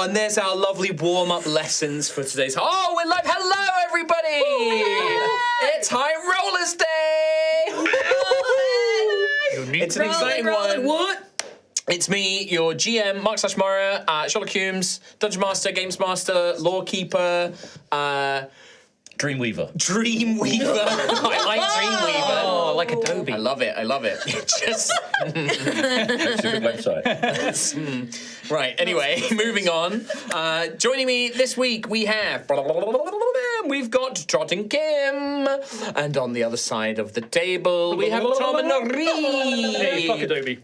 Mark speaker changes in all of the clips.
Speaker 1: And there's our lovely warm-up lessons for today's... Oh, we're live! Hello, everybody! It's High Rollers Day! It's an exciting one.
Speaker 2: What?
Speaker 1: It's me, your GM, Mark/Mara, Sherlock Holmes, Dungeon Master, Games Master, Lawkeeper,
Speaker 3: Dreamweaver.
Speaker 1: I like Dreamweaver.
Speaker 2: Oh, like Adobe.
Speaker 1: I love it. Just...
Speaker 3: It's a good website.
Speaker 1: Right, anyway, moving on. Joining me this week, we have... We've got Trot and Kim. And on the other side of the table, we have Tom and Reed.
Speaker 2: Hey, fuck Adobe.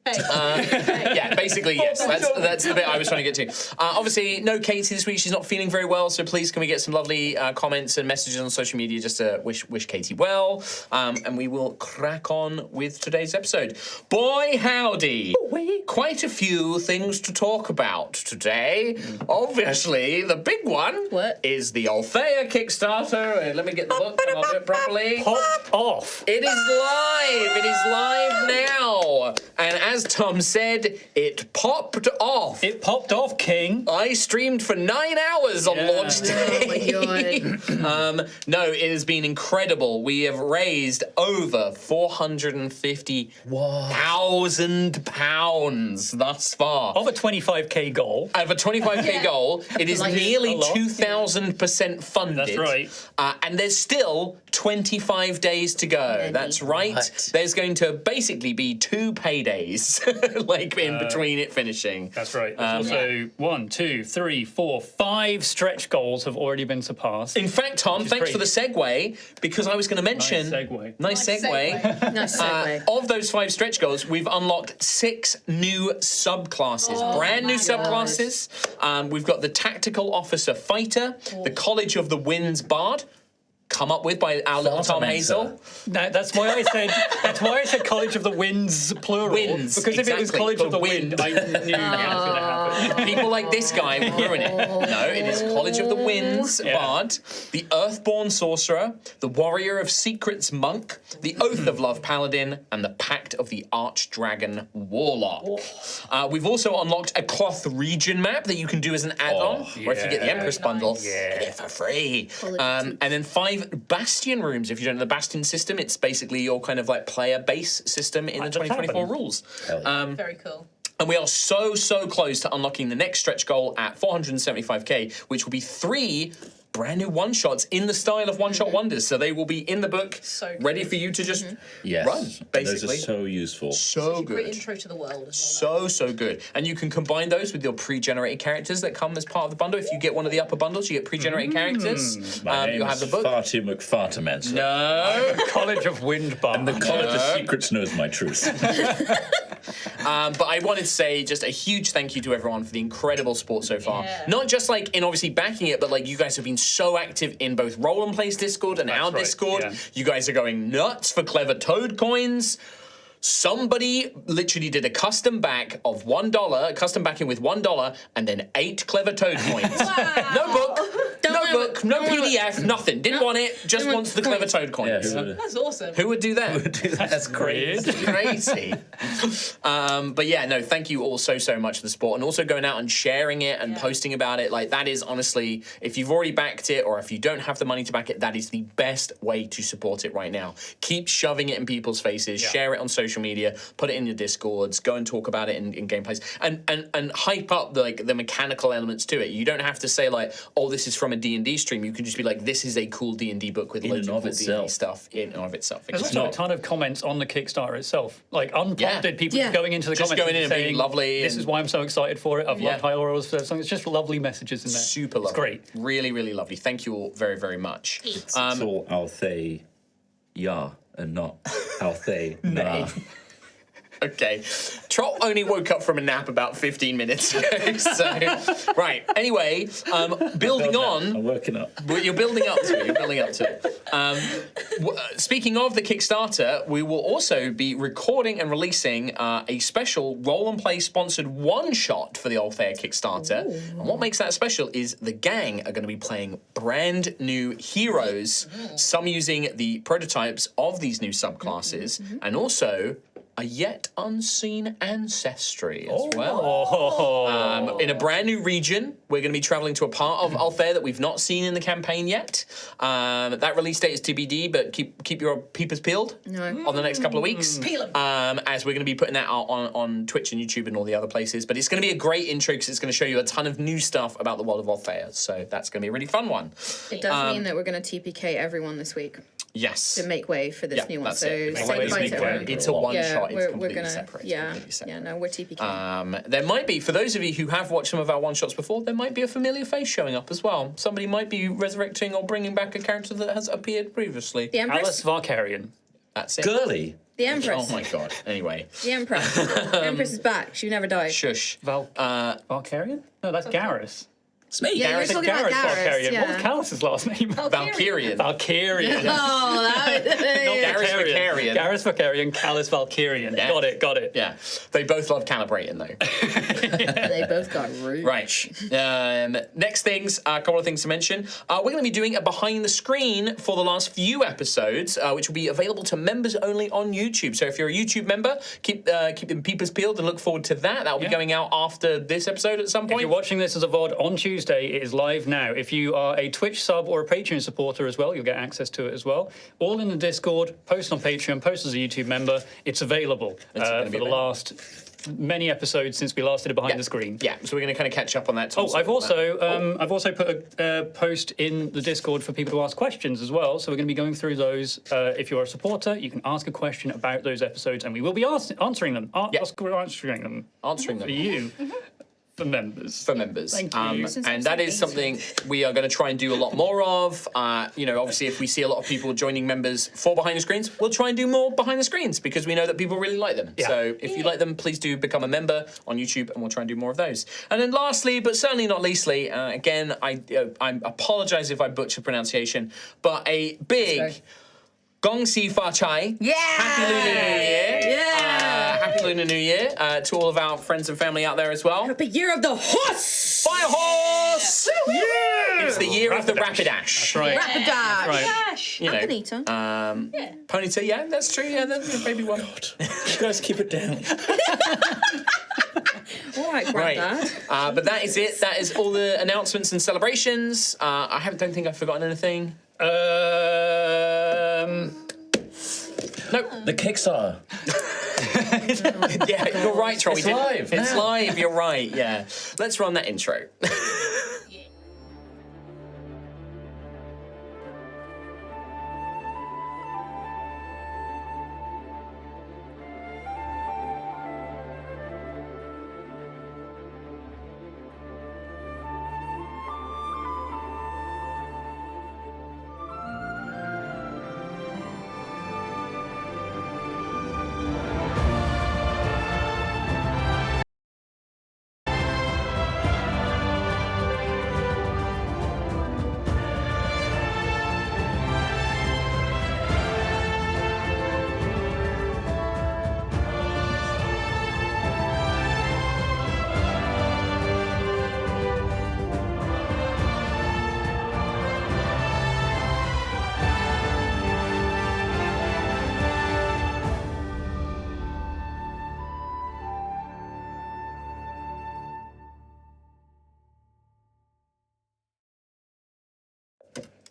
Speaker 1: Yeah, basically, yes. That's the bit I was trying to get to. Obviously, no Katie this week. She's not feeling very well, so please can we get some lovely comments and messages on social media just to wish Katie well. And we will crack on with today's episode. Boy, howdy. Quite a few things to talk about today. Obviously, the big one is the Altheya Kickstarter. Let me get the book and I'll do it properly.
Speaker 2: Popped off.
Speaker 1: It is live. It is live now. And as Tom said, it popped off.
Speaker 2: It popped off, King.
Speaker 1: I streamed for 9 hours on launch day.
Speaker 4: Oh my god.
Speaker 1: No, it has been incredible. We have raised over £450,000 thus far.
Speaker 2: Of a 25k goal.
Speaker 1: Of a 25k goal, it is
Speaker 4: Like
Speaker 1: nearly
Speaker 2: a lot.
Speaker 1: 2,000% funded.
Speaker 2: That's right.
Speaker 1: And there's still 25 days to go. That's right.
Speaker 4: What?
Speaker 1: There's going to basically be 2 paydays, like in between it finishing.
Speaker 2: That's right. There's also 1, 2, 3, 4, 5 stretch goals have already been surpassed.
Speaker 1: In fact, Tom,
Speaker 2: is
Speaker 1: thanks for the
Speaker 2: crazy.
Speaker 1: segue, because I was going to mention...
Speaker 2: Nice segue.
Speaker 1: Nice segue.
Speaker 4: Nice segue.
Speaker 1: Of those 5 stretch goals, we've unlocked 6 new subclasses, brand new
Speaker 4: my
Speaker 1: subclasses. We've got the Tactical Officer Fighter, the College of the Winds Bard, come up with by our little Tom Hazel.
Speaker 2: That's why I said College of the Winds plural.
Speaker 1: Winds,
Speaker 2: because if it was
Speaker 1: exactly,
Speaker 2: College of
Speaker 1: but
Speaker 2: the Wind, I knew that was going to happen.
Speaker 1: People like this guy would ruin it. No, it is College of the Winds Bard, the Earthborn Sorcerer, the Warrior of Secrets Monk, the Oath of Love Paladin, and the Pact of the Archdragon Warlock. We've also unlocked a Cloth Region map that you can do as an add-on, or if you get the Empress bundle, get it for free. And then 5 Bastion rooms. If you don't know the Bastion system, it's basically your kind of like player base system in the 2024 rules.
Speaker 4: Very cool.
Speaker 1: And we are so close to unlocking the next stretch goal at 475k, which will be 3 brand new one-shots in the style of one-shot wonders. So they will be in the book,
Speaker 4: So good.
Speaker 1: ready for you to just
Speaker 3: Yes.
Speaker 1: run, basically.
Speaker 3: Those are so useful.
Speaker 1: So
Speaker 4: Great
Speaker 1: good.
Speaker 4: intro to the world as well.
Speaker 1: So good. And you can combine those with your pre-generated characters that come as part of the bundle. If you get one of the upper bundles, you get pre-generated characters. You'll have the book.
Speaker 3: Farty McFartamancer.
Speaker 1: No.
Speaker 2: College of Wind Bar.
Speaker 3: And the College of Secrets knows my truth.
Speaker 1: But I wanted to say just a huge thank you to everyone for the incredible support so far.
Speaker 4: Yeah.
Speaker 1: Not just like in obviously backing it, but like you guys have been so active in both Roll and Play's Discord and our
Speaker 2: right,
Speaker 1: Discord.
Speaker 2: yeah.
Speaker 1: You guys are going nuts for clever Toad coins. Somebody literally did a custom back of $1, custom backing with $1, and then 8 clever Toad coins. No book, no PDF, nothing. Didn't want it, just wants the clever Toad coins.
Speaker 3: Yeah,
Speaker 4: That's awesome.
Speaker 1: Who would do that?
Speaker 3: That's crazy.
Speaker 1: Crazy. But yeah, no, thank you all so much for the support, and also going out and sharing it and posting about it. Like that is honestly, if you've already backed it or if you don't have the money to back it, that is the best way to support it right now. Keep shoving it in people's faces, share it on social media, put it in your Discords, go and talk about it in gameplays, and hype up the mechanical elements to it. You don't have to say like, oh, this is from a D&D stream. You can just be like, this is a cool D&D book with loads of cool D&D stuff in and of itself.
Speaker 2: There's also a ton of comments on the Kickstarter itself, like unprompted people going into the
Speaker 1: Just
Speaker 2: comments
Speaker 1: going in and being
Speaker 2: saying,
Speaker 1: lovely
Speaker 2: This
Speaker 1: and-
Speaker 2: is why I'm so excited for it. I've loved High Rollers. It's just lovely messages in there.
Speaker 1: Super lovely.
Speaker 2: It's great.
Speaker 1: Really lovely. Thank you all very much.
Speaker 3: It's all Altheya and not Altheya.
Speaker 1: Okay. Trot only woke up from a nap about 15 minutes ago. So, right. Anyway, building on.
Speaker 3: I'm working up.
Speaker 1: Well, you're building up to it. Speaking of the Kickstarter, we will also be recording and releasing a special Roll and Play sponsored one-shot for the Altheya Kickstarter. And what makes that special is the gang are going to be playing brand new heroes, some using the prototypes of these new subclasses, and also a yet unseen ancestry as well.
Speaker 2: Oh.
Speaker 1: In a brand new region, we're going to be traveling to a part of Altheya that we've not seen in the campaign yet. That release date is TBD, but keep your peepers peeled on the next couple of weeks.
Speaker 4: Peel 'em.
Speaker 1: As we're going to be putting that out on Twitch and YouTube and all the other places. But it's going to be a great intro because it's going to show you a ton of new stuff about the world of Altheya. So that's going to be a really fun one.
Speaker 5: It does mean that we're going to TPK everyone this week
Speaker 1: Yes.
Speaker 5: to make way for this new one.
Speaker 1: That's
Speaker 5: So
Speaker 1: it.
Speaker 5: say
Speaker 2: Make way
Speaker 5: goodbye
Speaker 2: this
Speaker 5: to
Speaker 2: week,
Speaker 5: everyone.
Speaker 1: It's a one
Speaker 5: Yeah,
Speaker 1: shot. It's
Speaker 5: we're
Speaker 1: completely
Speaker 5: gonna.
Speaker 1: separate. It's
Speaker 5: Yeah,
Speaker 1: completely separate.
Speaker 5: yeah. No, we're TPK.
Speaker 1: There might be, for those of you who have watched some of our one-shots before, there might be a familiar face showing up as well. Somebody might be resurrecting or bringing back a character that has appeared previously.
Speaker 5: The
Speaker 2: Alice
Speaker 5: Empress.
Speaker 2: Varkarian.
Speaker 1: That's it.
Speaker 3: Girly.
Speaker 5: The Empress.
Speaker 1: Oh my god. Anyway.
Speaker 5: The Empress. The Empress is back. She never died.
Speaker 1: Shush.
Speaker 2: Varkarian? No, that's Garrus.
Speaker 3: It's me.
Speaker 5: Yeah, you're
Speaker 2: Garrus
Speaker 5: talking about Garrus.
Speaker 2: Varkarian.
Speaker 5: Yeah.
Speaker 2: What was Callus's last name?
Speaker 1: Valkyrian.
Speaker 2: Valkyrian.
Speaker 5: Oh, that
Speaker 1: Garrus Vakarian.
Speaker 2: Garrus Vakarian, Callus Valkyrian.
Speaker 1: Yeah.
Speaker 2: Got it.
Speaker 1: Yeah. They both love calibrating though.
Speaker 5: They both got rude.
Speaker 1: Right. Next things, a couple of things to mention. We're going to be doing a behind the screen for the last few episodes, which will be available to members only on YouTube. So if you're a YouTube member, keep them peepers peeled and look forward to that. That'll be going out after this episode at some
Speaker 2: If
Speaker 1: point.
Speaker 2: you're watching this as a VOD on Tuesday, it is live now. If you are a Twitch sub or a Patreon supporter as well, you'll get access to it as well. All in the Discord, post on Patreon, post as a YouTube member. It's available
Speaker 1: gonna
Speaker 2: for
Speaker 1: be
Speaker 2: the
Speaker 1: available.
Speaker 2: last many episodes since we last did it behind the screen.
Speaker 1: Yeah, so we're going to kind of catch up on that.
Speaker 2: Oh, I've also put a post in the Discord for people to ask questions as well. So we're going to be going through those. If you're a supporter, you can ask a question about those episodes, and we will be answering them. Answering them
Speaker 1: answering
Speaker 2: for
Speaker 1: them.
Speaker 2: you. For members.
Speaker 1: For members.
Speaker 2: Thank you.
Speaker 1: And that is something we are going to try and do a lot more of. Obviously, if we see a lot of people joining members for behind the screens, we'll try and do more behind the screens because we know that people really like them.
Speaker 2: Yeah.
Speaker 1: So if you like them, please do become a member on YouTube and we'll try and do more of those. And then lastly, but certainly not leastly, again, I apologize if I butcher pronunciation, but a big Gong Si Fa Chai.
Speaker 5: Yeah.
Speaker 1: Happy Lunar New Year.
Speaker 5: Yeah.
Speaker 1: Happy Lunar New Year to all of our friends and family out there as well.
Speaker 5: Happy year of the horse.
Speaker 1: Fire horse! It's the year of the Rapidash.
Speaker 2: That's right.
Speaker 5: Rapidash.
Speaker 2: That's right.
Speaker 4: Dash.
Speaker 1: You know,
Speaker 5: Bonita.
Speaker 1: Ponyta, yeah, that's true. Yeah, that's maybe one.
Speaker 3: You guys keep it down.
Speaker 5: All right,
Speaker 1: Right.
Speaker 5: Granddad.
Speaker 1: But that is it. That is all the announcements and celebrations. Don't think I've forgotten anything. No.
Speaker 3: The Kickstarter.
Speaker 1: Yeah, you're right, Troll.
Speaker 3: It's live
Speaker 1: It's
Speaker 3: now.
Speaker 1: live. You're right. Yeah. Let's run that intro.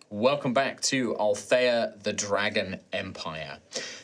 Speaker 1: Welcome back to Altheya, the Dragon Empire.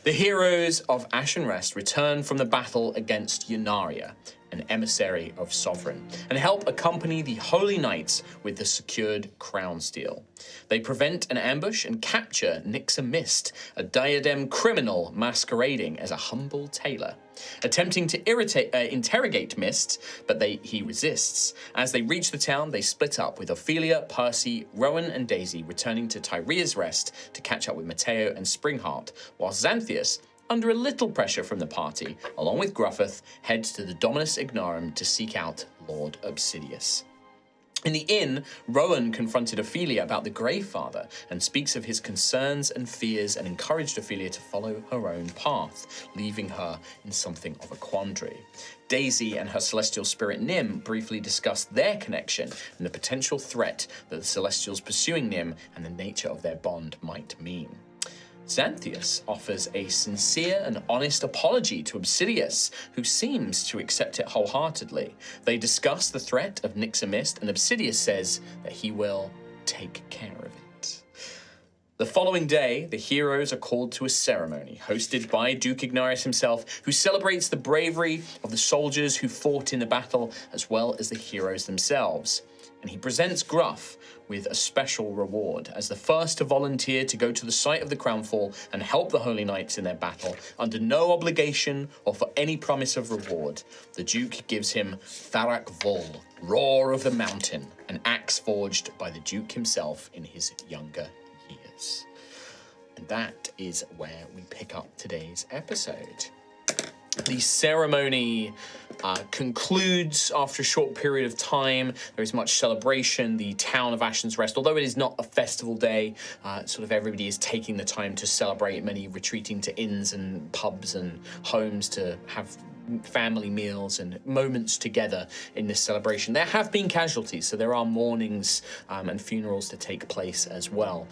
Speaker 1: The heroes of Ashen Rest return from the battle against Yunaria, an emissary of Sovereign, and help accompany the Holy Knights with the secured crown steel. They prevent an ambush and capture Nixa Mist, a diadem criminal masquerading as a humble tailor. Attempting to interrogate Mist, but he resists. As they reach the town, they split up, with Ophelia, Percy, Rowan, and Daisy returning to Tyria's Rest to catch up with Matteo and Springheart, while Xanthias, under a little pressure from the party, along with Gruffith, heads to the Dominus Ignorum to seek out Lord Obsidius. In the inn, Rowan confronted Ophelia about the Grey Father and speaks of his concerns and fears and encouraged Ophelia to follow her own path, leaving her in something of a quandary. Daisy and her celestial spirit Nim briefly discuss their connection and the potential threat that the Celestials pursuing Nim and the nature of their bond might mean. Xanthius offers a sincere and honest apology to Obsidius, who seems to accept it wholeheartedly. They discuss the threat of Nyxamist, and Obsidius says that he will take care of it. The following day, the heroes are called to a ceremony hosted by Duke Ignarius himself, who celebrates the bravery of the soldiers who fought in the battle, as well as the heroes themselves. And he presents Gruff with a special reward. As the first to volunteer to go to the site of the Crownfall and help the Holy Knights in their battle, under no obligation or for any promise of reward, the Duke gives him Tharak Vol, Roar of the Mountain, an axe forged by the Duke himself in his younger years. And that is where we pick up today's episode. The ceremony concludes after a short period of time. There is much celebration. The town of Ashen's Rest, although it is not a festival day, sort of everybody is taking the time to celebrate, many retreating to inns and pubs and homes to have family meals and moments together in this celebration. There have been casualties, so there are mournings and funerals to take place as well.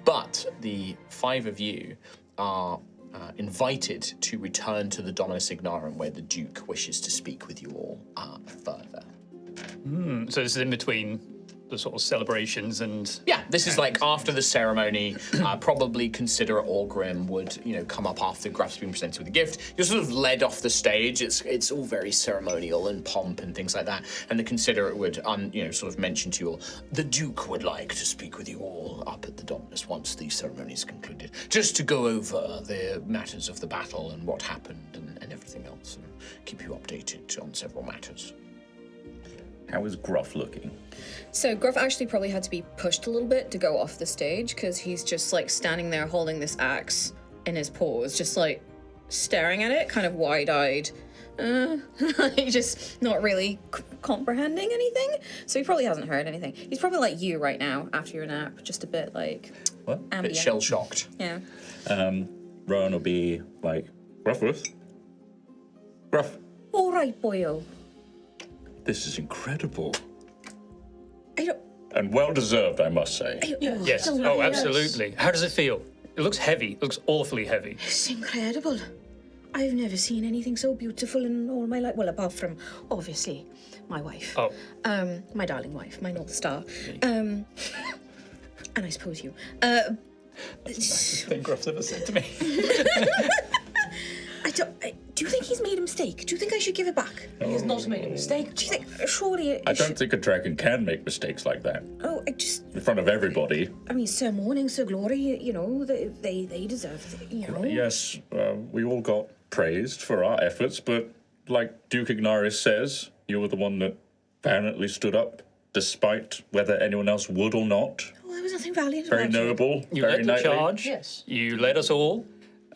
Speaker 1: But the 5 of you are invited to return to the Dominus Ignarum, where the Duke wishes to speak with you all further.
Speaker 2: So this is in between the sort of celebrations and...
Speaker 1: Yeah, this is like after the ceremony. Probably Considerate Orgrim would, come up after Gruff's been presented with a gift. You're sort of led off the stage. It's all very ceremonial and pomp and things like that. And the Considerate would, sort of mention to you all, the Duke would like to speak with you all up at the Dominus once the ceremony is concluded, just to go over the matters of the battle and what happened and everything else, and keep you updated on several matters.
Speaker 3: How is Gruff looking?
Speaker 5: So Gruff actually probably had to be pushed a little bit to go off the stage because he's just like standing there holding this axe in his paws, just like staring at it, kind of wide-eyed. He's just not really comprehending anything. So he probably hasn't heard anything. He's probably like you right now after your nap, just a bit like
Speaker 3: What?
Speaker 1: A bit
Speaker 5: ambient.
Speaker 1: shell-shocked.
Speaker 5: Yeah.
Speaker 3: Rowan will be like, Gruffworth? Gruff,
Speaker 5: All right, boyo.
Speaker 3: this is incredible.
Speaker 5: I don't.
Speaker 3: And well-deserved, I must say.
Speaker 2: Yes.
Speaker 5: Don't
Speaker 2: Oh,
Speaker 5: worry.
Speaker 2: absolutely. How does it feel? It looks heavy. It looks awfully heavy.
Speaker 5: It's incredible. I've never seen anything so beautiful in all my life. Well, apart from, obviously, my wife.
Speaker 2: Oh.
Speaker 5: My darling wife, my North Star. And I suppose you.
Speaker 2: Thing Gruff's ever said to me.
Speaker 5: Do you think he's made a mistake? Do you think I should give it back?
Speaker 4: He has not made a mistake.
Speaker 5: Do you think, surely...
Speaker 3: I don't think a dragon can make mistakes like that.
Speaker 5: Oh,
Speaker 3: In front of everybody.
Speaker 5: I mean, Sir Morning, Sir Glory, they deserve it,
Speaker 3: Yes, we all got praised for our efforts, but like Duke Ignarius says, you were the one that valiantly stood up, despite whether anyone else would or not.
Speaker 5: Well, there was nothing valiant
Speaker 3: Very
Speaker 5: about it.
Speaker 3: noble,
Speaker 2: You
Speaker 3: very
Speaker 2: led the
Speaker 3: knightly.
Speaker 2: charge.
Speaker 4: Yes.
Speaker 2: You led us all.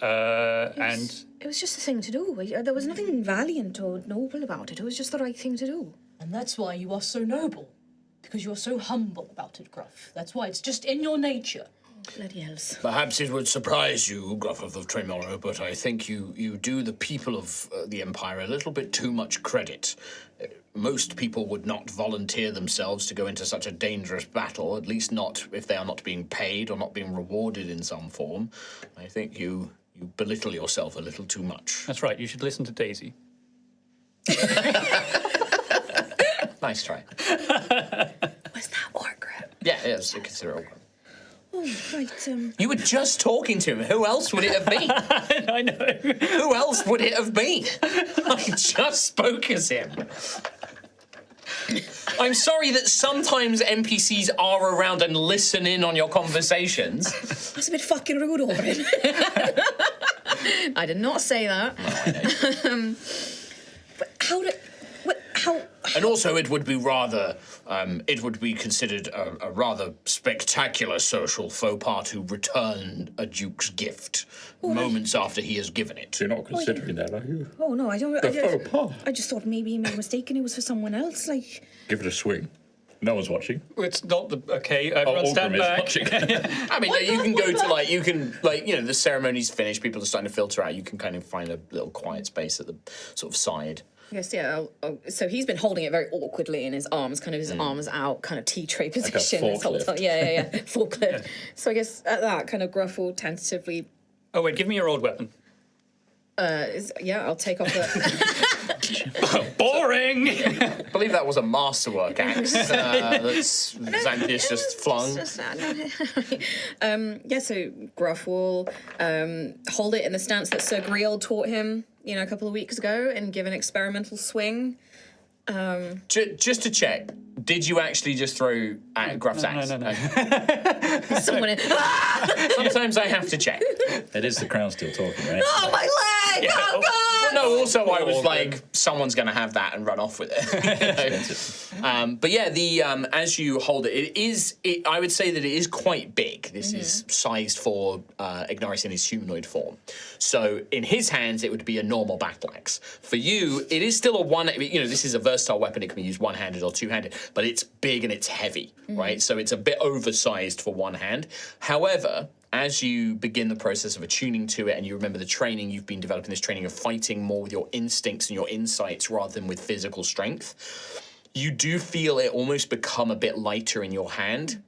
Speaker 2: And
Speaker 5: It was just a thing to do. There was nothing valiant or noble about it. It was just the right thing to do.
Speaker 4: And that's why you are so noble. Because you're so humble about it, Gruff. That's why it's just in your nature.
Speaker 5: Bloody hells.
Speaker 1: Perhaps it would surprise you, Gruff of the Tremolo, but I think you do the people of the Empire a little bit too much credit. Most people would not volunteer themselves to go into such a dangerous battle, at least not if they are not being paid or not being rewarded in some form. I think you belittle yourself a little too much.
Speaker 2: that's right. You should listen to Daisy.
Speaker 1: Nice try.
Speaker 5: Was that Orgrim?
Speaker 1: Yeah, it is a considerable one.
Speaker 5: Oh, right,
Speaker 1: You were just talking to him. Who else would it have been?
Speaker 2: I know.
Speaker 1: Who else would it have been? I just spoke as him. I'm sorry that sometimes NPCs are around and listen in on your conversations.
Speaker 5: That's a bit fucking rude, Orgrim. I did not say that. But how...
Speaker 1: And also, it would be rather, it would be considered a rather spectacular social faux pas to return a duke's gift moments after he has given it.
Speaker 3: You're not considering that, are you?
Speaker 5: Oh, no, I don't...
Speaker 3: The faux pas.
Speaker 5: I just thought maybe he made a mistake and it was for someone else, like...
Speaker 3: Give it a swing. No one's watching.
Speaker 2: It's not the... Okay, everyone stand
Speaker 3: Orgrim is
Speaker 2: back.
Speaker 3: watching.
Speaker 1: I mean, you can go to, the ceremony's finished, people are starting to filter out. You can kind of find a little quiet space at the sort of side.
Speaker 5: I guess, yeah. So he's been holding it very awkwardly in his arms, kind of his arms out, kind of tea tray position. This whole time.
Speaker 3: forklift.
Speaker 5: Yeah. Forklift. So I guess at that, kind of Gruff will tentatively.
Speaker 2: Oh wait, give me your old weapon.
Speaker 5: I'll take off the.
Speaker 2: Boring.
Speaker 1: I believe that was a masterwork axe that's Xanthius just flung.
Speaker 5: So Gruff will hold it in the stance that Sir Griel taught him, a couple of weeks ago, and give an experimental swing.
Speaker 1: Just to check, did you actually just throw at Gruff's axe?
Speaker 2: No.
Speaker 5: Someone in.
Speaker 1: Sometimes I have to check.
Speaker 3: It is the crown still talking, right?
Speaker 5: Oh, my leg! Oh, God!
Speaker 1: No, also I was like, someone's going to have that and run off with it. But yeah, the as you hold it, I would say that it is quite big. This is sized for Ignaris in his humanoid form. So in his hands, it would be a normal battle axe. For you, it is still a one. This is a versatile weapon. It can be used one-handed or two-handed, but it's big and it's heavy, right? So it's a bit oversized for one hand. However, as you begin the process of attuning to it and you remember the training, you've been developing this training of fighting more with your instincts and your insights rather than with physical strength, you do feel it almost become a bit lighter in your hand.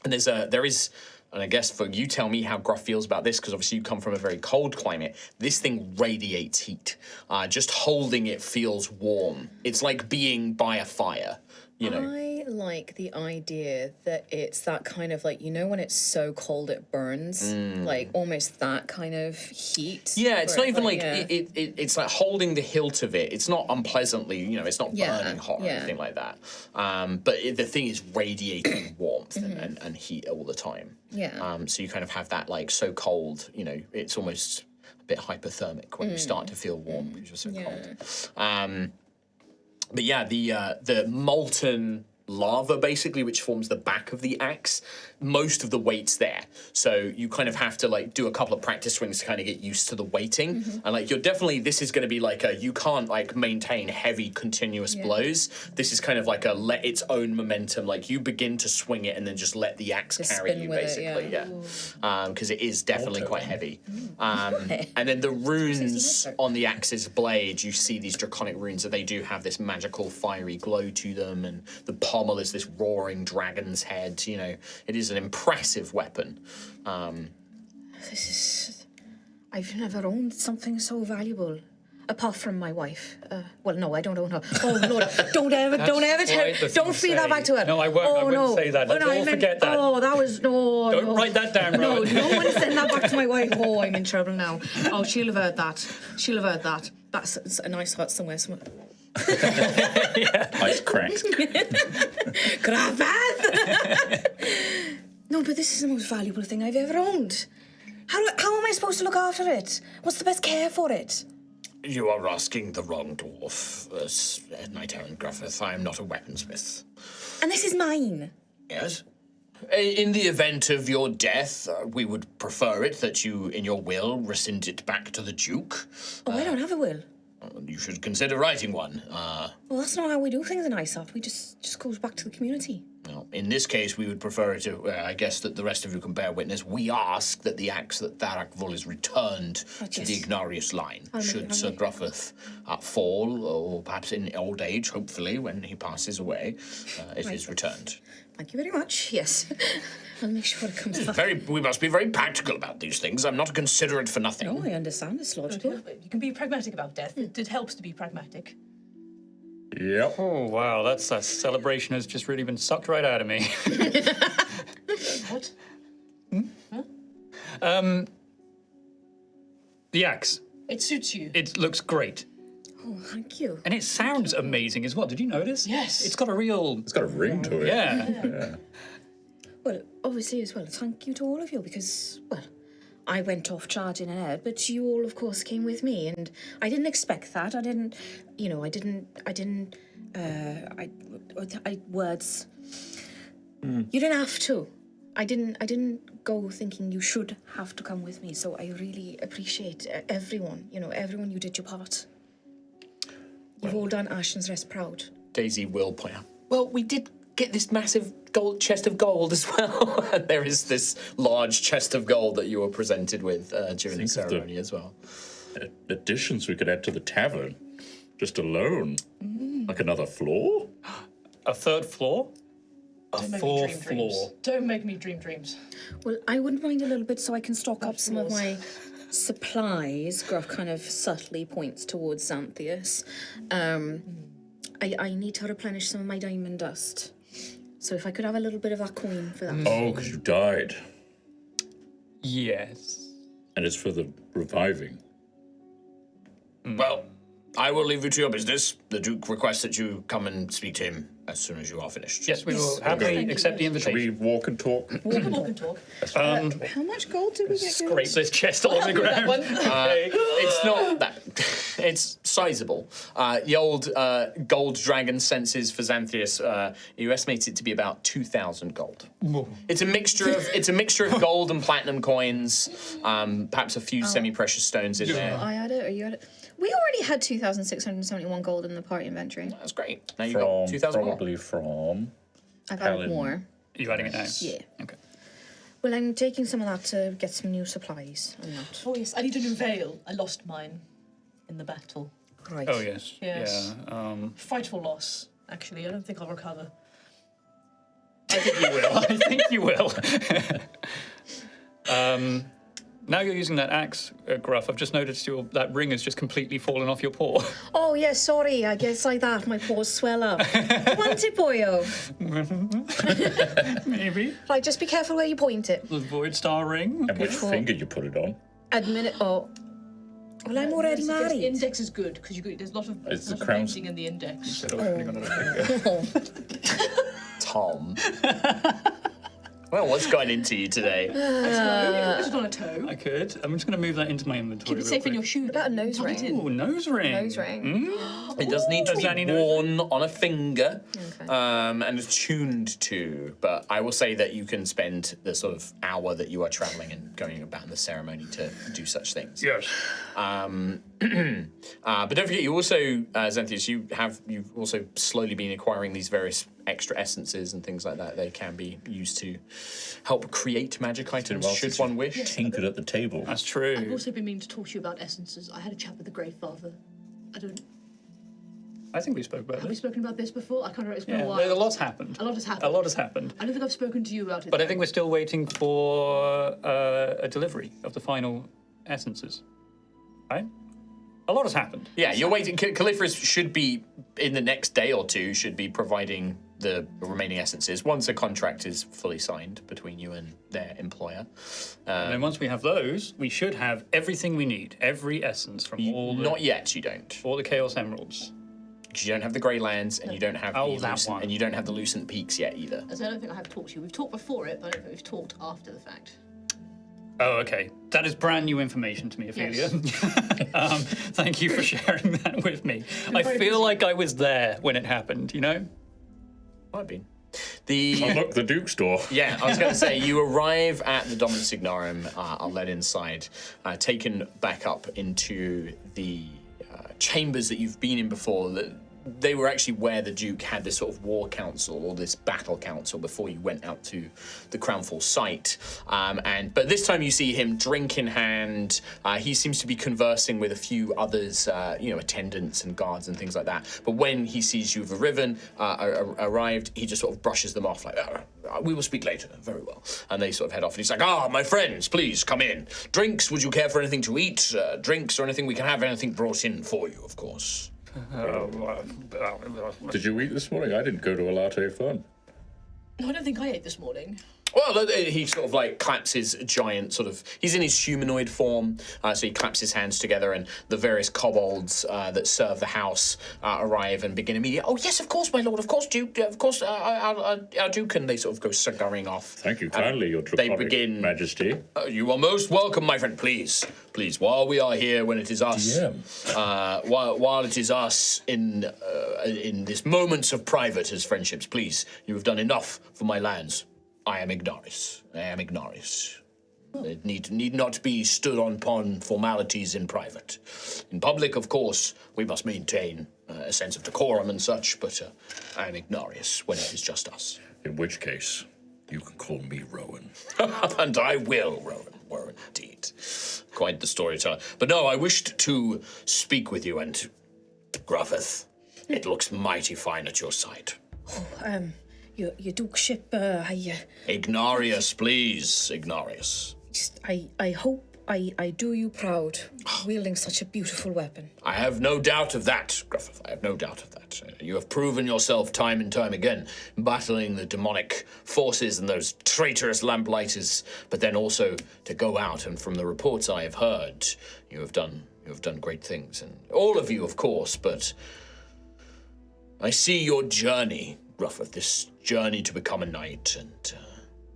Speaker 1: And there is, and I guess for you tell me how Gruff feels about this, because obviously you come from a very cold climate, this thing radiates heat. Just holding it feels warm. It's like being by a fire.
Speaker 5: I like the idea that it's that kind of like, when it's so cold it burns, like almost that kind of heat.
Speaker 1: Yeah, it's not even like,
Speaker 5: yeah.
Speaker 1: it's like holding the hilt of it. It's not unpleasantly, it's not burning hot or anything like that. But the thing is radiating warmth and heat all the time.
Speaker 5: Yeah.
Speaker 1: So you kind of have that like so cold, it's almost a bit hypothermic when you start to feel warm because you're so cold. But yeah, the molten lava, basically, which forms the back of the axe, most of the weight's there. So you kind of have to like do a couple of practice swings to kind of get used to the weighting. And like this is going to be like you can't like maintain heavy continuous blows. This is kind of like let its own momentum, like you begin to swing it and then just let the axe carry you, basically. Because it is definitely quite heavy. And then the runes on the axe's blade, you see these draconic runes, and they do have this magical fiery glow to them, and the pommel is this roaring dragon's head. It is an impressive weapon.
Speaker 5: I've never owned something so valuable. Apart from my wife. Well, no, I don't own her. Oh, Lord, don't ever don't feed that back to her.
Speaker 2: No, I won't. I wouldn't say that. Let's all forget that.
Speaker 5: Oh, that was, no.
Speaker 2: Don't write that down, Rowan.
Speaker 5: No one send that back to my wife. Oh, I'm in trouble now. Oh, she'll have heard that. That's a nice hut somewhere.
Speaker 3: Ice cracks.
Speaker 5: No, but this is the most valuable thing I've ever owned. How am I supposed to look after it? What's the best care for it?
Speaker 1: You are asking the wrong dwarf, Knight Errant Gruffith. I am not a weaponsmith.
Speaker 5: And this is mine.
Speaker 1: Yes. In the event of your death, we would prefer it that you, in your will, rescind it back to the Duke.
Speaker 5: Oh, I don't have a will.
Speaker 1: You should consider writing one.
Speaker 5: Well, that's not how we do things in ISOP. We just goes back to the community.
Speaker 1: Well, in this case, we would prefer it to, I guess that the rest of you can bear witness. We ask that the axe that Tharak Vul is returned to the Ignarius line. Should Sir Gruffith fall, or perhaps in old age, hopefully, when he passes away, it is returned.
Speaker 5: Thank you very much. Yes. I'll make sure it comes back.
Speaker 1: We must be very practical about these things. I'm not considerate for nothing.
Speaker 5: No, I understand. It's logical.
Speaker 4: You can be pragmatic about death. It helps to be pragmatic.
Speaker 3: Yep.
Speaker 2: Oh, wow, that celebration has just really been sucked right out of me.
Speaker 4: What?
Speaker 2: The axe.
Speaker 4: It suits you.
Speaker 2: It looks great.
Speaker 5: Oh, thank you.
Speaker 2: And it sounds amazing as well. Did you notice?
Speaker 4: Yes.
Speaker 2: It's got a real...
Speaker 3: It's got a ring to it.
Speaker 2: Yeah.
Speaker 5: Well, obviously as well, thank you to all of you because, well, I went off charging ahead, but you all, of course, came with me, and I didn't expect that. Words. You didn't have to. I didn't go thinking you should have to come with me, so I really appreciate everyone. Everyone, you did your part. You've all done Ashen's Rest proud.
Speaker 1: Daisy will point out, well, we did get this massive chest of gold as well. And there is this large chest of gold that you were presented with during the ceremony as well.
Speaker 3: Additions we could add to the tavern. Just alone? Like another floor?
Speaker 2: A third floor? A
Speaker 4: Don't make me
Speaker 2: fourth
Speaker 4: dream
Speaker 2: floor.
Speaker 4: dreams. Don't make me dream dreams.
Speaker 5: Well, I wouldn't mind a little bit so I can stock up some of
Speaker 4: floors.
Speaker 5: my supplies. Gruff kind of subtly points towards Xanthias. I need to replenish some of my diamond dust. So if I could have a little bit of that coin for that.
Speaker 3: Oh, because you died.
Speaker 2: Yes.
Speaker 3: And it's for the reviving.
Speaker 1: Well, I will leave you to your business. The Duke requests that you come and speak to him as soon as you are finished.
Speaker 2: Yes, we will happily
Speaker 4: Thank you,
Speaker 2: accept the
Speaker 4: yes.
Speaker 3: Shall we
Speaker 2: invitation.
Speaker 3: walk and talk?
Speaker 4: Walk and talk.
Speaker 5: How much gold did we get?
Speaker 2: Scrape this chest on the ground. Okay.
Speaker 1: It's not that. It's sizable. The old gold dragon senses for Xanthias. You estimate it to be about 2,000 gold. It's a mixture of gold and platinum coins. Perhaps a few semi-precious stones in there.
Speaker 5: I had it, or you had it? We already had 2,671 gold in the party inventory.
Speaker 1: That's great. Now you've got 2,000 more.
Speaker 3: Probably from...
Speaker 5: I've added
Speaker 3: Paladin.
Speaker 5: more.
Speaker 2: Are you adding it now?
Speaker 5: Yeah.
Speaker 2: Okay.
Speaker 5: Well, I'm taking some of that to get some new supplies. I'm not.
Speaker 4: Oh yes, I need a new veil. I lost mine in the battle.
Speaker 5: Right.
Speaker 2: Oh, yes.
Speaker 4: Yes.
Speaker 2: Yeah.
Speaker 4: Frightful loss, actually. I don't think I'll recover.
Speaker 2: I think you will. I think you will. Now you're using that axe, Gruff. I've just noticed that ring has just completely fallen off your paw.
Speaker 5: Oh, yeah, sorry. I guess like that. My paws swell up. Want it, boyo?
Speaker 2: Maybe.
Speaker 5: Right, just be careful where you point it.
Speaker 2: The Void Star ring.
Speaker 3: And which finger you put it on?
Speaker 5: Admit it. Oh. Well, I'm already
Speaker 4: Yes,
Speaker 5: married.
Speaker 4: index is good because there's a lot of
Speaker 3: It's the
Speaker 4: lot of
Speaker 3: crown-
Speaker 4: painting in the index.
Speaker 2: Instead of opening another finger.
Speaker 1: Tom. Well, what's gotten into you today?
Speaker 4: You can put it on a toe.
Speaker 2: I could. I'm just going to move that into my inventory.
Speaker 4: Keep it
Speaker 2: real
Speaker 4: safe in
Speaker 2: quick.
Speaker 4: your shoe.
Speaker 5: About a nose
Speaker 4: Tuck it
Speaker 5: ring.
Speaker 4: in.
Speaker 2: Ooh, nose ring.
Speaker 5: Nose ring.
Speaker 1: It does need to
Speaker 2: Does Annie
Speaker 1: be
Speaker 2: know?
Speaker 1: worn on a finger
Speaker 5: Okay.
Speaker 1: and attuned to. But I will say that you can spend the sort of hour that you are traveling and going about in the ceremony to do such things.
Speaker 2: Yes.
Speaker 1: But don't forget, you also, Xanthias, you've also slowly been acquiring these various extra essences and things like that. They can be used to help create magic items,
Speaker 3: Well,
Speaker 1: should
Speaker 3: since
Speaker 1: one
Speaker 3: you
Speaker 1: wish.
Speaker 3: Tinkered at the table.
Speaker 2: That's true.
Speaker 4: I've also been meaning to talk to you about essences. I had a chat with the Grey Father.
Speaker 2: I think we spoke about
Speaker 4: Have we
Speaker 2: this.
Speaker 4: spoken about this before? I can't remember. It's been
Speaker 2: Yeah,
Speaker 4: a while.
Speaker 2: a lot's happened.
Speaker 4: A lot has happened.
Speaker 2: A lot has happened.
Speaker 4: I don't think I've spoken to you about it.
Speaker 2: But I think we're still waiting for a delivery of the final essences. Right? A lot has happened.
Speaker 1: Yeah, you're waiting. Caliphorus should be, in the next day or two, should be providing the remaining essences once a contract is fully signed between you and their employer.
Speaker 2: And then once we have those, we should have everything we need. Every essence from
Speaker 1: Not yet, you don't.
Speaker 2: all the Chaos Emeralds.
Speaker 1: Because you don't have the Grey Lands and you don't have
Speaker 2: Oh,
Speaker 1: the
Speaker 2: that
Speaker 1: Lucent,
Speaker 2: one.
Speaker 1: and you don't have the Lucent Peaks yet either.
Speaker 4: As I don't think I have talked to you. We've talked before it, but I don't think we've talked after the fact.
Speaker 2: Oh, okay. That is brand new information to me, Ophelia.
Speaker 4: Yes.
Speaker 2: Thank you for sharing that with me. I
Speaker 4: very
Speaker 2: feel
Speaker 4: busy.
Speaker 2: like I was there when it happened, you know?
Speaker 1: Might have been.
Speaker 3: Oh, look, the Duke's door.
Speaker 1: Yeah, I was going to say, you arrive at the Dominus Signorum, are led inside, taken back up into the chambers that you've been in before. They were actually where the Duke had this sort of war council or this battle council before you went out to the Crownfall site. But this time you see him, drink in hand. He seems to be conversing with a few others, attendants and guards and things like that. But when he sees you have arrived, he just sort of brushes them off like, we will speak later. Very well. And they sort of head off. And he's like, my friends, please come in. Drinks, would you care for anything to eat? Drinks or anything? We can have anything brought in for you, of course.
Speaker 3: Did you eat this morning? I didn't go to a latte fun.
Speaker 4: No, I don't think I ate this morning.
Speaker 1: Well, he sort of like claps his giant sort of... He's in his humanoid form, so he claps his hands together and the various kobolds that serve the house arrive and begin immediately. Oh, yes, of course, my lord, of course, Duke, of course, our Duke, and they sort of go scurrying off.
Speaker 3: Thank you kindly, your draconic majesty.
Speaker 1: You are most welcome, my friend, please, while we are here, when it is us, while it is us in this moments of private as friendships, please, you have done enough for my lands. I am Ignaris. It need not be stood upon formalities in private. In public, of course, we must maintain a sense of decorum and such, but I am Ignaris when it is just us.
Speaker 3: In which case, you can call me Rowan.
Speaker 1: And I will, Rowan, indeed. Quite the storyteller. But no, I wished to speak with you and Gruffith, it looks mighty fine at your side.
Speaker 5: Your Dukeship,
Speaker 1: Ignarius, please, Ignarius.
Speaker 5: I hope I do you proud, wielding such a beautiful weapon.
Speaker 1: I have no doubt of that, Gruffith. I have no doubt of that. You have proven yourself time and time again, battling the demonic forces and those traitorous lamplighters, but then also to go out, and from the reports I have heard, you have done great things. And all of you, of course, but I see your journey, Gruffith, this journey to become a knight and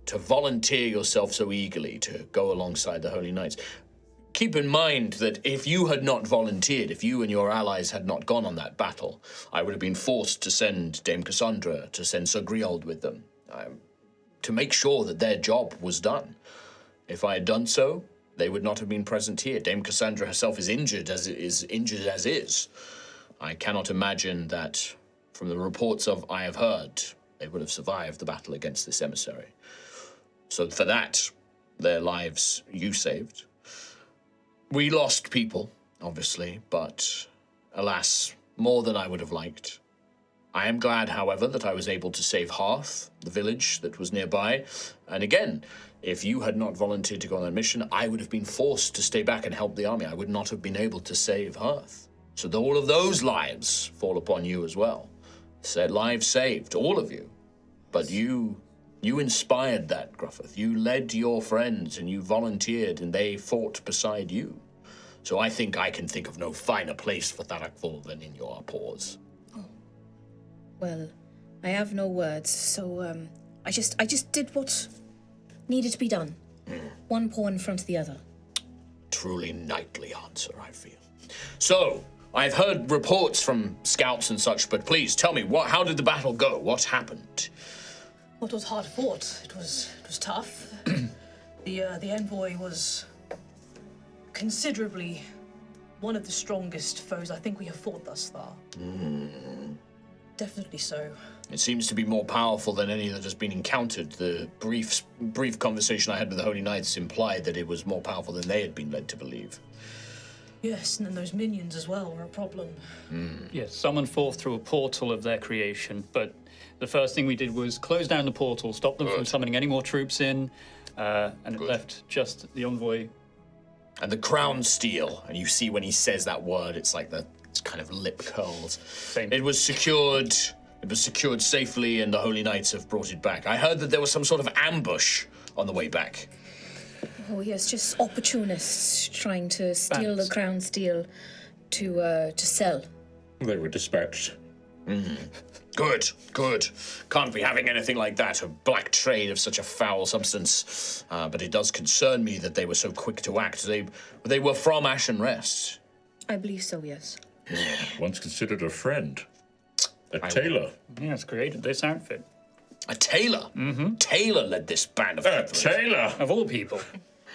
Speaker 1: to volunteer yourself so eagerly to go alongside the Holy Knights. Keep in mind that if you had not volunteered, if you and your allies had not gone on that battle, I would have been forced to send Dame Cassandra, to send Sir Griald with them, to make sure that their job was done. If I had done so, they would not have been present here. Dame Cassandra herself is injured as is. I cannot imagine that, from the reports I have heard, they would have survived the battle against this emissary. So for that, their lives you saved. We lost people, obviously, but alas, more than I would have liked. I am glad, however, that I was able to save Hearth, the village that was nearby. And again, if you had not volunteered to go on that mission, I would have been forced to stay back and help the army. I would not have been able to save Hearth. So all of those lives fall upon you as well. Said lives saved, all of you. But you inspired that, Gruffith. You led your friends and you volunteered and they fought beside you. So I think I can think of no finer place for Tharakvul than in your paws.
Speaker 5: Oh. Well, I have no words, so I just did what needed to be done. One paw in front of the other.
Speaker 1: Truly knightly answer, I feel. So, I've heard reports from scouts and such, but please tell me, how did the battle go? What happened?
Speaker 4: Well, it was hard fought. It was tough. The envoy was considerably one of the strongest foes I think we have fought thus far. Definitely so.
Speaker 1: It seems to be more powerful than any that has been encountered. The brief conversation I had with the Holy Knights implied that it was more powerful than they had been led to believe.
Speaker 4: Yes, and then those minions as well were a problem.
Speaker 2: Yes, summoned forth through a portal of their creation, but the first thing we did was close down the portal, stop them from summoning any more troops in, and it left just the envoy.
Speaker 1: And the crown steel, and you see when he says that word, it's like it's kind of lip curls.
Speaker 2: Same.
Speaker 1: It was secured safely, and the Holy Knights have brought it back. I heard that there was some sort of ambush on the way back.
Speaker 5: Oh yes, just opportunists trying to steal the crown steel to sell.
Speaker 3: They were dispatched.
Speaker 1: Good. Can't be having anything like that, a black trade of such a foul substance. But it does concern me that they were so quick to act. They were from Ashen Rest.
Speaker 5: I believe so, yes.
Speaker 3: Once considered a friend. A tailor.
Speaker 2: Yes, created this outfit.
Speaker 1: A tailor? Mm-hmm. Tailor led this band of
Speaker 3: A
Speaker 1: people.
Speaker 3: tailor!
Speaker 2: Of all people.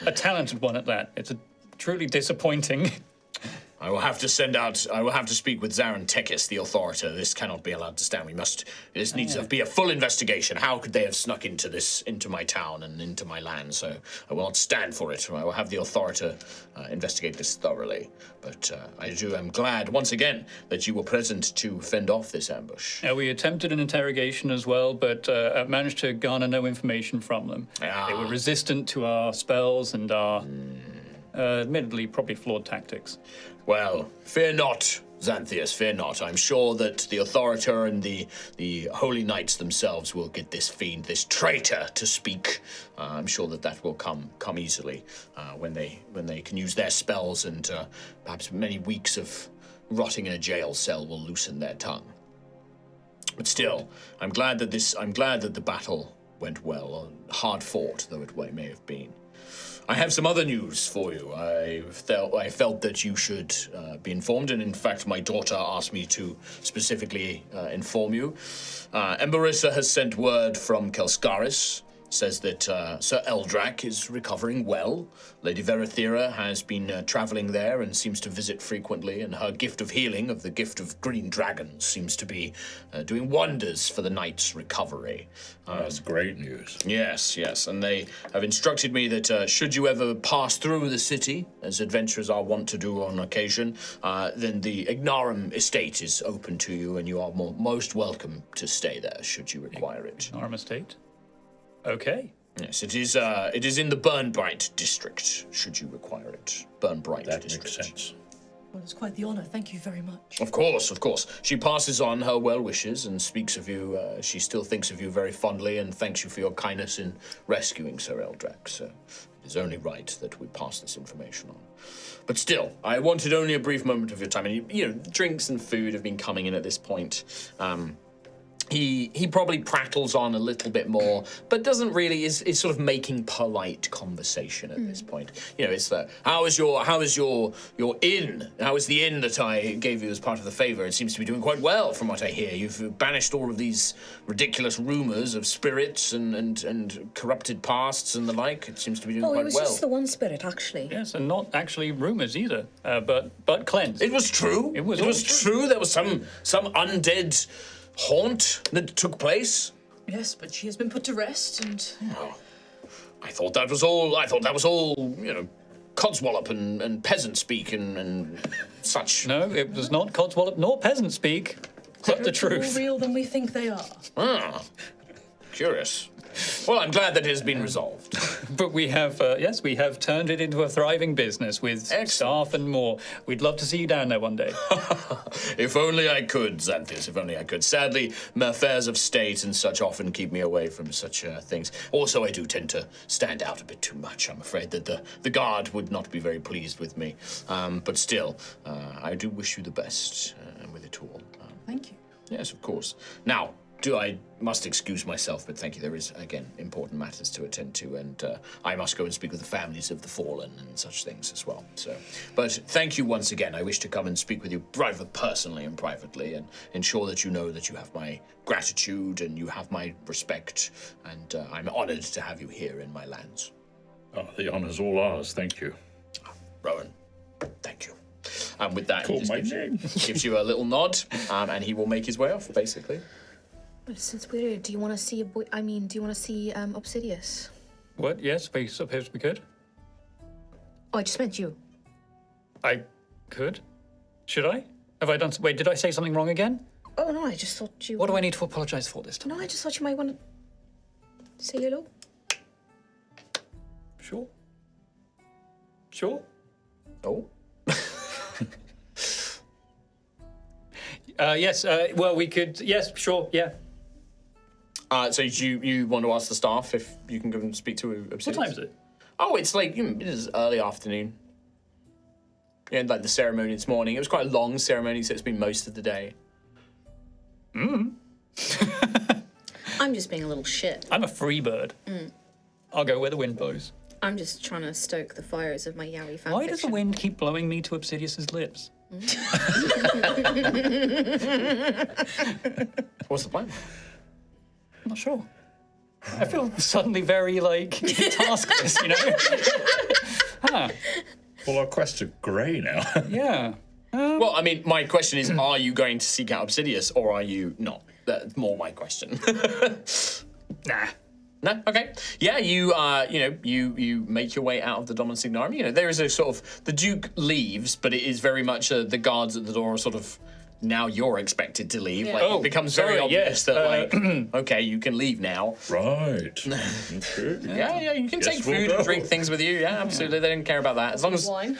Speaker 2: A talented one at that. It's truly disappointing.
Speaker 1: I will have to speak with Zaran Tekis, the authority. This cannot be allowed to stand. This needs to be a full investigation. How could they have snuck into my town and into my land? So I will not stand for it. I will have the authority investigate this thoroughly. But I'm glad, once again, that you were present to fend off this ambush.
Speaker 2: We attempted an interrogation as well, but managed to garner no information from them. They were resistant to our spells and our, admittedly, probably flawed tactics.
Speaker 1: Well, fear not, Xanthias, fear not. I'm sure that the authority and the Holy Knights themselves will get this fiend, this traitor, to speak. I'm sure that will come easily when they can use their spells, and perhaps many weeks of rotting in a jail cell will loosen their tongue. But still, I'm glad that the battle went well, hard fought though it may have been. I have some other news for you. I felt that you should be informed, and in fact, my daughter asked me to specifically inform you. Emberissa has sent word from Kelskaris says that Sir Eldrak is recovering well. Lady Verathera has been traveling there and seems to visit frequently, and her gift of healing, of the gift of green dragons, seems to be doing wonders for the knight's recovery.
Speaker 3: That's great news.
Speaker 1: Yes, and they have instructed me that should you ever pass through the city, as adventurers are wont to do on occasion, then the Ignarum estate is open to you, and you are most welcome to stay there should you require it.
Speaker 2: Arm estate. Okay.
Speaker 1: Yes, it is in the Burnbright district, should you require it. Burnbright
Speaker 3: That
Speaker 1: district.
Speaker 3: makes sense.
Speaker 4: Well, it's quite the honor. Thank you very much.
Speaker 1: Of course. She passes on her well wishes and speaks of you. She still thinks of you very fondly and thanks you for your kindness in rescuing Sir Eldrak. So it is only right that we pass this information on. But still, I wanted only a brief moment of your time. And, drinks and food have been coming in at this point. He probably prattles on a little bit more, but doesn't really is sort of making polite conversation at this point. It's how is your inn? How is the inn that I gave you as part of the favor? It seems to be doing quite well from what I hear. You've banished all of these ridiculous rumors of spirits and corrupted pasts and the like. It seems to be doing quite
Speaker 5: it was
Speaker 1: well.
Speaker 5: just the one spirit, actually.
Speaker 2: Yes, and not actually rumours either, but cleansed.
Speaker 1: It was true.
Speaker 2: It was
Speaker 1: true. There was some undead haunt that took place.
Speaker 4: Yes, but she has been put to rest, and
Speaker 1: I thought that was all, codswallop and peasant speak and such.
Speaker 2: No, it was not codswallop nor peasant speak, but the
Speaker 4: more
Speaker 2: truth.
Speaker 4: real than we think they are.
Speaker 1: Curious. Well, I'm glad that it has been resolved.
Speaker 2: But we have, we have turned it into a thriving business with staff and more. We'd love to see you down there one day.
Speaker 1: If only I could, Xanthius, if only I could. Sadly, affairs of state and such often keep me away from such things. Also, I do tend to stand out a bit too much. I'm afraid that the guard would not be very pleased with me. But still, I do wish you the best with it all.
Speaker 4: Thank you.
Speaker 1: Yes, of course. Now, I must excuse myself, but thank you. There is, again, important matters to attend to, and I must go and speak with the families of the fallen and such things as well. But thank you once again. I wish to come and speak with you rather personally and privately and ensure that you know that you have my gratitude and you have my respect, and I'm honored to have you here in my lands.
Speaker 3: Oh, the honor's all ours. Thank you.
Speaker 1: Rowan, thank you. And with that,
Speaker 3: Call
Speaker 1: he
Speaker 3: my
Speaker 1: just
Speaker 3: name.
Speaker 1: gives you a little nod, and he will make his way off, basically.
Speaker 5: But since we're here, do you want to see Obsidius?
Speaker 2: What? Yes, we suppose we could.
Speaker 5: Oh, I just meant you.
Speaker 2: I could? Should I? Have I done... Wait, did I say something wrong again?
Speaker 5: Oh, no, I just thought you...
Speaker 2: What do I need to apologise for this time?
Speaker 5: No, I just thought you might want to say hello.
Speaker 2: Sure. Sure?
Speaker 1: Oh.
Speaker 2: Yes, well, we could... Yes, sure, yeah.
Speaker 1: So you want to ask the staff if you can go and speak to Obsidius?
Speaker 2: What time is it?
Speaker 1: Oh, it's like, it is early afternoon. Yeah, like the ceremony this morning. It was quite a long ceremony, so it's been most of the day.
Speaker 5: I'm just being a little shit.
Speaker 2: I'm a free bird. I'll go where the wind blows.
Speaker 5: I'm just trying to stoke the fires of my yaoi fanfiction.
Speaker 2: Why does the wind keep blowing me to Obsidius's lips?
Speaker 1: What's the plan?
Speaker 2: I'm not sure. I feel suddenly very, taskless,
Speaker 3: Well, our quests are grey now.
Speaker 2: Yeah.
Speaker 1: Well, I mean, my question is, are you going to seek out Obsidius, or are you not? That's more my question.
Speaker 2: Nah.
Speaker 1: No? Okay. Yeah, you make your way out of the Dominus Signarum. There is a sort of... The Duke leaves, but it is very much the guards at the door are sort of... Now you're expected to leave.
Speaker 4: Yeah.
Speaker 1: It becomes very obvious that, okay, you can leave now.
Speaker 3: Right. Okay.
Speaker 1: Yeah, you can take
Speaker 3: we'll
Speaker 1: food
Speaker 3: go.
Speaker 1: and drink things with you. Yeah, absolutely. They don't care about that. As long as...
Speaker 4: Wine.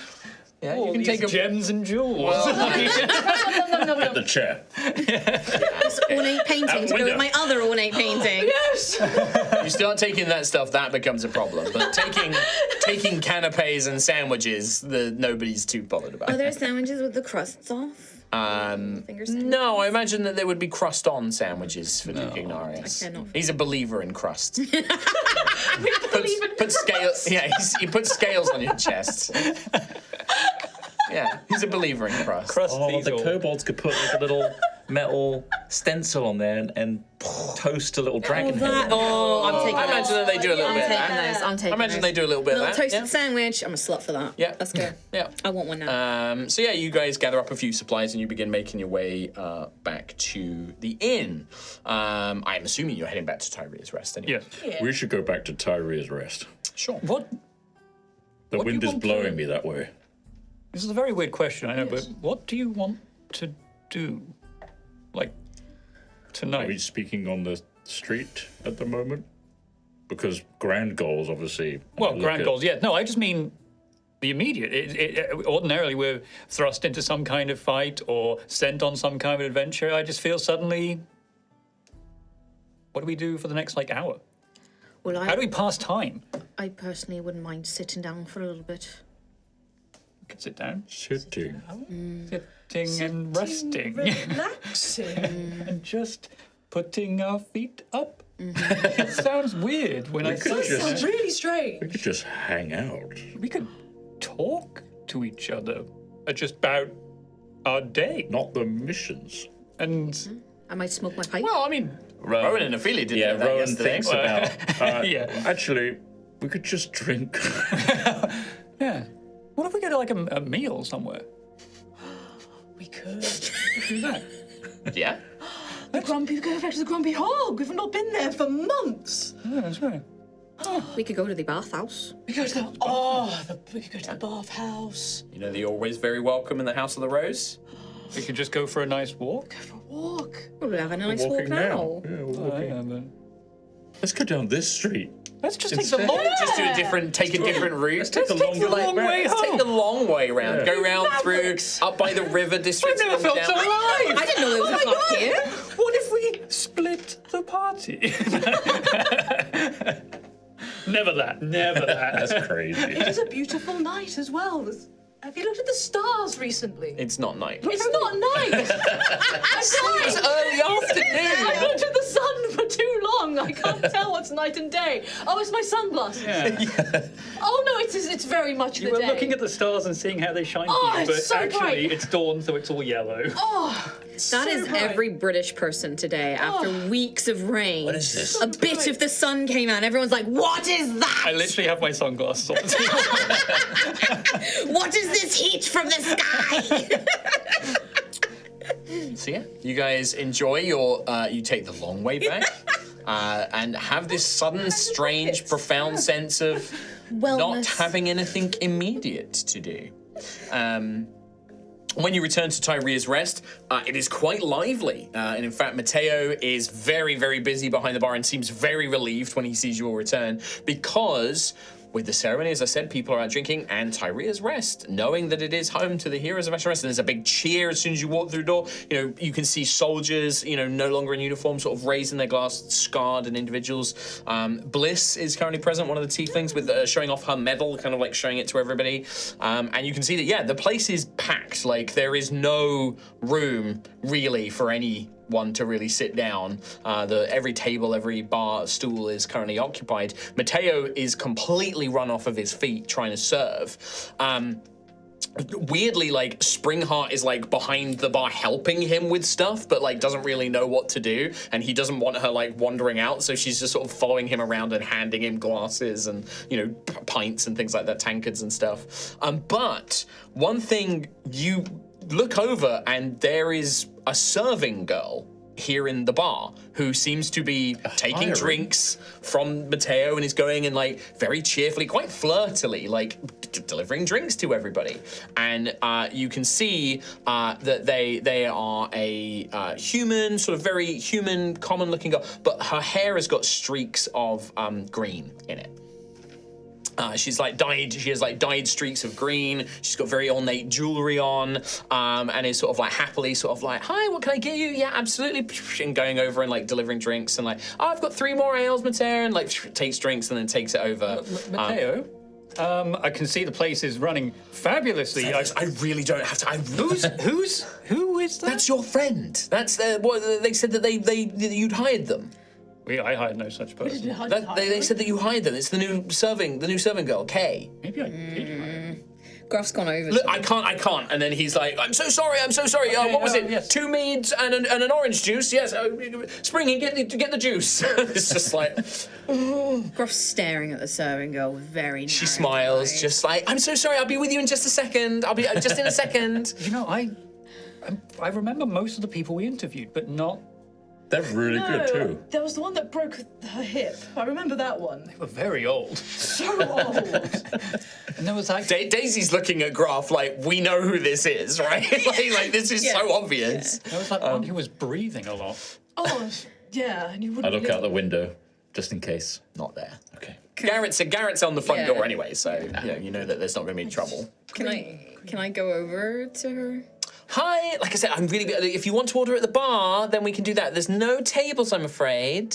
Speaker 1: Yeah,
Speaker 2: All
Speaker 1: you can
Speaker 2: these
Speaker 1: take a...
Speaker 2: gems and jewels.
Speaker 3: Get the chair.
Speaker 5: This ornate painting to go with my other ornate painting.
Speaker 1: You start taking that stuff, that becomes a problem. But taking canapes and sandwiches, nobody's too bothered about.
Speaker 5: Are there sandwiches with the crusts off? Finger sandwiches?
Speaker 1: No, I imagine that there would be crust-on sandwiches for Duke Ignarius.
Speaker 5: I cannot.
Speaker 1: He's a believer in crust. Put scales. Yeah, he puts scales on your chest. Yeah, he's a believer in crust.
Speaker 2: Crust
Speaker 3: Oh, the
Speaker 2: diesel.
Speaker 3: kobolds could put like a little metal stencil on there and toast a little dragon head.
Speaker 5: I'm taking
Speaker 1: I imagine that they do a little
Speaker 5: I'm
Speaker 1: bit of
Speaker 5: taking
Speaker 1: that.
Speaker 5: those. I'm taking
Speaker 1: I imagine
Speaker 5: those.
Speaker 1: they do a little bit of
Speaker 5: Little
Speaker 1: that.
Speaker 5: toasted sandwich. I'm a slut for that.
Speaker 1: Yeah.
Speaker 5: Let's go.
Speaker 1: Yeah.
Speaker 5: I want one now.
Speaker 1: So yeah, you guys gather up a few supplies and you begin making your way back to the inn. I'm assuming you're heading back to Tyria's Rest anyway.
Speaker 2: Yes.
Speaker 3: We should go back to Tyria's Rest.
Speaker 1: Sure.
Speaker 2: What?
Speaker 3: The
Speaker 2: What do you
Speaker 3: wind is
Speaker 2: want to-
Speaker 3: blowing me that way.
Speaker 2: This is a very weird question, I know, but what do you want to do? Like, tonight?
Speaker 3: Are we speaking on the street at the moment? Because grand goals, obviously.
Speaker 2: Well,
Speaker 3: look
Speaker 2: grand
Speaker 3: at-
Speaker 2: goals, yeah. No, I just mean the immediate. Ordinarily, we're thrust into some kind of fight or sent on some kind of adventure. I just feel suddenly, what do we do for the next, hour?
Speaker 5: Well,
Speaker 2: How do we pass time?
Speaker 5: I personally wouldn't mind sitting down for a little bit.
Speaker 2: We could sit down.
Speaker 3: Sitting.
Speaker 2: Sitting and resting.
Speaker 4: Relaxing.
Speaker 2: And just putting our feet up. It sounds weird when I say
Speaker 3: could just-
Speaker 4: Sounds
Speaker 2: that.
Speaker 4: really strange.
Speaker 3: We could just hang out.
Speaker 2: We could talk to each other just about our day.
Speaker 3: Not the missions.
Speaker 2: And
Speaker 5: I might smoke my pipe.
Speaker 1: Well, I mean, Rowan and Ophelia did
Speaker 3: Yeah,
Speaker 1: that
Speaker 3: Rowan
Speaker 1: yesterday.
Speaker 3: thinks about.
Speaker 2: Yeah.
Speaker 3: Actually, we could just drink.
Speaker 2: yeah. What if we go to a meal somewhere?
Speaker 4: We could.
Speaker 2: Do that.
Speaker 1: Yeah.
Speaker 4: The grumpy, go back to the Grumpy Hog. We've not been there for months.
Speaker 2: Yeah, that's right.
Speaker 5: We could go to the bathhouse.
Speaker 4: We go to the we could go to the bathhouse.
Speaker 1: You know, you're always very welcome in the House of the Rose.
Speaker 2: We could just go for a nice walk.
Speaker 4: Go for a walk.
Speaker 5: Well, we're having a nice walk
Speaker 3: Walking
Speaker 5: now.
Speaker 3: now. Yeah, we're
Speaker 2: Oh,
Speaker 3: walking.
Speaker 2: yeah, but
Speaker 3: Let's go down this street.
Speaker 2: let's just take
Speaker 3: Instead-
Speaker 2: the long.
Speaker 1: Just do a different route.
Speaker 3: Let's take the long
Speaker 2: the long way
Speaker 1: Let's take
Speaker 2: home.
Speaker 1: the long way round.
Speaker 3: Yeah.
Speaker 1: Go round through, up by the river district.
Speaker 2: I've never felt
Speaker 1: down.
Speaker 2: so alive.
Speaker 5: I didn't know there was a clock here.
Speaker 2: What if we split the party? Never that. Never that.
Speaker 3: That's crazy.
Speaker 4: It is a beautiful night as well. Have you looked at the stars recently?
Speaker 1: It's not night.
Speaker 4: It's not night.
Speaker 1: It's early afternoon.
Speaker 4: I've looked at the sun for too long. I can't tell what's night and day. Oh, it's my sunglasses.
Speaker 2: Yeah.
Speaker 4: Oh no, it's very much
Speaker 2: You
Speaker 4: the
Speaker 2: were
Speaker 4: day.
Speaker 2: looking at the stars and seeing how they shine
Speaker 4: Oh,
Speaker 2: for you, but
Speaker 4: it's so
Speaker 2: actually
Speaker 4: bright.
Speaker 2: it's dawn, so it's all yellow.
Speaker 4: Oh,
Speaker 5: That is every British person today. After weeks of rain,
Speaker 3: What is this?
Speaker 5: a bit of the sun came out. Everyone's like, "What is that?
Speaker 2: I literally have my sunglasses on.
Speaker 5: What is this heat from the sky?"
Speaker 1: So yeah, you guys enjoy your. You take the long way back, and have this sudden, strange, profound sense of not
Speaker 5: Wellness.
Speaker 1: having anything immediate to do. When you return to Tyria's Rest, it is quite lively. And in fact, Matteo is very, very busy behind the bar and seems very relieved when he sees you all return because with the ceremony, as I said, people are out drinking and Tyria's Rest, knowing that it is home to the heroes of Ashen Rest. And there's a big cheer as soon as you walk through the door. You know, you can see soldiers, no longer in uniform, sort of raising their glass, scarred and individuals. Bliss is currently present, one of the tieflings, with showing off her medal, kind of like showing it to everybody. And you can see that, yeah, the place is packed. Like, there is no room, really, for anyone to really sit down. Every table, every bar, stool is currently occupied. Matteo is completely run off of his feet trying to serve. Weirdly, Springheart is behind the bar helping him with stuff, but doesn't really know what to do, and he doesn't want her wandering out, so she's just sort of following him around and handing him glasses and pints and things like that, tankards and stuff. But one thing, you look over and there is a serving girl here in the bar who seems to be taking drinks from Matteo and is going and very cheerfully, quite flirtily, delivering drinks to everybody. And you can see that they are a human, sort of very human, common looking girl, but her hair has got streaks of green in it. She's dyed. She has dyed streaks of green. She's got very ornate jewelry on, and is sort of happily, sort of hi, what can I get you? Yeah, absolutely. And going over and delivering drinks and oh, I've got 3 more ales, Matteo, and takes drinks and then takes it over.
Speaker 2: Matteo, I can see the place is running fabulously.
Speaker 1: I really don't have to.
Speaker 2: Who is that?
Speaker 1: That's your friend. That's what they said that you'd hired them.
Speaker 2: I hired no such person.
Speaker 1: They said that you hired them. It's the new serving girl, Kay.
Speaker 2: Maybe I did hire.
Speaker 5: Gruff's gone over.
Speaker 1: Look,
Speaker 5: to
Speaker 1: I can't. And then he's like, I'm so sorry. What was it?
Speaker 2: yes.
Speaker 1: 2 meads and an orange juice. Yes. Springy, get the juice. It's just like...
Speaker 5: Gruff's staring at the serving girl with very
Speaker 1: She
Speaker 5: narrowed
Speaker 1: smiles,
Speaker 5: eyes.
Speaker 1: just like, I'm so sorry, I'll be with you in just a second. I'll be just in a second.
Speaker 2: You know, I remember most of the people we interviewed, but not.
Speaker 3: They're really good too.
Speaker 4: There was the one that broke her hip. I remember that one.
Speaker 2: They were very old.
Speaker 4: So old.
Speaker 2: And there was like.
Speaker 1: Daisy's looking at Graf like, we know who this is, right? like this is so obvious.
Speaker 2: There was like one who was breathing a lot.
Speaker 4: Oh, yeah. And you
Speaker 3: I
Speaker 4: wouldn't
Speaker 3: look out the window just in case.
Speaker 1: Not there.
Speaker 3: Okay.
Speaker 1: Garrett's on the front
Speaker 5: Yeah.
Speaker 1: door anyway, so you know that there's not going to be any trouble.
Speaker 5: Can I go over to her?
Speaker 1: Hi, like I said, I'm really. If you want to order at the bar, then we can do that. There's no tables, I'm afraid.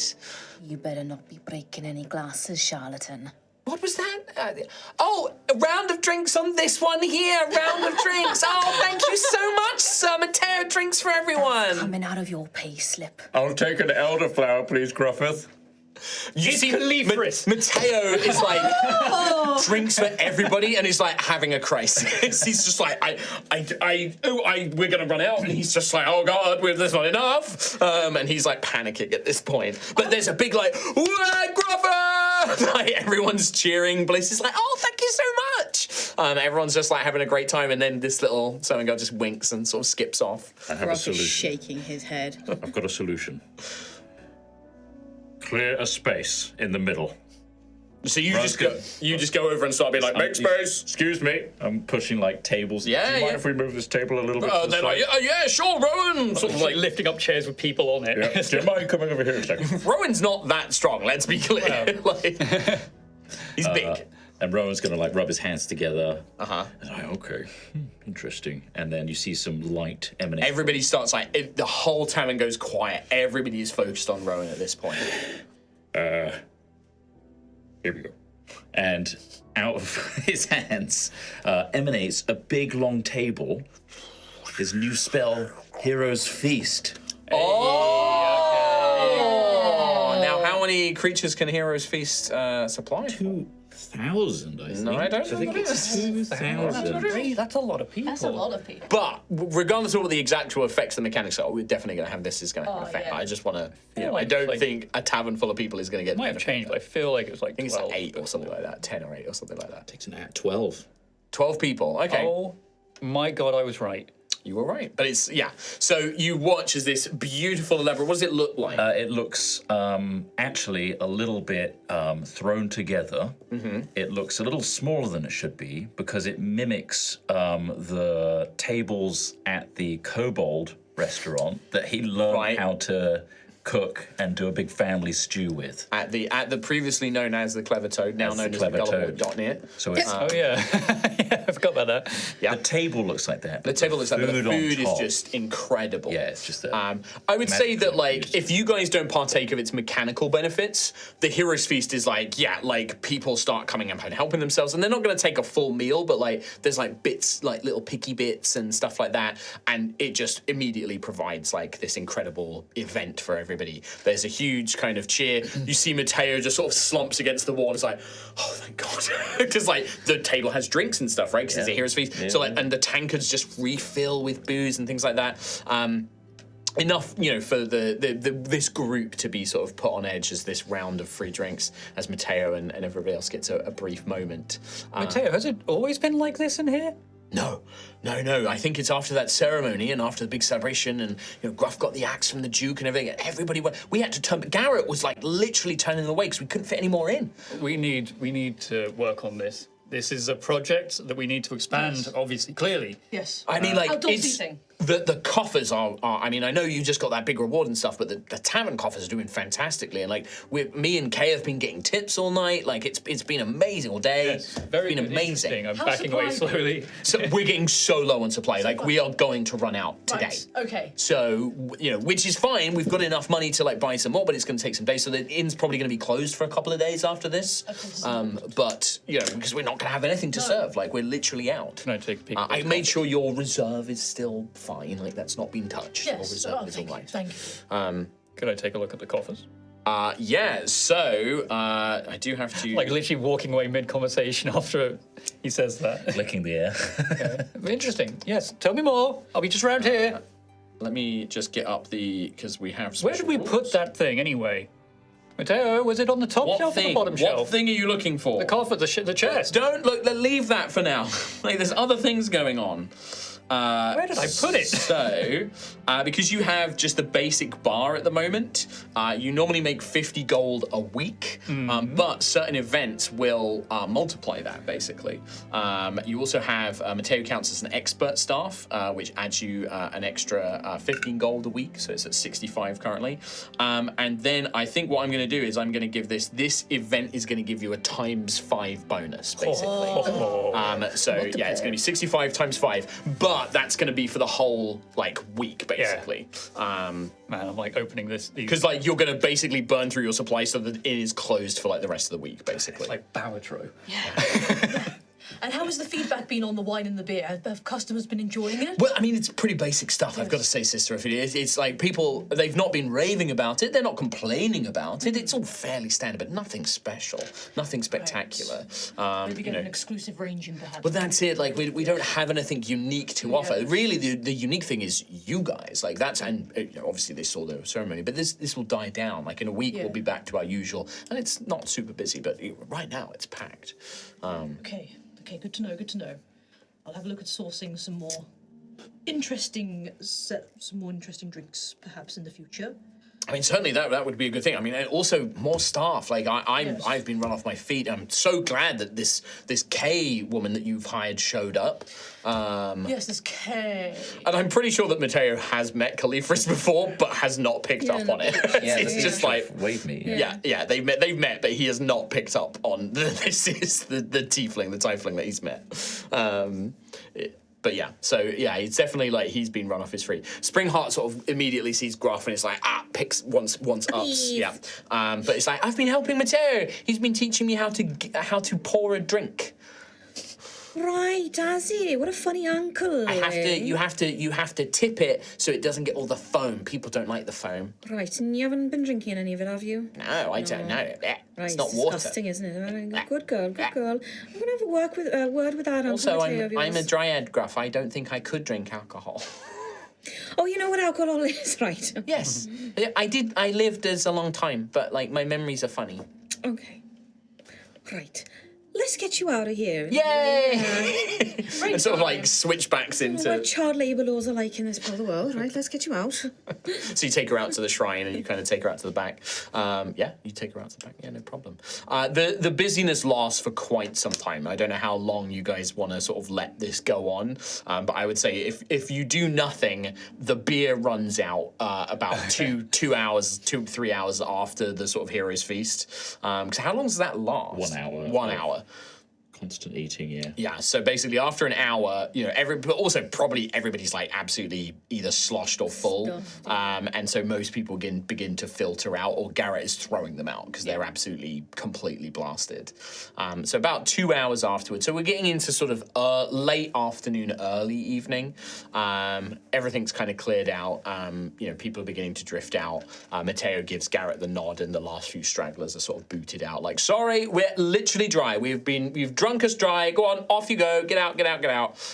Speaker 6: You better not be breaking any glasses, charlatan.
Speaker 1: What was that? A round of drinks on this one here. Round of drinks. Oh, thank you so much, sir. Mateo drinks for everyone.
Speaker 6: Coming out of your pay slip.
Speaker 3: I'll take an elderflower, please, Gruffith.
Speaker 1: You see,
Speaker 2: Califerous.
Speaker 1: Mateo is like drinks for everybody, and he's like having a crisis. He's just like, we're gonna run out, and he's just like, oh god, there's not enough, and he's like panicking at this point. But there's a big like, Gruffer! Like everyone's cheering. Bliss is like, oh, thank you so much. Everyone's just like having a great time, and then this little serving girl just winks and sort of skips off.
Speaker 3: I have a
Speaker 5: Gruff is
Speaker 3: solution.
Speaker 5: shaking his head.
Speaker 3: I've got a solution. Clear a space in the middle.
Speaker 1: So you
Speaker 3: Right.
Speaker 1: just go over and start being like, make space.
Speaker 3: Excuse me. I'm pushing like tables.
Speaker 1: Yeah,
Speaker 3: Do you mind
Speaker 1: yeah.
Speaker 3: if we move this table a little bit? to the
Speaker 1: They're like,
Speaker 3: side?
Speaker 1: yeah, sure, Rowan. Sort of
Speaker 2: Like
Speaker 1: like,
Speaker 2: lifting up chairs with people on it.
Speaker 3: Yeah. Do you mind coming over here a second?
Speaker 1: Rowan's not that strong, let's be clear. Like, he's big.
Speaker 3: And Rowan's gonna like rub his hands together.
Speaker 1: Uh-huh.
Speaker 3: And I, okay, interesting. And then you see some light emanate.
Speaker 1: Everybody starts like, the whole tavern goes quiet. Everybody is focused on Rowan at this point.
Speaker 3: Here we go. And out of his hands emanates a big long table. His new spell, Hero's Feast.
Speaker 1: Oh! Now, how many creatures can Hero's Feast supply?
Speaker 3: 2,000, I think.
Speaker 1: No, I don't know
Speaker 3: think
Speaker 1: what it
Speaker 3: it's
Speaker 1: is.
Speaker 3: 2,000.
Speaker 2: Hey, that's a lot of people.
Speaker 4: That's a lot of people.
Speaker 1: But regardless of what the actual effects the mechanics are, we're definitely going to have this is going to have an effect.
Speaker 4: yeah.
Speaker 1: I just want to, I
Speaker 2: like-
Speaker 1: don't
Speaker 2: like-
Speaker 1: think a tavern full of people is going to get.
Speaker 2: Might have changed, but I feel like it was like
Speaker 1: I think it's
Speaker 2: 12
Speaker 1: like 8 or something like that, 10 or 8 or something like that.
Speaker 3: Takes an at 12.
Speaker 1: 12 people. Okay.
Speaker 2: Oh my god, I was right.
Speaker 1: You were right. But it's, So you watch as this beautiful elaborate, what does it look like?
Speaker 3: It looks actually a little bit thrown together. Mm-hmm. It looks a little smaller than it should be because it mimics the tables at the Kobold restaurant that he learned
Speaker 1: Right.
Speaker 3: how to cook and do a big family stew with.
Speaker 1: At the previously known as the Clever Toad, now
Speaker 3: As
Speaker 1: known
Speaker 3: the
Speaker 1: as the
Speaker 3: Clever
Speaker 1: Gullible
Speaker 3: Toad.
Speaker 1: Dotnet.
Speaker 3: So it's,
Speaker 2: Oh yeah. Yeah, I forgot about that.
Speaker 1: Yeah.
Speaker 3: the table looks like that.
Speaker 1: The table looks like, but the
Speaker 3: on
Speaker 1: food is
Speaker 3: top-
Speaker 1: just incredible.
Speaker 3: Yeah, it's just a
Speaker 1: I would say that,
Speaker 3: magical
Speaker 1: like,
Speaker 3: feast.
Speaker 1: if you guys don't partake of its mechanical benefits, the Hero's Feast is like, people start coming up and helping themselves, and they're not going to take a full meal, but like, there's like bits, like little picky bits and stuff like that, and it just immediately provides like this incredible event for everybody. There's a huge kind of cheer. You see Mateo just sort of slumps against the wall. And it's like, oh, thank God, because like the table has drinks and stuff, right? Because it's a Hero's Feast. So like, and the tankards just refill with booze and things like that. Enough, for this group to be sort of put on edge as this round of free drinks, as Mateo and everybody else gets a brief moment.
Speaker 2: Mateo, has it always been like this in here?
Speaker 1: No. I think it's after that ceremony and after the big celebration, and Gruff got the axe from the Duke and everything. Everybody went. We had to turn. Garrett was like literally turning away because we couldn't fit any more in.
Speaker 2: We need to work on this. This is a project that we need to expand, obviously, clearly.
Speaker 4: Yes.
Speaker 1: I mean, like
Speaker 4: Outdoor
Speaker 1: it's
Speaker 4: seating.
Speaker 1: the coffers are. I mean, I know you just got that big reward and stuff, but the tavern coffers are doing fantastically. And like, me and Kay have been getting tips all night. Like, it's been amazing all day.
Speaker 2: Yes, very
Speaker 1: it's been
Speaker 2: good,
Speaker 1: amazing.
Speaker 2: interesting. I'm
Speaker 4: How
Speaker 2: backing away
Speaker 4: surprising.
Speaker 2: slowly.
Speaker 1: So we're getting so low on supply. Like, we are going to run out today.
Speaker 4: Right. Okay.
Speaker 1: So, which is fine. We've got enough money to like buy some more, but it's going to take some days. So the inn's probably going to be closed for a couple of days after this. But because we're not going to have anything to serve. Like, we're literally out.
Speaker 2: Can I take a peek?
Speaker 1: I made sure your reserve is still fine. Like, that's not been touched. Your
Speaker 4: Yes.
Speaker 1: reserve is all
Speaker 4: Thank you.
Speaker 1: right.
Speaker 4: Thank you.
Speaker 2: Could I take a look at the coffers?
Speaker 1: So I do have to.
Speaker 2: Like literally walking away mid-conversation after he says that.
Speaker 3: Licking the air.
Speaker 2: Interesting. Yes. Tell me more. I'll be just around here.
Speaker 1: Let me just get up because we have.
Speaker 2: Where did we put that thing anyway? Matteo, was it on the top shelf or the bottom shelf?
Speaker 1: What thing are you looking for?
Speaker 2: The coffer, the chest.
Speaker 1: Don't look. Leave that for now. Like, there's other things going on.
Speaker 2: Where did I put it?
Speaker 1: So, because you have just the basic bar at the moment, you normally make 50 gold a week, but certain events will multiply that, basically. You also have Matteo counts as an expert staff, which adds you an extra 15 gold a week, so it's at 65 currently. And then I think what I'm going to do is I'm going to give this event is going to give you a ×5 bonus, basically. So, yeah, it's going to be 65 times 5, but that's going to be for the whole week, basically.
Speaker 2: Man, I'm like opening this
Speaker 1: because you're going to basically burn through your supply so that it is closed for the rest of the week, basically.
Speaker 2: It's like Bowertro.
Speaker 4: Yeah. And how has the feedback been on the wine and the beer? Have customers been enjoying it?
Speaker 1: Well, I mean, it's pretty basic stuff, I've got to say, Sister. It's like people, they've not been raving about it, they're not complaining about it, it's all fairly standard, but nothing special, nothing spectacular.
Speaker 4: Maybe get an exclusive range in, perhaps.
Speaker 1: But that's it, we don't have anything unique to offer. Really, the unique thing is you guys, and obviously they saw the ceremony, but this will die down. In a week, we'll be back to our usual, and it's not super busy, but right now it's packed.
Speaker 4: Okay, good to know. I'll have a look at sourcing some more interesting drinks, perhaps in the future.
Speaker 1: I mean, certainly that would be a good thing. I mean, and also more staff. I've been run off my feet. I'm so glad that this K woman that you've hired showed up.
Speaker 4: Yes, this K.
Speaker 1: And I'm pretty sure that Matteo has met Califris before, but has not picked up on it. It's just
Speaker 3: wave me.
Speaker 1: Yeah. They've met, but he has not picked up on this is the tiefling that he's met. But yeah, so yeah, it's definitely he's been run off his feet. Springheart sort of immediately sees Gruff and it's picks once ups. Yeah, but it's I've been helping Matteo. He's been teaching me how to pour a drink.
Speaker 5: Right, has he? What a funny uncle.
Speaker 1: You have to tip it so it doesn't get all the foam. People don't like the foam.
Speaker 5: Right, and you haven't been drinking any of it, have you?
Speaker 1: No, I don't know.
Speaker 5: Right,
Speaker 1: it's not water.
Speaker 5: Disgusting, isn't it? Good girl. I'm going to have a word with that.
Speaker 1: Also, I'm a dryad, Gruff. I don't think I could drink alcohol.
Speaker 5: Oh, you know what alcohol is, right?
Speaker 1: Yes, I lived as a long time, but my memories are funny.
Speaker 5: Okay, right. Let's get you out of here.
Speaker 1: Yay! And sort of switchbacks into...
Speaker 5: What child labour laws are like in this part of the world, right? Let's get you out.
Speaker 1: So you take her out to the shrine and you kind of take her out to the back. You take her out to the back. Yeah, no problem. The busyness lasts for quite some time. I don't know how long you guys want to sort of let this go on, but I would say if you do nothing, the beer runs out about 3 hours after the sort of Heroes Feast. Because how long does that last?
Speaker 3: 1 hour.
Speaker 1: 1 hour.
Speaker 3: Constant eating, yeah.
Speaker 1: Yeah, so basically after an hour, but also probably everybody's absolutely either sloshed or full. And so most people begin to filter out, or Garrett is throwing them out because they're absolutely completely blasted. So about 2 hours afterwards, so we're getting into sort of late afternoon, early evening. Everything's kind of cleared out. People are beginning to drift out. Matteo gives Garrett the nod, and the last few stragglers are sort of booted out. Sorry, we're literally dry. You've drunk us dry. Go on, off you go. Get out,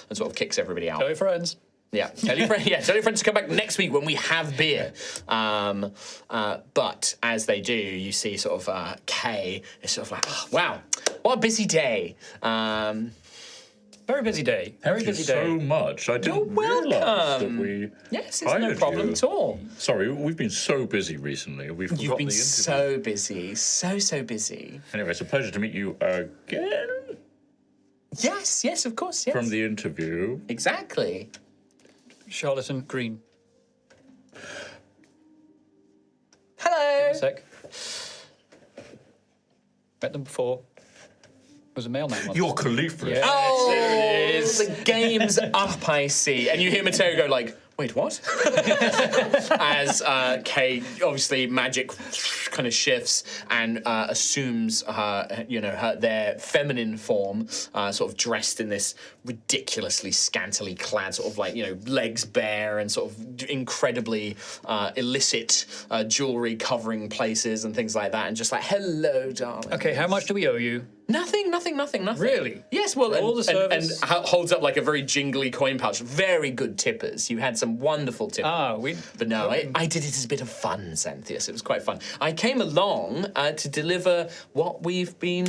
Speaker 1: and sort of kicks everybody out.
Speaker 2: Tell your friends.
Speaker 1: Yeah, tell your friends to come back next week when we have beer. But as they do, you see sort of Kay is sort of wow, what a busy day.
Speaker 2: Very busy day.
Speaker 3: Thank you so much. I didn't realise that we
Speaker 1: Yes, it's no problem at all.
Speaker 3: Sorry, we've been so busy recently. We've forgotten
Speaker 1: You've been
Speaker 3: the interview.
Speaker 1: so busy, so busy.
Speaker 3: Anyway, it's a pleasure to meet you again.
Speaker 1: Yes, of course, yes.
Speaker 3: From the interview.
Speaker 1: Exactly.
Speaker 2: Charlatan Green.
Speaker 1: Hello.
Speaker 2: A sec. Met them before. It was a mailman once.
Speaker 3: You're Califris.
Speaker 2: Yeah.
Speaker 1: Oh, the game's up, I see. And you hear Matteo go Wait, what? As Kay, obviously, magic kind of shifts and assumes their feminine form, sort of dressed in this ridiculously scantily clad, sort of like, legs bare and sort of incredibly illicit jewelry covering places and things like that, and just like, hello, darling.
Speaker 2: Okay, how much do we owe you?
Speaker 1: Nothing.
Speaker 2: Really?
Speaker 1: Yes, well,
Speaker 2: All the service?
Speaker 1: and holds up like a very jingly coin pouch. Very good tippers. You had some wonderful tippers. But no, I did it as a bit of fun, Xanthias. It was quite fun. I came along to deliver what we've been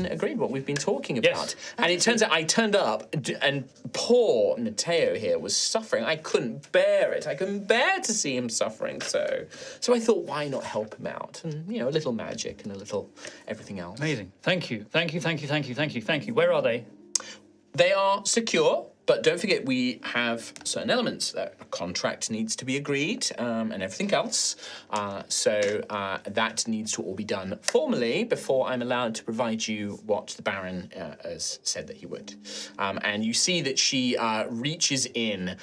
Speaker 1: talking about.
Speaker 2: Yes.
Speaker 1: And it turns out I turned up, and poor Matteo here was suffering. I couldn't bear it. I couldn't bear to see him suffering. So I thought, why not help him out? And, a little magic and a little everything else.
Speaker 2: Amazing. Thank you. Where are they?
Speaker 1: They are secure, but don't forget we have certain elements. A contract needs to be agreed and everything else. So that needs to all be done formally before I'm allowed to provide you what the Baron has said that he would. And you see that she reaches in.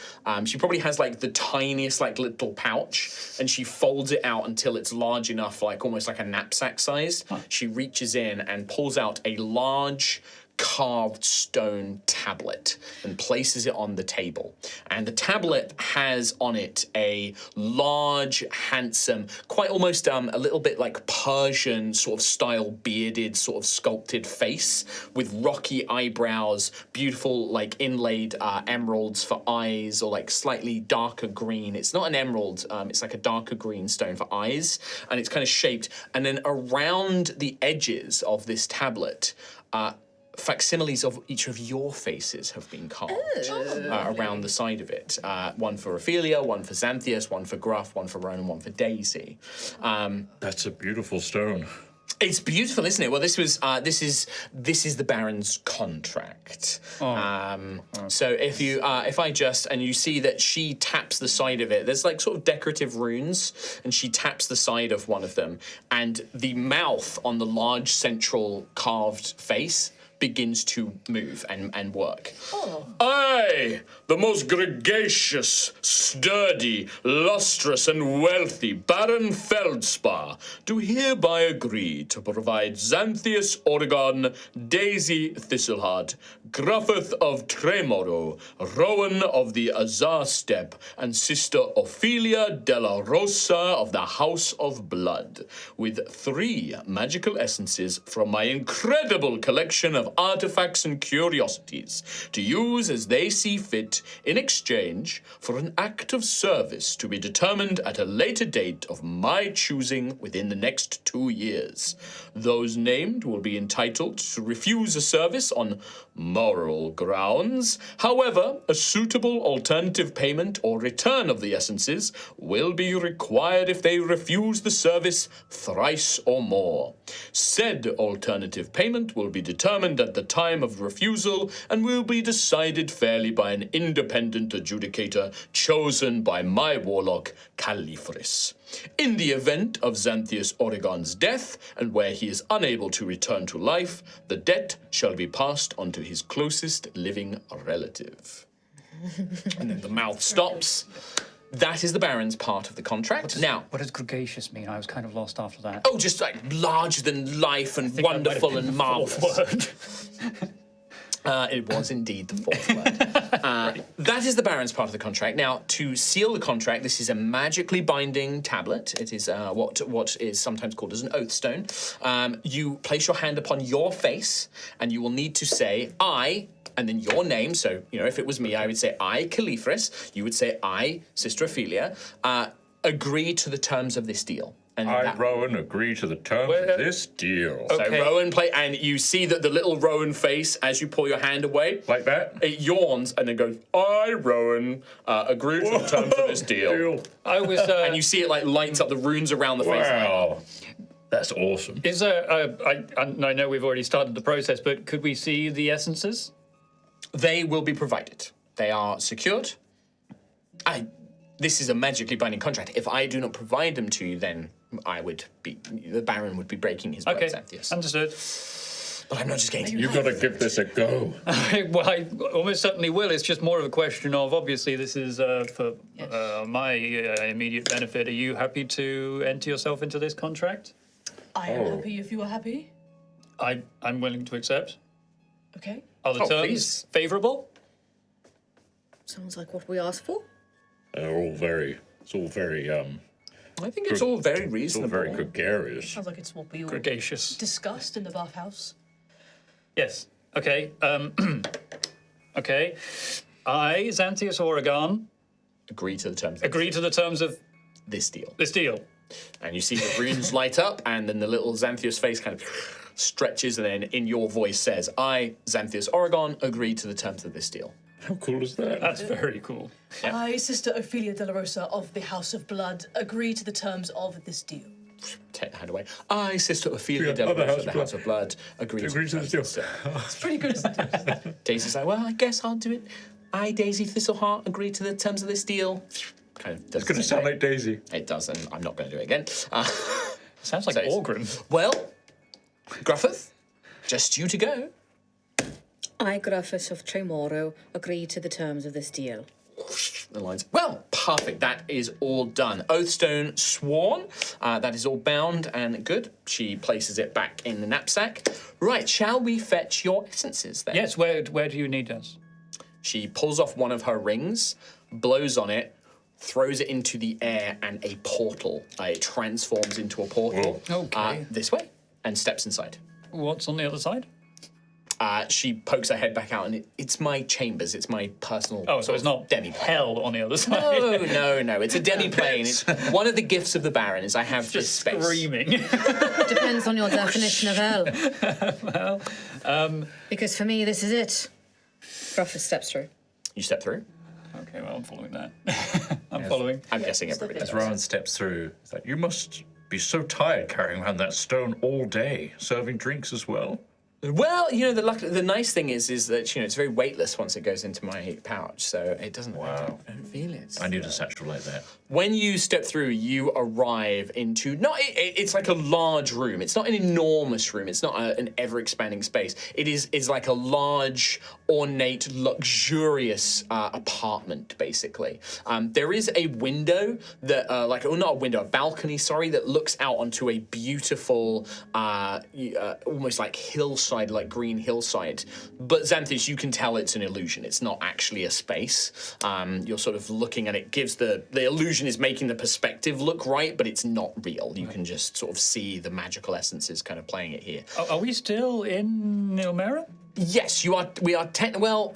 Speaker 1: She probably has like the tiniest like little pouch, and she folds it out until it's large enough, like almost like a knapsack size. Huh. She reaches in and pulls out a large carved stone tablet and places it on the table. And the tablet has on it a large, handsome, quite almost a little bit like Persian sort of style bearded, sort of sculpted face with rocky eyebrows, beautiful like inlaid emeralds for eyes, or like slightly darker green. It's not an emerald, it's like a darker green stone for eyes, and it's kind of shaped. And then around the edges of this tablet, facsimiles of each of your faces have been carved around the side of it. One for Ophelia, one for Xanthias, one for Gruff, one for Ronan, one for Daisy.
Speaker 3: That's a beautiful stone.
Speaker 1: It's beautiful, isn't it? Well, this is the Baron's contract. So if I just, and you see that she taps the side of it, there's like sort of decorative runes, and she taps the side of one of them, and the mouth on the large central carved face begins to move and work. I, the most gregarious, sturdy, lustrous, and wealthy Baron Feldspar, do hereby agree to provide Xanthias Oregon, Daisy Thistleheart, Gruffith of Tremoro, Rowan of the Azar Steppe, and Sister Ophelia della Rosa of the House of Blood, with 3 magical essences from my incredible collection of artifacts and curiosities, to use as they see fit in exchange for an act of service to be determined at a later date of my choosing within the next 2 years. Those named will be entitled to refuse a service on moral grounds. However, a suitable alternative payment or return of the essences will be required if they refuse the service thrice or more. Said alternative payment will be determined at the time of refusal and will be decided fairly by an independent adjudicator chosen by my warlock, Califris. In the event of Xanthias Oregon's death, and where he is unable to return to life, the debt shall be passed on to his closest living relative. And then the mouth stops. That is the Baron's part of the contract.
Speaker 2: What does gregarious mean? I was kind of lost after that.
Speaker 1: Oh, just like larger than life and wonderful and marvelous. It was indeed the 4th word. That is the Baron's part of the contract. Now, to seal the contract, this is a magically binding tablet. It is what is sometimes called as an oath stone. You place your hand upon your face, and you will need to say, I, and then your name. So, if it was me, I would say, I, Califris. You would say, I, Sister Ophelia, agree to the terms of this deal. And
Speaker 3: Rowan, agree to the terms of this deal.
Speaker 1: So Rowan and you see that the little Rowan face, as you pull your hand away,
Speaker 3: like that,
Speaker 1: it yawns and then goes, I, Rowan, agree to the terms of this deal.
Speaker 2: I was,
Speaker 1: and you see it like lights up the runes around the face.
Speaker 3: Wow. That's awesome.
Speaker 2: Is there, I know we've already started the process, but could we see the essences?
Speaker 1: They will be provided. They are secured. This is a magically binding contract. If I do not provide them to you, then the Baron would be breaking his word, Xanthias.
Speaker 2: Understood.
Speaker 1: But I'm not just going to.
Speaker 3: You've got to give this a go.
Speaker 2: Well, I almost certainly will. It's just more of a question of, obviously, this is for my immediate benefit. Are you happy to enter yourself into this contract?
Speaker 4: I am happy if you are happy.
Speaker 2: I'm willing to accept.
Speaker 4: Okay.
Speaker 2: Are the terms
Speaker 1: please.
Speaker 2: favourable?
Speaker 5: Sounds like what we asked for.
Speaker 3: It's all very,
Speaker 1: I think it's all very
Speaker 3: it's all
Speaker 1: reasonable.
Speaker 3: very gregarious.
Speaker 4: Sounds like it's what we all
Speaker 2: Gregarious.
Speaker 4: discussed in the bathhouse.
Speaker 2: Yes. Okay. Okay. I, Xanthius Oregon,
Speaker 1: Agree to the terms.
Speaker 2: agree to the terms of
Speaker 1: This deal.
Speaker 2: this deal.
Speaker 1: And you see the runes light up, and then the little Xanthius face kind of stretches, and then in your voice says, I, Xanthius Oregon, agree to the terms of this deal.
Speaker 3: How cool is that?
Speaker 2: That's very cool.
Speaker 4: I, Sister Ophelia de la Rosa of the House of Blood, agree to the terms of this deal.
Speaker 1: Take the hand away. I, Sister Ophelia
Speaker 3: Yeah,
Speaker 1: Del
Speaker 3: other
Speaker 1: Rosa
Speaker 3: House
Speaker 1: of the
Speaker 3: of
Speaker 1: House of Blood, agree to
Speaker 3: Agree
Speaker 1: the
Speaker 3: to
Speaker 1: terms
Speaker 3: the
Speaker 1: of this deal.
Speaker 4: It's pretty good, isn't it?
Speaker 1: Daisy's like, well, I guess I'll do it. I, Daisy Thistleheart, agree to the terms of this deal. Kind of does
Speaker 3: It's going to sound like Daisy.
Speaker 1: It does, and I'm not going to do it again.
Speaker 2: Sounds like
Speaker 1: So it's-
Speaker 2: Orgrim.
Speaker 1: Well, Gruffith, just you to go.
Speaker 5: I, Gruffus of Tremoro, agree to the terms of this deal.
Speaker 1: The lines. Well, perfect. That is all done. Oathstone sworn. That is all bound and good. She places it back in the knapsack. Right, shall we fetch your essences then?
Speaker 2: Yes, where do you need us?
Speaker 1: She pulls off one of her rings, blows on it, throws it into the air, and a portal. It transforms into a portal.
Speaker 2: Okay.
Speaker 1: This way, and steps inside.
Speaker 2: What's on the other side?
Speaker 1: She pokes her head back out, and it's my chambers. It's my personal.
Speaker 2: Oh, so it's not
Speaker 1: demi-plane.
Speaker 2: hell on the other side.
Speaker 1: No. It's a demi-plane. It's one of the gifts of the Baron. Is I have this
Speaker 2: Just
Speaker 1: space.
Speaker 2: screaming.
Speaker 5: Depends on your definition of hell. Because for me, this is it. Gruffus steps through.
Speaker 1: You step through.
Speaker 2: Okay, well, I'm following that. I'm following.
Speaker 1: I'm guessing everybody
Speaker 3: As
Speaker 1: does.
Speaker 3: Rowan steps through, it's like, you must be so tired carrying around that stone all day, serving drinks as well.
Speaker 1: Well, the nice thing is that it's very weightless once it goes into my pouch, so it doesn't.
Speaker 3: Wow.
Speaker 1: I don't feel it.
Speaker 3: I need a satchel like that.
Speaker 1: When you step through, you arrive into it's like a large room. It's not an enormous room. It's not an ever-expanding space. It is like a large, ornate, luxurious apartment, basically. There is a window that, not a window, a balcony, sorry, that looks out onto a beautiful, almost like hillside, like green hillside. But Xanthus, you can tell it's an illusion. It's not actually a space. You're sort of looking at it, gives the illusion is making the perspective look right, but it's not real. You can just sort of see the magical essences kind of playing it here.
Speaker 2: Are we still in Ilmera?
Speaker 1: Yes, you are. We are. Well,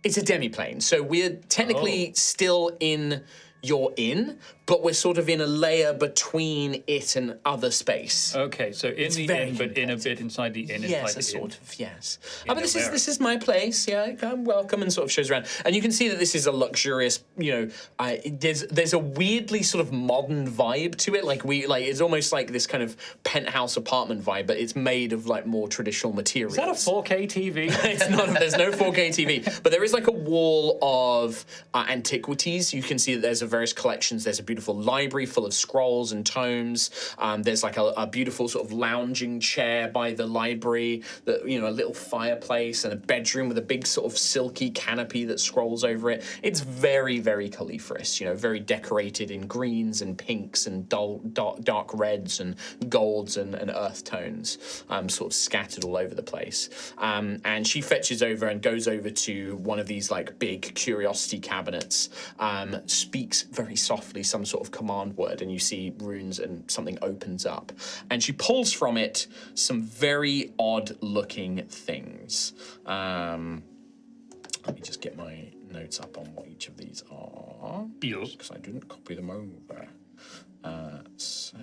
Speaker 1: it's a demi-plane, so we're technically still in your inn, but we're sort of in a layer between it and other space.
Speaker 2: Okay, so in the
Speaker 1: very
Speaker 2: inn, but in a bit inside the inn.
Speaker 1: Yes,
Speaker 2: inside the
Speaker 1: sort
Speaker 2: inn.
Speaker 1: of, yes.
Speaker 2: In
Speaker 1: But this
Speaker 2: Ilmera.
Speaker 1: is my place. Yeah, I'm welcome, and sort of shows around. And you can see that this is a luxurious. There's a weirdly sort of modern vibe to it. It's almost like this kind of penthouse apartment vibe, but it's made of like more traditional materials.
Speaker 2: Is that a 4K TV?
Speaker 1: It's not. There's no 4K TV, but there is like a wall of antiquities. You can see that there's various collections. There's a beautiful library full of scrolls and tomes. There's like a beautiful sort of lounging chair by the library. A little fireplace and a bedroom with a big sort of silky canopy that scrolls over it. It's very, very califerous. Very decorated in greens and pinks and dark reds and golds and earth tones, sort of scattered all over the place. And she fetches over and goes over to one of these like big curiosity cabinets, speaks very softly some sort of command word, and you see runes and something opens up. And she pulls from it some very odd looking things. Let me just get my notes up on what each of these are,
Speaker 2: Yes.
Speaker 1: because I didn't copy them over. So...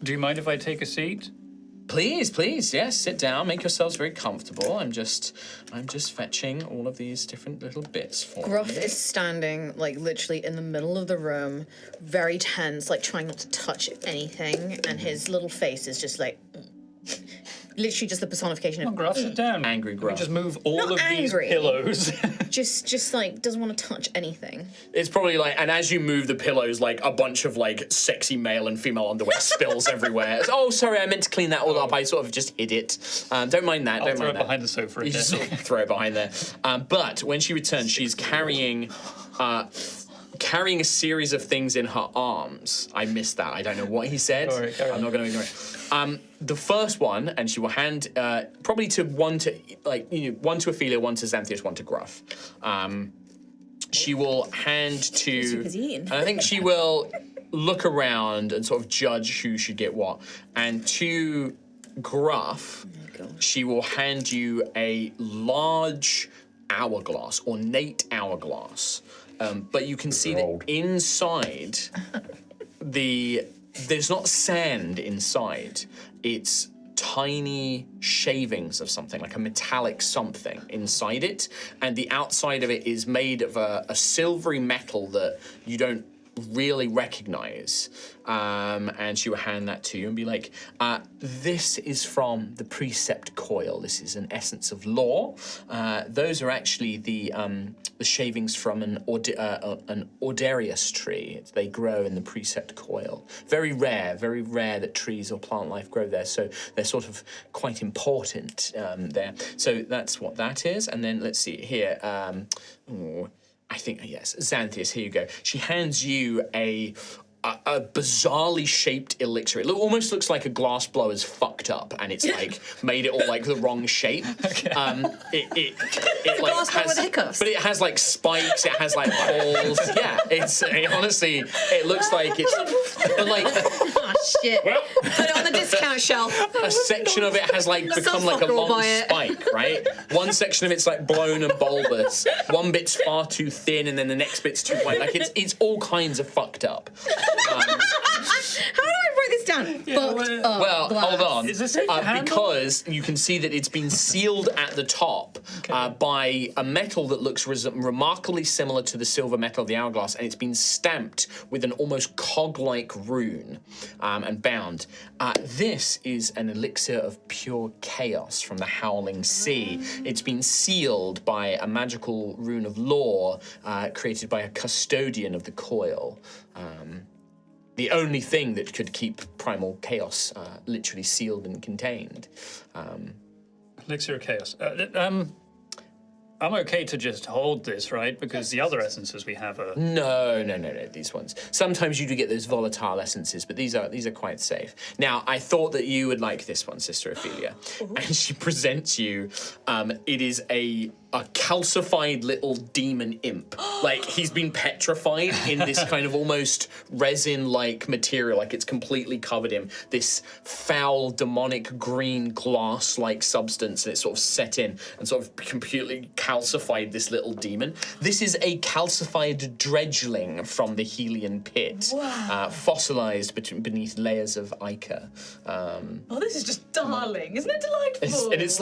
Speaker 2: Do you mind if I take a seat?
Speaker 1: Please, yes, sit down, make yourselves very comfortable. I'm just fetching all of these different little bits for
Speaker 5: Gruff
Speaker 1: you.
Speaker 5: is standing, like, literally in the middle of the room, very tense, like, trying not to touch anything, and his little face is just like... literally just the personification of
Speaker 2: Gruff, sit down.
Speaker 1: Angry
Speaker 2: Can we
Speaker 1: Gruff.
Speaker 2: just move all
Speaker 5: Not
Speaker 2: of these
Speaker 5: angry.
Speaker 2: pillows?
Speaker 5: just like doesn't want to touch anything.
Speaker 1: It's probably like, and as you move the pillows, like a bunch of like sexy male and female underwear spills everywhere. It's, oh, sorry, I meant to clean that all up. I sort of just hid it. Don't mind that.
Speaker 2: I'll
Speaker 1: don't
Speaker 2: throw
Speaker 1: mind
Speaker 2: it
Speaker 1: that.
Speaker 2: behind the sofa
Speaker 1: You
Speaker 2: again.
Speaker 1: just sort of throw it behind there. But when she returns, she's carrying a series of things in her arms. I missed that. I don't know what he said.
Speaker 2: Sorry, carry on.
Speaker 1: I'm not going to ignore it. The first one, and she will hand probably one to Ophelia, one to Xanthius, one to Gruff. She will hand to, and I think she will look around and sort of judge who should get what. And to Gruff, she will hand you a large hourglass, ornate hourglass. But you can see that inside there's not sand inside. It's tiny shavings of something, like a metallic something inside it. And the outside of it is made of a silvery metal that you don't really recognize. And she will hand that to you and be like, this is from the precept coil. This is an essence of law. Those are actually the shavings from an Orderius tree. They grow in the precept coil. Very rare that trees or plant life grow there. So they're sort of quite important there. So that's what that is. And then let's see here. I think, yes, Xanthius, here you go. She hands you a bizarrely shaped elixir. It almost looks like a glass blower's fucked up, and it's like made it all like the wrong shape. Okay. It like
Speaker 5: glass blower with hiccups.
Speaker 1: But it has like spikes. It has like holes. Yeah, honestly, it looks like it's but like
Speaker 5: Oh shit! Put it on the discount shelf.
Speaker 1: a section of it has like become like a
Speaker 5: fucker will
Speaker 1: long
Speaker 5: buy it.
Speaker 1: spike, right? One section of it's like blown and bulbous. One bit's far too thin, and then the next bit's too wide. Like it's all kinds of fucked up.
Speaker 5: How do I write this down? Fucked up.
Speaker 1: Well,
Speaker 5: glass.
Speaker 1: hold on.
Speaker 2: Is this safe to handle?
Speaker 1: Because you can see that it's been sealed at the top by a metal that looks remarkably similar to the silver metal of the hourglass, and it's been stamped with an almost cog-like rune and bound. This is an elixir of pure chaos from the Howling Sea. It's been sealed by a magical rune of law created by a custodian of the coil. The only thing that could keep primal chaos literally sealed and contained.
Speaker 2: Elixir of Chaos. I'm okay to just hold this, right? Because the other essences we have are...
Speaker 1: No, these ones. Sometimes you do get those volatile essences, but these are quite safe. Now, I thought that you would like this one, Sister Ophelia. And she presents you, it is a calcified little demon imp. Like, he's been petrified in this kind of almost resin-like material, like it's completely covered in this foul, demonic green glass-like substance, and it's sort of set in and sort of completely calcified this little demon. This is a calcified dredgeling from the Helian pit, fossilized beneath layers of ichor.
Speaker 4: Oh, this is just darling. Isn't it delightful?
Speaker 1: And it's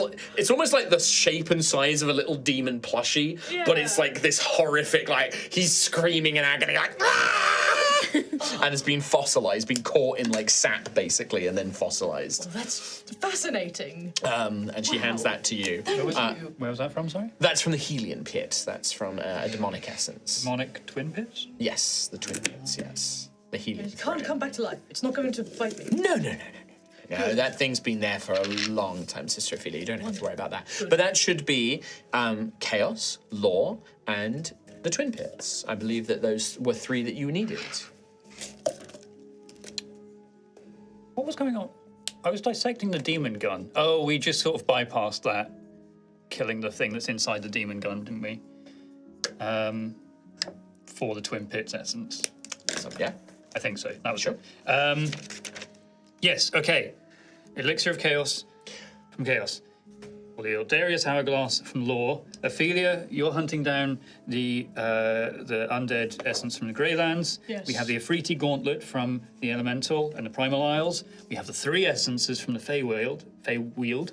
Speaker 1: almost like the shape and size of a little demon plushie, but it's like this horrific, like he's screaming in agony, like and it's been fossilized, been caught in like sap basically, and then fossilized.
Speaker 4: That's fascinating.
Speaker 1: And she hands that to you.
Speaker 2: Where was that from, sorry?
Speaker 1: That's from the Helian pit. That's from a demonic essence.
Speaker 2: Demonic twin pits?
Speaker 1: Yes, the twin pits. Yes, the Helian.
Speaker 4: It can't come back to life. It's not going to bite me.
Speaker 1: No, that thing's been there for a long time, Sister Ophelia. You don't have to worry about that. But that should be chaos, law, and the twin pits. I believe that those were 3 that you needed.
Speaker 2: What was going on? I was dissecting the demon gun. Oh, we just sort of bypassed that, killing the thing that's inside the demon gun, didn't we? For the twin pits essence.
Speaker 1: So, yeah.
Speaker 2: I think so. That was
Speaker 1: Sure.
Speaker 2: it. Yes, okay. Elixir of Chaos from Chaos. Well, the Orderius Hourglass from Law. Ophelia, you're hunting down the undead essence from the Greylands.
Speaker 4: Yes.
Speaker 2: We have the Afriti Gauntlet from the Elemental and the Primal Isles. We have the 3 essences from the Feywield.
Speaker 1: You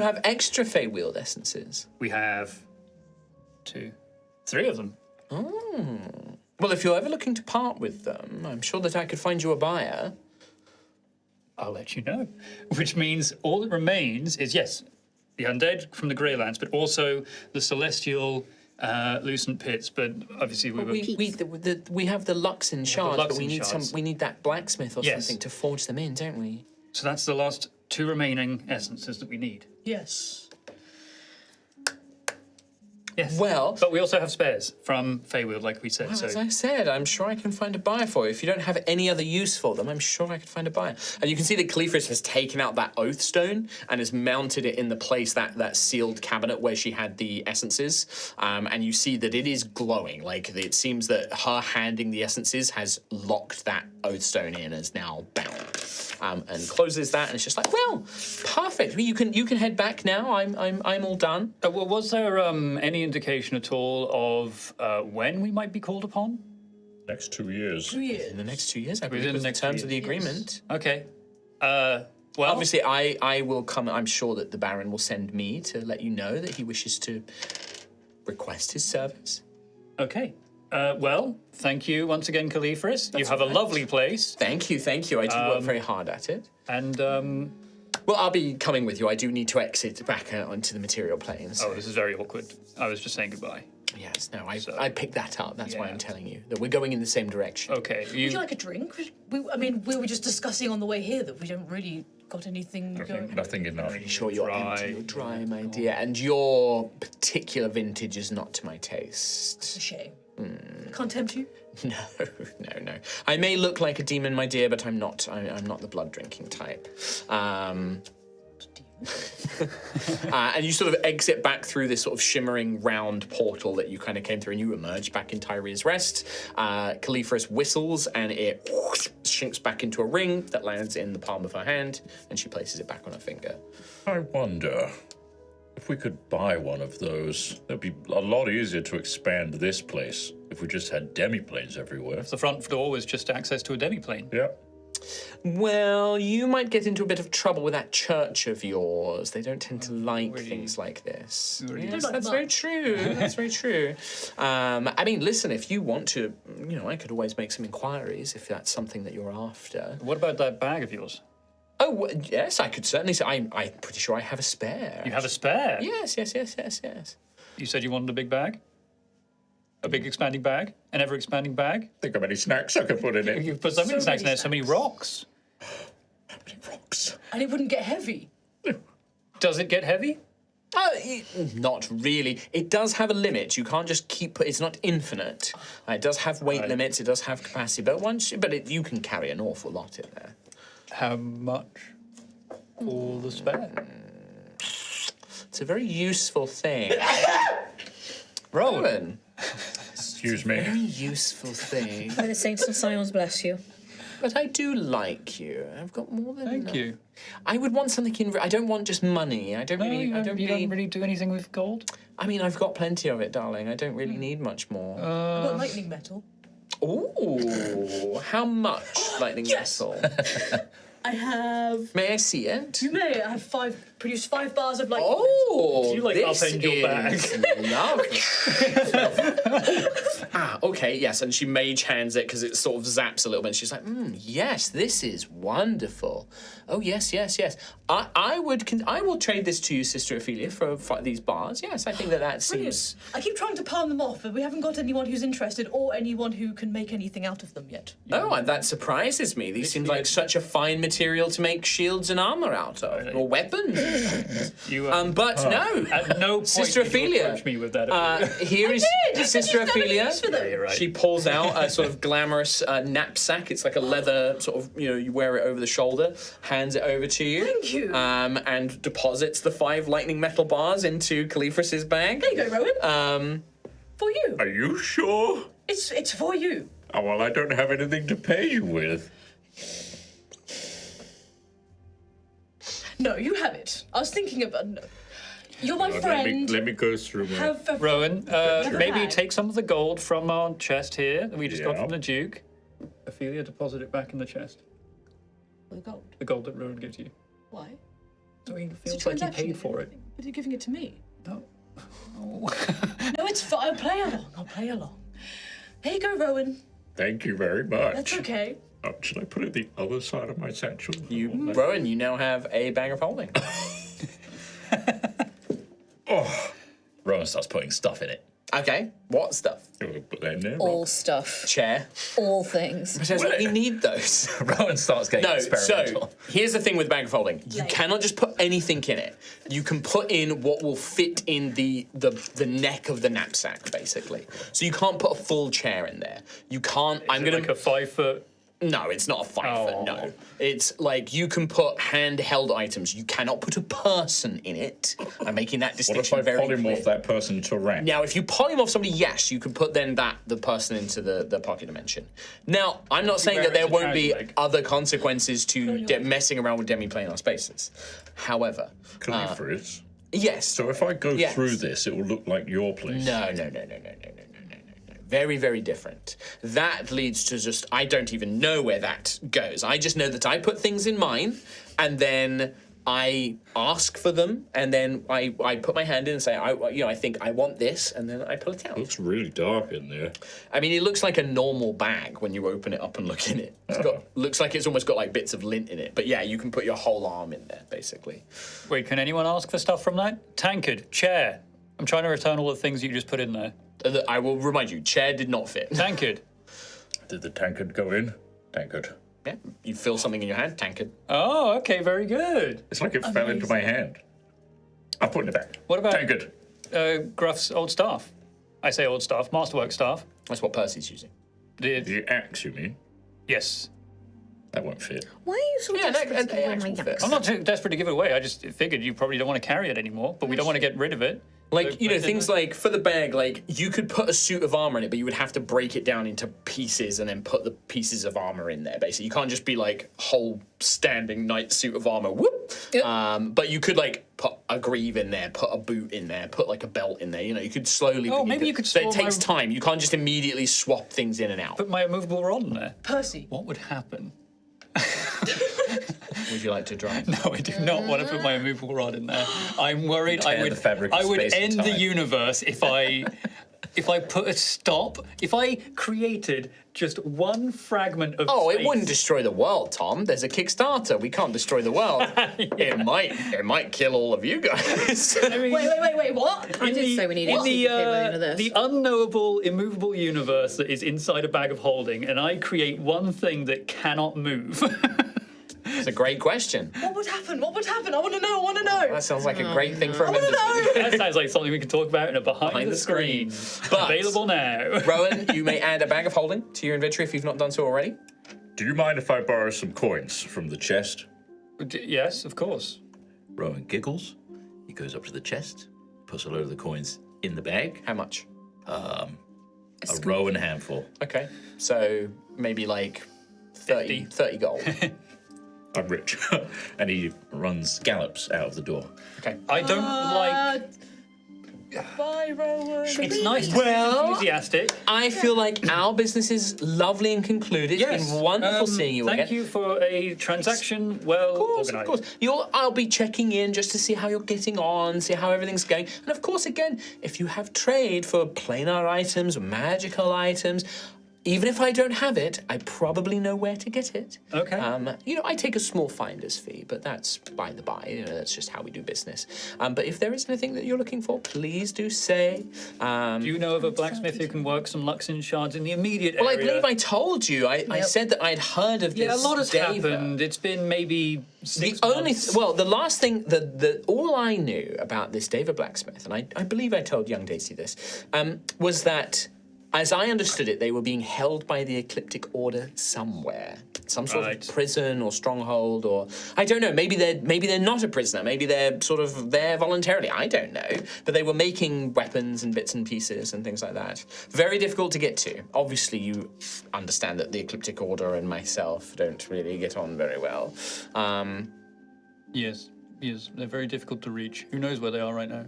Speaker 1: have extra Feywield essences.
Speaker 2: We have 3 of them.
Speaker 1: Well, if you're ever looking to part with them, I'm sure that I could find you a buyer.
Speaker 2: I'll let you know. Which means all that remains is, yes, the undead from the Greylands, but also the celestial lucent pits. But obviously
Speaker 1: we have the Luxon shards, but we need
Speaker 2: shards.
Speaker 1: we need that blacksmith or
Speaker 2: Yes.
Speaker 1: something to forge them in, don't we?
Speaker 2: So that's the last 2 remaining essences that we need.
Speaker 4: Yes.
Speaker 2: Yes.
Speaker 1: Well,
Speaker 2: But we also have spares from Feywild, like we said.
Speaker 1: well,
Speaker 2: so
Speaker 1: as I said, I'm sure I can find a buyer for you. If you don't have any other use for them, I'm sure I could find a buyer. And you can see that Cleophas has taken out that oath stone and has mounted it in the place, that sealed cabinet where she had the essences. And you see that it is glowing. Like, it seems that her handing the essences has locked that oath stone in as now bound. And closes that, and it's just like, well, perfect. You can head back now. I'm all done.
Speaker 2: well, was there any indication at all of when we might be called upon?
Speaker 3: Next 2 years.
Speaker 4: 2 years.
Speaker 1: In the next 2 years, I
Speaker 2: Within
Speaker 1: believe,
Speaker 2: the
Speaker 1: was
Speaker 2: next
Speaker 1: the terms
Speaker 2: 2
Speaker 1: of the
Speaker 2: years.
Speaker 1: agreement.
Speaker 2: Okay. Well,
Speaker 1: Obviously, I will come. I'm sure that the Baron will send me to let you know that he wishes to request his service.
Speaker 2: Okay. Well, thank you once again, Cleophas. You have a lovely place.
Speaker 1: Thank you. I do work very hard at it.
Speaker 2: And,
Speaker 1: Well, I'll be coming with you. I do need to exit back onto the material planes.
Speaker 2: oh, this is very awkward. I was just saying goodbye.
Speaker 1: Yes, no, I picked that up. That's why
Speaker 2: Yeah.
Speaker 1: I'm telling you that we're going in the same direction.
Speaker 2: Okay.
Speaker 4: Would you like a drink? We were just discussing on the way here that we don't really got anything going.
Speaker 3: Nothing enough.
Speaker 1: Pretty sure you're
Speaker 2: Dry.
Speaker 1: empty. You're dry, my dear, and your particular vintage is not to my taste.
Speaker 4: It's a shame. I can't tempt you.
Speaker 1: No. I may look like a demon, my dear, but I'm not. I'm not the blood drinking type. And you sort of exit back through this sort of shimmering round portal that you kind of came through, and you emerge back in Tyria's Rest. Cleophas whistles, and it shrinks back into a ring that lands in the palm of her hand, and she places it back on her finger.
Speaker 3: I wonder if we could buy one of those. That'd be a lot easier to expand this place if we just had demiplanes everywhere.
Speaker 2: The front door was just access to a demiplane.
Speaker 3: Yeah.
Speaker 1: Well, you might get into a bit of trouble with that church of yours. They don't tend to like things like this. Yes,
Speaker 4: like
Speaker 1: that's
Speaker 4: mud.
Speaker 1: very true. That's very true. I mean, listen, if you want to, I could always make some inquiries if that's something that you're after.
Speaker 2: What about that bag of yours?
Speaker 1: Oh, yes, I could certainly say. I'm pretty sure I have a spare.
Speaker 2: You have a spare?
Speaker 1: Yes.
Speaker 2: You said you wanted a big bag? A big expanding bag? An ever-expanding bag?
Speaker 3: Think how many snacks I could put in it.
Speaker 2: You put so many
Speaker 4: So
Speaker 2: snacks in
Speaker 4: many
Speaker 2: there, so many rocks.
Speaker 3: Rocks.
Speaker 4: And it wouldn't get heavy.
Speaker 2: Does it get heavy?
Speaker 1: Not really. It does have a limit. You can't just keep. It's not infinite. It does have weight limits. It does have capacity. But you can carry an awful lot in there.
Speaker 2: How much for the spare?
Speaker 1: It's a very useful thing.
Speaker 2: Rowan.
Speaker 1: Rowan.
Speaker 3: Excuse
Speaker 1: Very
Speaker 3: me.
Speaker 1: useful thing.
Speaker 5: May the saints and scions bless you.
Speaker 1: But I do like you. I've got more than
Speaker 2: Thank
Speaker 1: enough.
Speaker 2: you.
Speaker 1: I would want something in. I don't want just money. I don't really.
Speaker 2: You don't really do anything with gold?
Speaker 1: I mean, I've got plenty of it, darling. I don't really need much more.
Speaker 4: I've got lightning metal.
Speaker 1: Ooh, how much lightning
Speaker 4: Yes.
Speaker 1: metal?
Speaker 4: I have.
Speaker 1: May I see it?
Speaker 4: You may. I have produced 5 bars of lightning metal.
Speaker 1: Oh,
Speaker 2: You, like,
Speaker 1: this
Speaker 2: upend your
Speaker 1: is lovely. Okay, yes, and she mage hands it because it sort of zaps a little bit. And she's like, yes, this is wonderful. Oh, yes. I will trade this to you, Sister Ophelia, for these bars. Yes, I think that
Speaker 4: Brilliant.
Speaker 1: seems.
Speaker 4: I keep trying to palm them off, but we haven't got anyone who's interested or anyone who can make anything out of them yet.
Speaker 1: Oh, and that surprises me. These seem like such a fine material to make shields and armor out of, or weapons.
Speaker 2: You,
Speaker 1: But no,
Speaker 2: at no point
Speaker 1: Sister
Speaker 2: did you
Speaker 1: Ophelia.
Speaker 2: approach me with that.
Speaker 1: Here is Sister
Speaker 4: Just have a
Speaker 1: Ophelia.
Speaker 4: use for them.
Speaker 2: Yeah, you're right.
Speaker 1: She pulls out a sort of glamorous knapsack. It's like a leather sort of, you wear it over the shoulder, hands it over to you.
Speaker 4: Thank you.
Speaker 1: And deposits the 5 lightning metal bars into Cleophas's bag.
Speaker 4: There you go, Rowan. For you.
Speaker 3: Are you sure?
Speaker 4: It's for you.
Speaker 3: Oh, well, I don't have anything to pay you with.
Speaker 4: No, you have it. I was thinking about. No. You're my friend.
Speaker 3: Let me go through my...
Speaker 4: Have a
Speaker 2: Rowan,
Speaker 4: Have a
Speaker 2: maybe
Speaker 4: bag.
Speaker 2: take some of the gold from our chest here that we just got
Speaker 3: Yeah.
Speaker 2: from the Duke. Ophelia, deposit it back in the chest.
Speaker 4: the gold.
Speaker 2: The gold that Rowan gives you.
Speaker 4: Why?
Speaker 2: So he
Speaker 4: It's a
Speaker 2: feels like he
Speaker 4: transaction.
Speaker 2: paid for it.
Speaker 4: But you're giving it to me.
Speaker 2: No.
Speaker 4: No, it's fine. I'll play along. There you go, Rowan.
Speaker 3: Thank you very much.
Speaker 4: That's okay.
Speaker 3: Should I put it the other side of my satchel?
Speaker 1: Rowan, you now have a bag of holding.
Speaker 3: Rowan starts putting stuff in it.
Speaker 1: Okay, what stuff?
Speaker 3: Put that in there.
Speaker 5: All stuff.
Speaker 1: Chair.
Speaker 5: All things.
Speaker 1: Says, we need those.
Speaker 3: Rowan starts getting
Speaker 1: No,
Speaker 3: experimental.
Speaker 1: so here's the thing with bag of holding. You cannot just put anything in it. You can put in what will fit in the neck of the knapsack, basically. So you can't put a full chair in there. You can't. I'm gonna
Speaker 2: like a 5 foot.
Speaker 1: No, it's not a 5 foot. No, it's like you can put handheld items. You cannot put a person in it. I'm making that
Speaker 3: What
Speaker 1: distinction
Speaker 3: if I
Speaker 1: very
Speaker 3: polymorph
Speaker 1: clear.
Speaker 3: that person to rat?
Speaker 1: Now, if you polymorph somebody, yes, you can put then the person into the pocket dimension. Now, I'm not saying that there won't be other consequences to messing around with demi-planar spaces. However,
Speaker 3: Califris.
Speaker 1: yes.
Speaker 3: So if I go
Speaker 1: Yes.
Speaker 3: through this, it will look like your place.
Speaker 1: No. Very, very different. That leads to just, I don't even know where that goes. I just know that I put things in mine, and then I ask for them, and then I put my hand in and say, I think I want this, and then I pull it out.
Speaker 3: It looks really dark in there.
Speaker 1: I mean, it looks like a normal bag when you open it up and look in it. Looks like it's almost got like bits of lint in it. But yeah, you can put your whole arm in there, basically.
Speaker 2: Wait, can anyone ask for stuff from that? Tankard, chair. I'm trying to return all the things you just put in there.
Speaker 1: I will remind you, chair did not fit.
Speaker 2: Tankard.
Speaker 3: Did the tankard go in? Tankard.
Speaker 1: Yeah, you feel something in your hand, tankard.
Speaker 2: Oh, okay, very good.
Speaker 3: It's like it fell into my hand. I'll put it back.
Speaker 2: What about
Speaker 3: Tankard?
Speaker 2: Gruff's old staff? I say old staff, masterwork staff.
Speaker 1: That's what Percy's using.
Speaker 3: The axe, you mean?
Speaker 2: Yes.
Speaker 3: That won't fit.
Speaker 5: Why are you so
Speaker 1: Yeah,
Speaker 5: desperate to
Speaker 1: that
Speaker 5: give away
Speaker 1: actual
Speaker 5: my
Speaker 1: fit.
Speaker 5: ducks?
Speaker 2: I'm not too desperate to give it away. I just figured you probably don't want to carry it anymore, but we don't want to get rid of it.
Speaker 1: Like,
Speaker 2: So
Speaker 1: you know,
Speaker 2: put it in
Speaker 1: things
Speaker 2: the-
Speaker 1: like, for the bag, like, you could put a suit of armor in it, but you would have to break it down into pieces and then put the pieces of armor in there, basically. You can't just be, like, whole standing knight suit of armor, whoop!
Speaker 5: Yep.
Speaker 1: But you could, like, put a greave in there, put a boot in there, put, like, a belt in there, you know, you could slowly...
Speaker 2: Oh, maybe you could
Speaker 1: So it
Speaker 2: store
Speaker 1: takes
Speaker 2: my-
Speaker 1: time. You can't just immediately swap things in and out.
Speaker 2: Put my immovable rod in there.
Speaker 4: Percy.
Speaker 2: What would happen?
Speaker 1: Would you like to drive?
Speaker 2: No, I do not want to put my immovable rod in there. I'm worried I
Speaker 3: Tear
Speaker 2: would
Speaker 3: the fabric of
Speaker 2: I would
Speaker 3: space and
Speaker 2: end the
Speaker 3: time.
Speaker 2: universe if I put a stop, if I created just one fragment of
Speaker 1: Oh,
Speaker 2: space.
Speaker 1: it wouldn't destroy the world, Tom. There's a Kickstarter. We can't destroy the world. It might kill all of you guys.
Speaker 4: Wait, what?
Speaker 5: I did say we needed
Speaker 2: in
Speaker 5: to keep the end of this.
Speaker 2: the unknowable, immovable universe that is inside a bag of holding, and I create one thing that cannot move.
Speaker 1: It's a great question.
Speaker 4: What would happen? What would happen? I want to know.
Speaker 1: That sounds like a great thing for a
Speaker 4: I want
Speaker 1: members
Speaker 4: to know.
Speaker 2: That sounds like something we could talk about in a behind the screen.
Speaker 1: But-
Speaker 2: Available now.
Speaker 1: Rowan, you may add a bag of holding to your inventory if you've not done so already.
Speaker 3: Do you mind if I borrow some coins from the chest?
Speaker 2: Yes, of course.
Speaker 3: Rowan giggles. He goes up to the chest, puts a load of the coins in the bag.
Speaker 1: How much?
Speaker 3: A Rowan handful.
Speaker 1: Okay, so maybe like 30 gold.
Speaker 3: I'm rich. And he gallops out of the door.
Speaker 1: Okay.
Speaker 2: I don't like.
Speaker 4: Bye, Rowan.
Speaker 2: It's nice to
Speaker 1: Well-
Speaker 2: be enthusiastic.
Speaker 1: I feel like our business is lovely and concluded. It's been wonderful seeing you again.
Speaker 2: Thank you for a transaction well
Speaker 1: Of course,
Speaker 2: organised.
Speaker 1: I'll be checking in just to see how you're getting on, see how everything's going. And of course, again, if you have trade for planar items, magical items, even if I don't have it, I probably know where to get it.
Speaker 2: Okay.
Speaker 1: I take a small finder's fee, but that's by the by. That's just how we do business. But if there is anything that you're looking for, please do say.
Speaker 2: Do you know of a blacksmith who can work some Luxin shards in the immediate
Speaker 1: Well, I
Speaker 2: area?
Speaker 1: believe I told you. I said that I'd heard of this.
Speaker 2: Yeah, a lot has
Speaker 1: Daver.
Speaker 2: happened. It's been maybe 6
Speaker 1: The only
Speaker 2: months.
Speaker 1: the last thing all I knew about this David blacksmith, and I believe I told young Daisy this, was that, as I understood it, they were being held by the Ecliptic Order somewhere, some sort
Speaker 2: Right.
Speaker 1: of prison or stronghold, or I don't know. Maybe they're not a prisoner. Maybe they're sort of there voluntarily. I don't know. But they were making weapons and bits and pieces and things like that. Very difficult to get to. Obviously, you understand that the Ecliptic Order and myself don't really get on very well.
Speaker 2: Yes, they're very difficult to reach. Who knows where they are right now?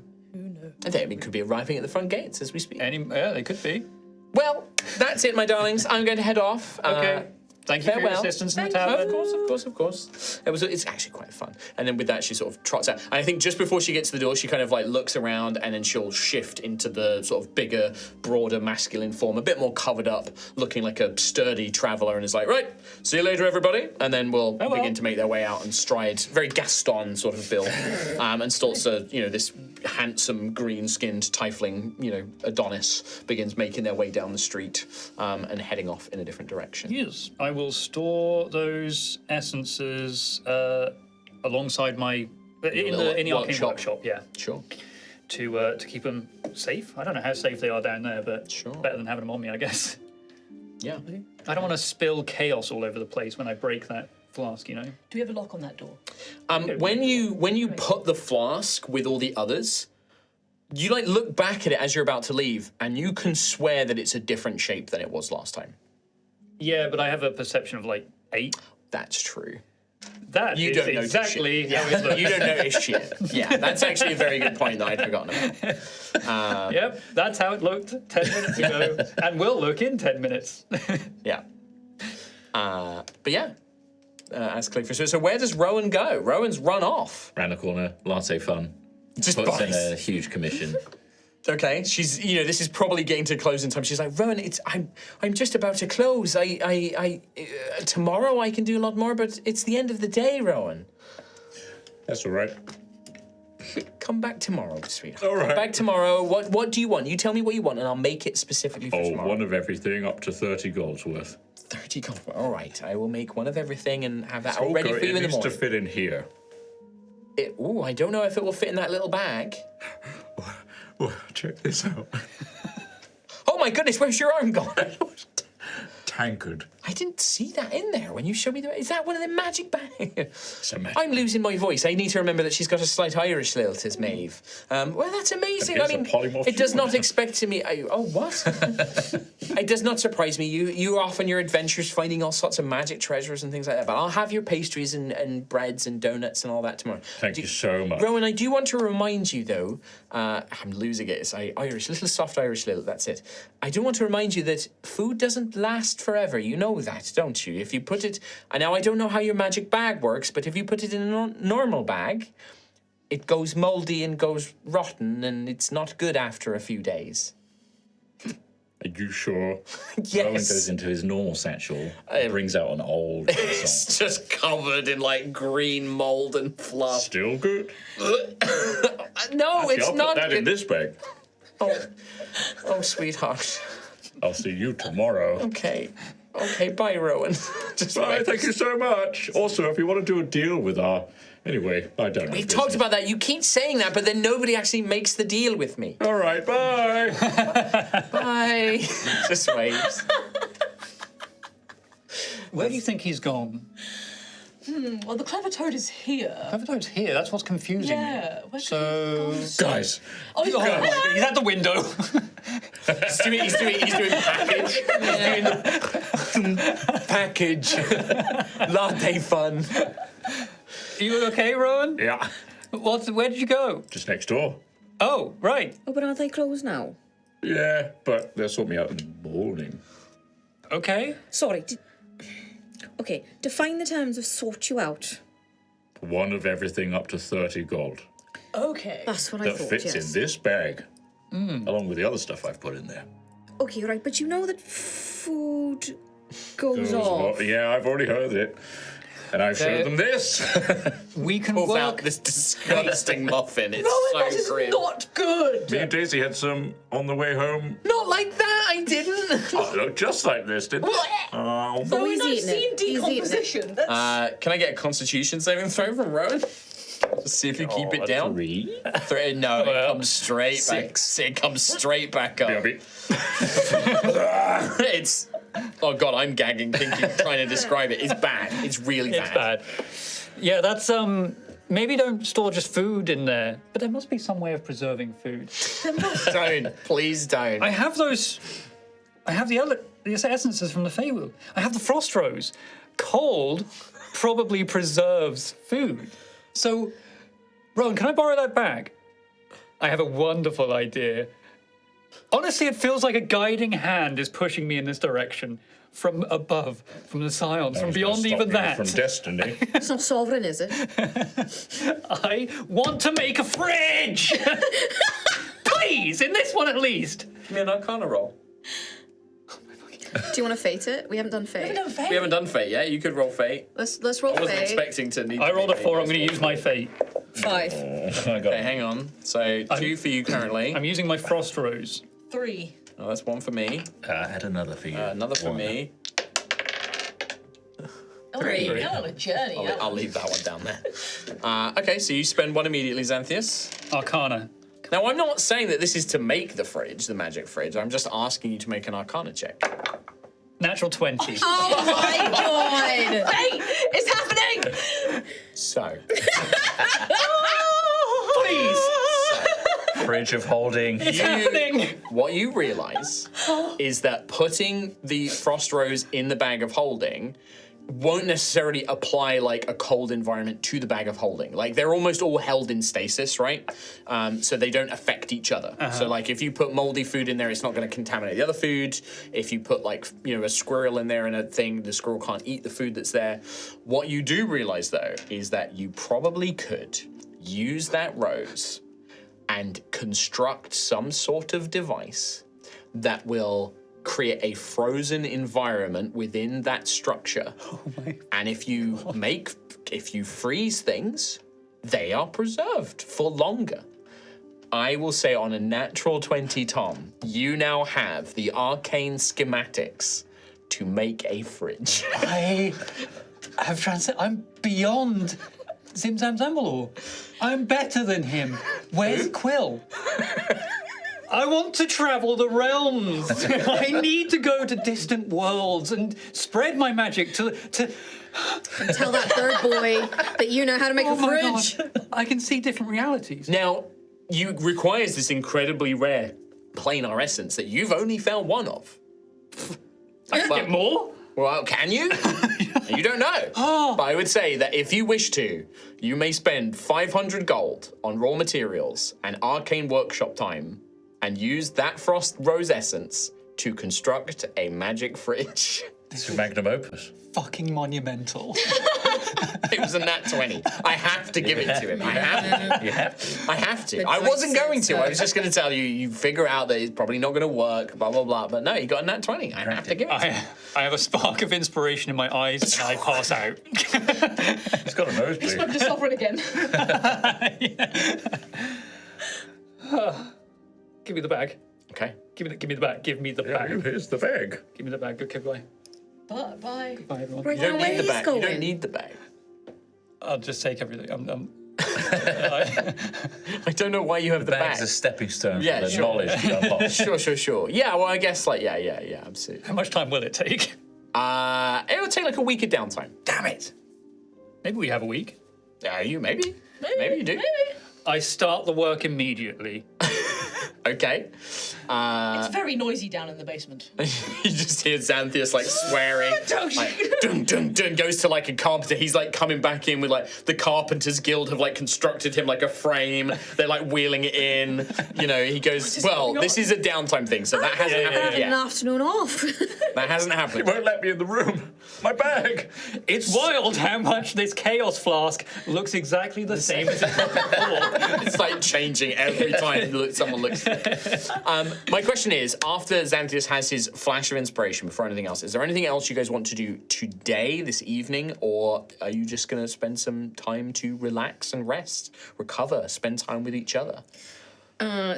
Speaker 1: They could be arriving at the front gates as we speak.
Speaker 2: Yeah, they could be.
Speaker 1: Well, that's it, my darlings. I'm going to head off.
Speaker 2: Okay. Thank you for your
Speaker 1: Farewell.
Speaker 2: assistance in the
Speaker 1: Of
Speaker 2: tavern.
Speaker 1: course, of course. It's actually quite fun. And then with that, she sort of trots out. And I think just before she gets to the door, she kind of like looks around, and then she'll shift into the sort of bigger, broader, masculine form, a bit more covered up, looking like a sturdy traveller, and is like, right, see you later, everybody. And then we'll begin to make their way out and stride, very Gaston sort of build, and starts to, this handsome, green-skinned tiefling, Adonis begins making their way down the street and heading off in a different direction.
Speaker 2: Yes, I will store those essences alongside my in the arcane workshop. Yeah,
Speaker 1: Sure.
Speaker 2: to keep them safe. I don't know how safe they are down there, but
Speaker 1: Sure.
Speaker 2: better than having them on me, I guess.
Speaker 1: Yeah.
Speaker 2: I don't want to spill chaos all over the place when I break that flask.
Speaker 4: Do we have a lock on that door?
Speaker 1: When you put the flask with all the others, you look back at it as you're about to leave, and you can swear that it's a different shape than it was last time.
Speaker 2: Yeah, but I have a perception of 8.
Speaker 1: That's true.
Speaker 2: That
Speaker 1: You
Speaker 2: is
Speaker 1: don't notice
Speaker 2: exactly
Speaker 1: shit.
Speaker 2: how it looks.
Speaker 1: You don't notice shit. Yeah, that's actually a very good point that I'd forgotten about.
Speaker 2: Yep, that's how it looked 10 minutes ago, and will look in 10 minutes.
Speaker 1: Yeah. But yeah, as Clifford. So where does Rowan go? Rowan's run off.
Speaker 3: Round the corner, latte fun.
Speaker 1: Just
Speaker 3: Puts in
Speaker 1: buys.
Speaker 3: a huge commission.
Speaker 1: Okay, she's this is probably getting to closing time. She's like, Rowan, I'm just about to close. I tomorrow I can do a lot more, but it's the end of the day, Rowan.
Speaker 3: That's all right.
Speaker 1: Come back tomorrow, sweetheart.
Speaker 3: All right.
Speaker 1: Come back tomorrow. What do you want? You tell me what you want, and I'll make it specifically for tomorrow.
Speaker 3: One of everything up to 30 gold's worth.
Speaker 1: 30 gold. All right, I will make one of everything and have that all ready for you in the
Speaker 3: It needs
Speaker 1: morning.
Speaker 3: to fit in here.
Speaker 1: I don't know if it will fit in that little bag.
Speaker 3: Well, check this out.
Speaker 1: Oh my goodness, where's your arm gone?
Speaker 3: Tankard.
Speaker 1: I didn't see that in there when you showed me the. Is that one of the magic bags?
Speaker 3: It's a magic
Speaker 1: I'm losing my voice. I need to remember that she's got a slight Irish lilt, is Maeve. Well, that's amazing.
Speaker 3: And
Speaker 1: I
Speaker 3: here's a
Speaker 1: mean,
Speaker 3: polymorph
Speaker 1: it does not
Speaker 3: human.
Speaker 1: expect me. What? It does not surprise me. You off on your adventures finding all sorts of magic treasures and things like that. But I'll have your pastries and breads and donuts and all that tomorrow.
Speaker 3: Thank you so much.
Speaker 1: Rowan, I do want to remind you, though, I'm losing it. It's Irish, little soft Irish lilt, that's it. I do want to remind you that food doesn't last forever. You know that, don't you? If you put it... Now, I don't know how your magic bag works, but if you put it in a normal bag, it goes mouldy and goes rotten, and it's not good after a few days.
Speaker 3: Are you sure?
Speaker 1: Yes.
Speaker 3: Rowan goes into his normal satchel and brings out an old croissant.
Speaker 1: It's just covered in, green mould and fluff.
Speaker 3: Still good.
Speaker 1: No, it's
Speaker 3: I'll
Speaker 1: not
Speaker 3: put that in
Speaker 1: good.
Speaker 3: this bag.
Speaker 1: Oh, sweetheart.
Speaker 3: I'll see you tomorrow.
Speaker 1: Okay, bye, Rowan. Just
Speaker 3: Bye,
Speaker 1: wait.
Speaker 3: thank you so much. Also, if you want to do a deal with our... Anyway, I don't know.
Speaker 1: We've talked about that. You keep saying that, but then nobody actually makes the deal with me.
Speaker 3: All right, bye.
Speaker 1: Bye. Just waves.
Speaker 2: Where do you think he's gone?
Speaker 4: Well, the clever toad is here.
Speaker 2: Clevertoad's here. That's what's confusing
Speaker 4: Yeah.
Speaker 2: me.
Speaker 4: Where could
Speaker 2: So-
Speaker 4: he have gone?
Speaker 3: Guys,
Speaker 4: Oh, he's
Speaker 2: He's at the window.
Speaker 1: He's doing package. He's doing package. Latte fun.
Speaker 2: Are you okay, Rowan?
Speaker 3: yeah,
Speaker 2: Where did you go?
Speaker 3: just next door.
Speaker 2: Oh, right.
Speaker 5: Oh, but aren't they closed now?
Speaker 3: Yeah, but they'll sort me out in the morning.
Speaker 2: Okay.
Speaker 5: Sorry. Okay, define the terms of sort you out.
Speaker 3: One of everything up to 30 gold.
Speaker 4: Okay.
Speaker 5: That's what I
Speaker 3: That
Speaker 5: thought,
Speaker 3: fits
Speaker 5: yes.
Speaker 3: in this bag, along with the other stuff I've put in there.
Speaker 5: Okay, right, but you know that food goes
Speaker 3: Those
Speaker 5: off.
Speaker 3: Yeah, I've already heard it. And I've showed them this.
Speaker 2: We can
Speaker 1: Pulls out
Speaker 2: work.
Speaker 1: this disgusting muffin. It's
Speaker 4: Rowan, that is
Speaker 1: so grim.
Speaker 4: not good.
Speaker 3: Me and Daisy had some on the way home.
Speaker 1: Not like that. I didn't.
Speaker 3: Oh, look just like this, didn't it? Oh.
Speaker 5: Oh,
Speaker 4: Rowan,
Speaker 5: he's
Speaker 4: I've
Speaker 5: eating
Speaker 4: seen
Speaker 5: it. He's eating it.
Speaker 4: decomposition. That's...
Speaker 1: Can I get a Constitution saving throw from Rowan? Just see if you keep it down.
Speaker 3: 3.
Speaker 1: No, it
Speaker 2: Well,
Speaker 1: comes straight back. It comes straight back up. It's. Oh god, I'm gagging thinking, trying to describe it. It's bad. It's really
Speaker 2: It's
Speaker 1: bad.
Speaker 2: bad. Yeah, that's maybe don't store just food in there, but there must be some way of preserving food.
Speaker 1: Don't. Please don't.
Speaker 2: I have those. I have the essences from the Feywild. I have the Frost Rose. Cold probably preserves food. So, Rowan, can I borrow that bag? I have a wonderful idea. Honestly, it feels like a guiding hand is pushing me in this direction from above, from the scions, from beyond even that.
Speaker 3: From destiny.
Speaker 5: It's not sovereign, is it?
Speaker 2: I want to make a fridge! Please, in this one at least.
Speaker 1: Give me an Arcana roll.
Speaker 5: Do you want to fate it? We haven't done fate.
Speaker 1: We haven't done fate yet. You could roll fate.
Speaker 5: Let's roll
Speaker 1: I wasn't
Speaker 5: fate.
Speaker 1: expecting to need.
Speaker 2: I
Speaker 1: to
Speaker 2: rolled
Speaker 1: make
Speaker 2: a 4, I'm
Speaker 1: any
Speaker 2: going to use my fate.
Speaker 5: 5.
Speaker 3: I got
Speaker 1: Okay, hang on. So 2 for you currently.
Speaker 2: I'm using my frost rose.
Speaker 4: 3.
Speaker 1: Oh, that's 1 for me.
Speaker 3: add another for you.
Speaker 1: Another for me.
Speaker 4: Oh, you're on a journey.
Speaker 1: I'll leave that one down there. Okay, so you spend 1 immediately, Xanthius.
Speaker 2: Arcana.
Speaker 1: Now, I'm not saying that this is to make the fridge, the magic fridge. I'm just asking you to make an Arcana check.
Speaker 2: Natural 20.
Speaker 5: Oh my god!
Speaker 4: Hey, it's happening!
Speaker 1: So,
Speaker 2: Please!
Speaker 3: Fridge of holding.
Speaker 2: It's happening!
Speaker 1: what you realise is that putting the frost rose in the bag of holding won't necessarily apply like a cold environment to the bag of holding. Like they're almost all held in stasis, right? So they don't affect each other. So like if you put moldy food in there, it's not going to contaminate the other food. If you put like, you know, a squirrel in there and a thing, the squirrel can't eat the food that's there. What you do realize though, is that you probably could use that rose and construct some sort of device that will create a frozen environment within that structure. And if you freeze things, they are preserved for longer. I will say on a natural 20, Tom, you now have the arcane schematics to make a fridge.
Speaker 2: I have I'm beyond Zim Zam Zambalor. I'm better than him. Where's Quill? I want to travel the realms. I need to go to distant worlds and spread my magic to
Speaker 5: Tell that third boy that you know how to make a fridge.
Speaker 2: God. I can see different realities.
Speaker 1: Now, you requires this incredibly rare planar essence that you've only found one of.
Speaker 2: I can get more.
Speaker 1: Well, can you? You don't know. But I would say that if you wish to, you may spend 500 gold on raw materials and arcane workshop time and use that frost rose essence to construct a magic fridge.
Speaker 3: This is magnum opus.
Speaker 2: Fucking monumental.
Speaker 1: It was a nat 20. I have to give it to him. I have to.
Speaker 3: You have to.
Speaker 1: I have to.
Speaker 5: The
Speaker 1: I wasn't
Speaker 5: dice
Speaker 1: going to.
Speaker 5: said
Speaker 1: I was just going to tell you, you figure out that it's probably not going to work, blah, blah, blah. But no, you got a nat 20. I have to give it to him.
Speaker 2: I have a spark of inspiration in my eyes and I pass out.
Speaker 3: It's got a nosebleed.
Speaker 4: Spoke to sovereign again.
Speaker 2: Give me the bag.
Speaker 1: Okay.
Speaker 2: Give me the bag. Give me the bag.
Speaker 3: Here's the bag.
Speaker 2: Give me the bag. Okay, bye.
Speaker 4: Bye.
Speaker 2: Bye, everyone.
Speaker 5: Right
Speaker 1: You don't
Speaker 5: now,
Speaker 1: need the
Speaker 5: where
Speaker 1: bag.
Speaker 5: he's
Speaker 1: You don't
Speaker 5: going.
Speaker 1: need the bag.
Speaker 2: I'll just take everything.
Speaker 1: I don't know why you have the
Speaker 3: Bag's
Speaker 1: bag.
Speaker 3: a stepping stone
Speaker 1: Yeah,
Speaker 3: for the
Speaker 1: sure.
Speaker 3: knowledge to unlock.
Speaker 1: Sure. Yeah, well, I guess, like, yeah, absolutely.
Speaker 2: How much time will it take?
Speaker 1: It'll take like a week of downtime.
Speaker 2: Damn it. Maybe we have a week.
Speaker 1: You maybe you do.
Speaker 2: I start the work immediately.
Speaker 1: Okay.
Speaker 4: It's very noisy down in the basement.
Speaker 1: You just hear Xanthius like swearing. Like, dun dun dun, goes to like a carpenter. He's like coming back in with like the Carpenters Guild have like constructed him like a frame. They're like wheeling it in. You know, he goes, well, this is a downtime thing, so that hasn't happened
Speaker 5: An
Speaker 1: yet.
Speaker 5: afternoon off.
Speaker 1: That hasn't happened.
Speaker 3: Won't let me in the room. My bag.
Speaker 2: It's wild how much this chaos flask looks exactly the same as it did before.
Speaker 1: It's like changing every time someone looks at it. My question is, after Xanthius has his flash of inspiration, before anything else, is there anything else you guys want to do today, this evening, or are you just going to spend some time to relax and rest, recover, spend time with each other?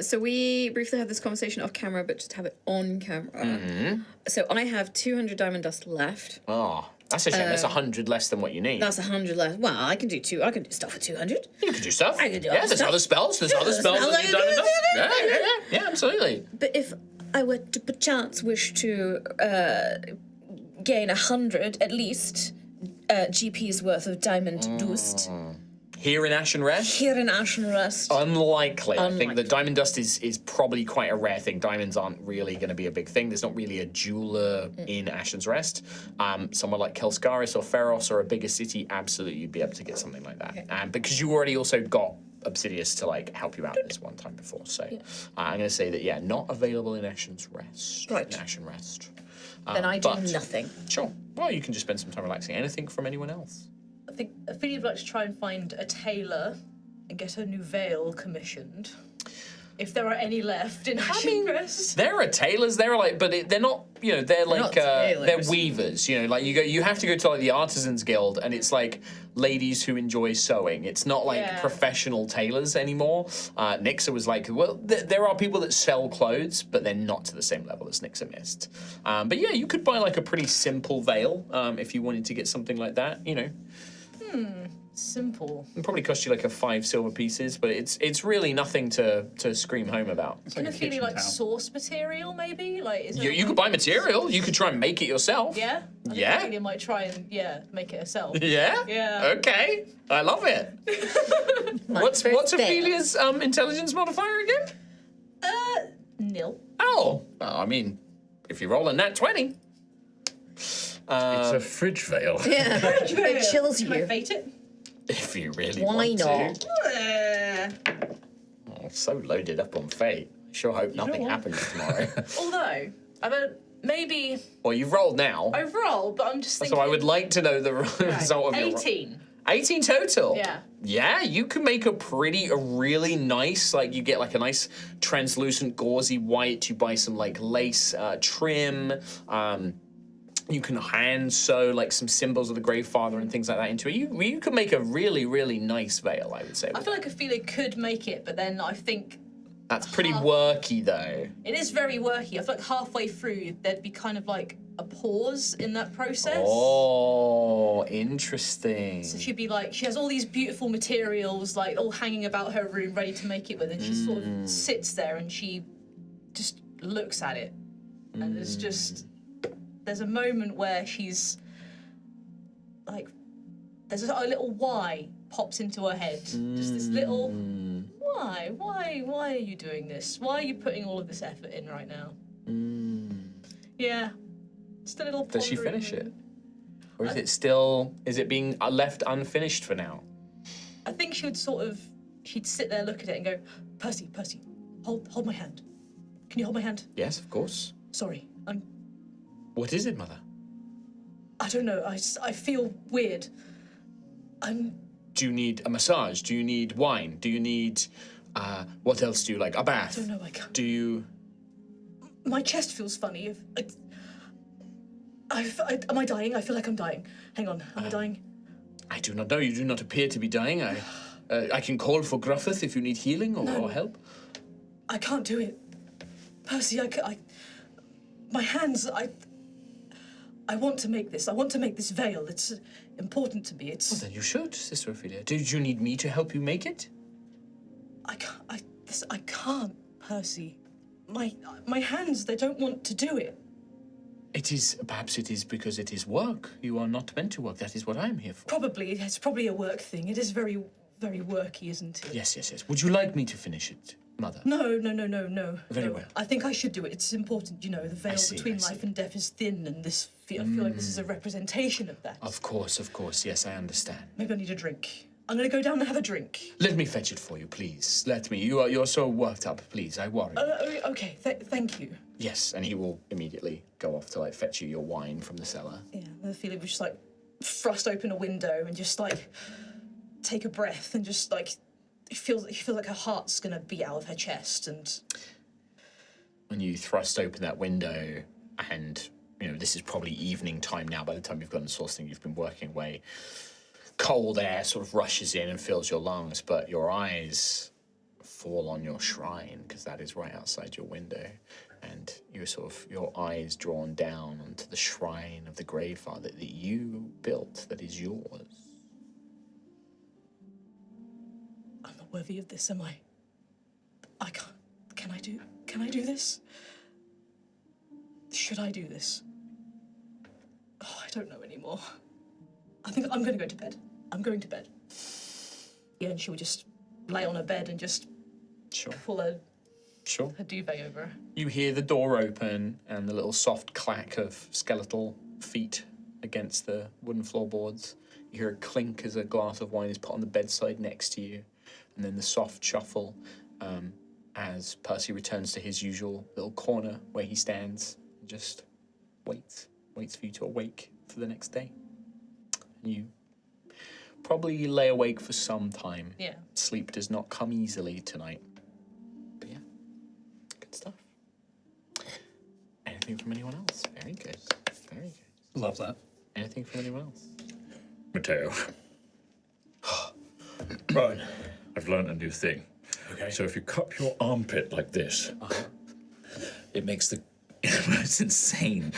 Speaker 5: So we briefly had this conversation off camera, but just have it on camera. So I have 200 diamond dust left.
Speaker 1: Oh, that's a shame. That's 100 less than what you need.
Speaker 5: That's 100 left. Well, I can do stuff with 200.
Speaker 1: You can do stuff.
Speaker 5: I can do
Speaker 1: yeah,
Speaker 5: other
Speaker 1: there's
Speaker 5: stuff.
Speaker 1: other spells. There's other spells that need diamond dust. Yeah, absolutely.
Speaker 5: But if I were to perchance wish to gain 100 at least GP's worth of diamond dust
Speaker 1: Here in Ashen Rest?
Speaker 5: here in Ashen Rest.
Speaker 1: Unlikely. I think
Speaker 5: Unlikely.
Speaker 1: that diamond dust is probably quite a rare thing. Diamonds aren't really going to be a big thing. There's not really a jeweler in Ashen's Rest. Somewhere like Kelskaris or Pharos or a bigger city, absolutely you'd be able to get something like that. Because you already also got Obsidious to like help you out this one time before. So I'm going to say that not available in Ashen's Rest.
Speaker 5: Right.
Speaker 1: In Ashen Rest.
Speaker 5: Then I do
Speaker 1: but-
Speaker 5: nothing.
Speaker 1: Sure. Well, you can just spend some time relaxing. Anything from anyone else?
Speaker 4: I think Ophelia would like to try and find a tailor and get her new veil commissioned. If there are any left in Ashen Rest.
Speaker 1: There are tailors. They're like, but they're not. They're like
Speaker 5: not
Speaker 1: they're
Speaker 5: tailors.
Speaker 1: weavers. Like you have to go to like the Artisans Guild, and it's like ladies who enjoy sewing. It's not like professional tailors anymore. Nixa was like, well, there are people that sell clothes, but they're not to the same level as Nixa Mist. But yeah, you could buy like a pretty simple veil if you wanted to get something like that.
Speaker 4: Simple.
Speaker 1: It'd probably cost you like 5 silver pieces, but it's really nothing to scream home about.
Speaker 2: It's
Speaker 4: Can
Speaker 2: like a
Speaker 4: Ophelia
Speaker 2: kitchen
Speaker 4: like
Speaker 2: towel.
Speaker 4: source material maybe? Like is there
Speaker 1: You could buy material. You could try and make it yourself.
Speaker 4: Yeah? I think
Speaker 1: Yeah.
Speaker 4: Ophelia might try and make it herself.
Speaker 1: Yeah?
Speaker 4: Yeah.
Speaker 1: Okay. I love it. What's
Speaker 5: first veil.
Speaker 1: Ophelia's intelligence modifier again?
Speaker 4: Nil.
Speaker 1: Oh. Well, I mean, if you roll a nat 20.
Speaker 3: It's a fridge veil.
Speaker 5: Yeah. It chills
Speaker 4: Can I
Speaker 5: you.
Speaker 4: fate it?
Speaker 1: If you really
Speaker 5: Why
Speaker 1: want
Speaker 5: not?
Speaker 1: to. Oh, so loaded up on fate. Sure hope nothing
Speaker 4: what?
Speaker 1: happens tomorrow.
Speaker 4: Although, maybe
Speaker 1: Well, you've rolled now.
Speaker 4: I've rolled, but I'm just thinking.
Speaker 1: So I would like to know the result of your roll.
Speaker 4: 18.
Speaker 1: 18 total.
Speaker 4: Yeah.
Speaker 1: Yeah, you can make a really nice, like you get like a nice translucent gauzy white. You buy some like lace trim. You can hand sew like some symbols of the Grave Father and things like that into it. You could make a really nice veil, I would say.
Speaker 4: I feel like Ophelia could make it, but then I think
Speaker 1: That's pretty worky though.
Speaker 4: it is very worky. I feel like halfway through there'd be kind of like a pause in that process.
Speaker 1: Oh, interesting.
Speaker 4: So she'd be like, she has all these beautiful materials like all hanging about her room ready to make it with, and she sort of sits there and she just looks at it. And there's a moment where she's like, there's a little why pops into her head. Just this little, why are you doing this? Why are you putting all of this effort in right now? Yeah. Just a little
Speaker 1: Does she
Speaker 4: pondering
Speaker 1: finish it?
Speaker 4: moment.
Speaker 1: Or is it being left unfinished for now?
Speaker 4: I think she'd sit there, look at it and go, Percy, hold my hand. Can you hold my hand?
Speaker 1: Yes, of course.
Speaker 4: Sorry,
Speaker 1: What is it, Mother?
Speaker 4: I don't know, I feel weird.
Speaker 1: Do you need a massage? Do you need wine? Do you need, what else do you like? A bath?
Speaker 4: I don't know, I can't.
Speaker 1: Do you...
Speaker 4: My chest feels funny. Am I dying? I feel like I'm dying. Hang on, am I dying?
Speaker 1: I do not know. You do not appear to be dying. I can call for Gruffith if you need healing or help.
Speaker 4: I can't do it. Percy, my hands, I want to make this. I want to make this veil. It's important to me. It's...
Speaker 1: Then you should, Sister Ophelia. Did you need me to help you make it?
Speaker 4: I can't, Percy. My hands, they don't want to do it.
Speaker 1: Perhaps it is because it is work. You are not meant to work. That is what I'm here for.
Speaker 4: Probably, it's probably a work thing. It is very, very worky, isn't it?
Speaker 1: Yes. Would you like me to finish it, Mother?
Speaker 4: No.
Speaker 1: Very
Speaker 4: No.
Speaker 1: well.
Speaker 4: I think I should do it. It's important, the veil
Speaker 1: see,
Speaker 4: between
Speaker 1: I see.
Speaker 4: life and death is thin, and I feel like this is a representation of that.
Speaker 1: Of course. Yes, I understand.
Speaker 4: Maybe I need a drink. I'm gonna go down and have a drink.
Speaker 1: Let me fetch it for you, please. Let me. You're so worked up. Please, I worry.
Speaker 4: Okay, thank you.
Speaker 1: Yes, and he will immediately go off to fetch you your wine from the cellar.
Speaker 4: Yeah, the feeling was just thrust open a window and just take a breath and just you feel like her heart's gonna beat out of her chest. And
Speaker 1: When you thrust open that window, and this is probably evening time now. By the time you've gotten sourcing, you've been working away. Cold air sort of rushes in and fills your lungs, but your eyes fall on your shrine because that is right outside your window, and your eyes drawn down onto the shrine of the Grave Father that you built, that is yours.
Speaker 4: I'm not worthy of this, am I? I can't. Can I do this? Should I do this? Oh, I don't know anymore. I think I'm going to go to bed. I'm going to bed. Yeah, and she would just lay on her bed and just pull her duvet over her.
Speaker 1: You hear the door open and the little soft clack of skeletal feet against the wooden floorboards. You hear a clink as a glass of wine is put on the bedside next to you. and then the soft shuffle as Percy returns to his usual little corner where he stands and just waits for you to awake for the next day. And you probably lay awake for some time.
Speaker 4: Yeah.
Speaker 1: Sleep does not come easily tonight. But yeah, good stuff. Anything from anyone else? Very good. Very good.
Speaker 2: Love that.
Speaker 1: Anything from anyone else?
Speaker 3: Mateo,
Speaker 7: Right.
Speaker 3: I've learned a new thing.
Speaker 7: Okay.
Speaker 3: So if you cup your armpit like this, it makes the most insane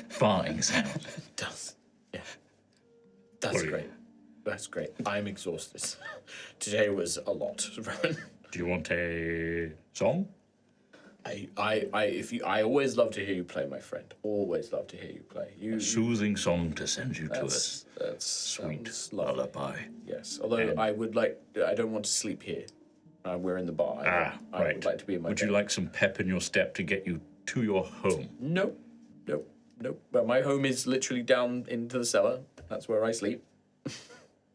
Speaker 3: farting sound.
Speaker 7: It does. Yeah. That's
Speaker 3: What are you-
Speaker 7: great. That's great. I'm exhausted. Today was a lot, Rowan.
Speaker 3: Do you want a song?
Speaker 7: I always love to hear you play, my friend. Always love to hear you play.
Speaker 3: Soothing song to send you to
Speaker 7: That's
Speaker 3: sweet
Speaker 7: sounds lovely.
Speaker 3: lullaby.
Speaker 7: Yes. Although I don't want to sleep here. We're in the bar. I
Speaker 3: Right.
Speaker 7: would like to be in my
Speaker 3: Would you
Speaker 7: bed.
Speaker 3: like some pep in your step to get you to your home?
Speaker 7: Nope. But my home is literally down into the cellar. That's where I sleep.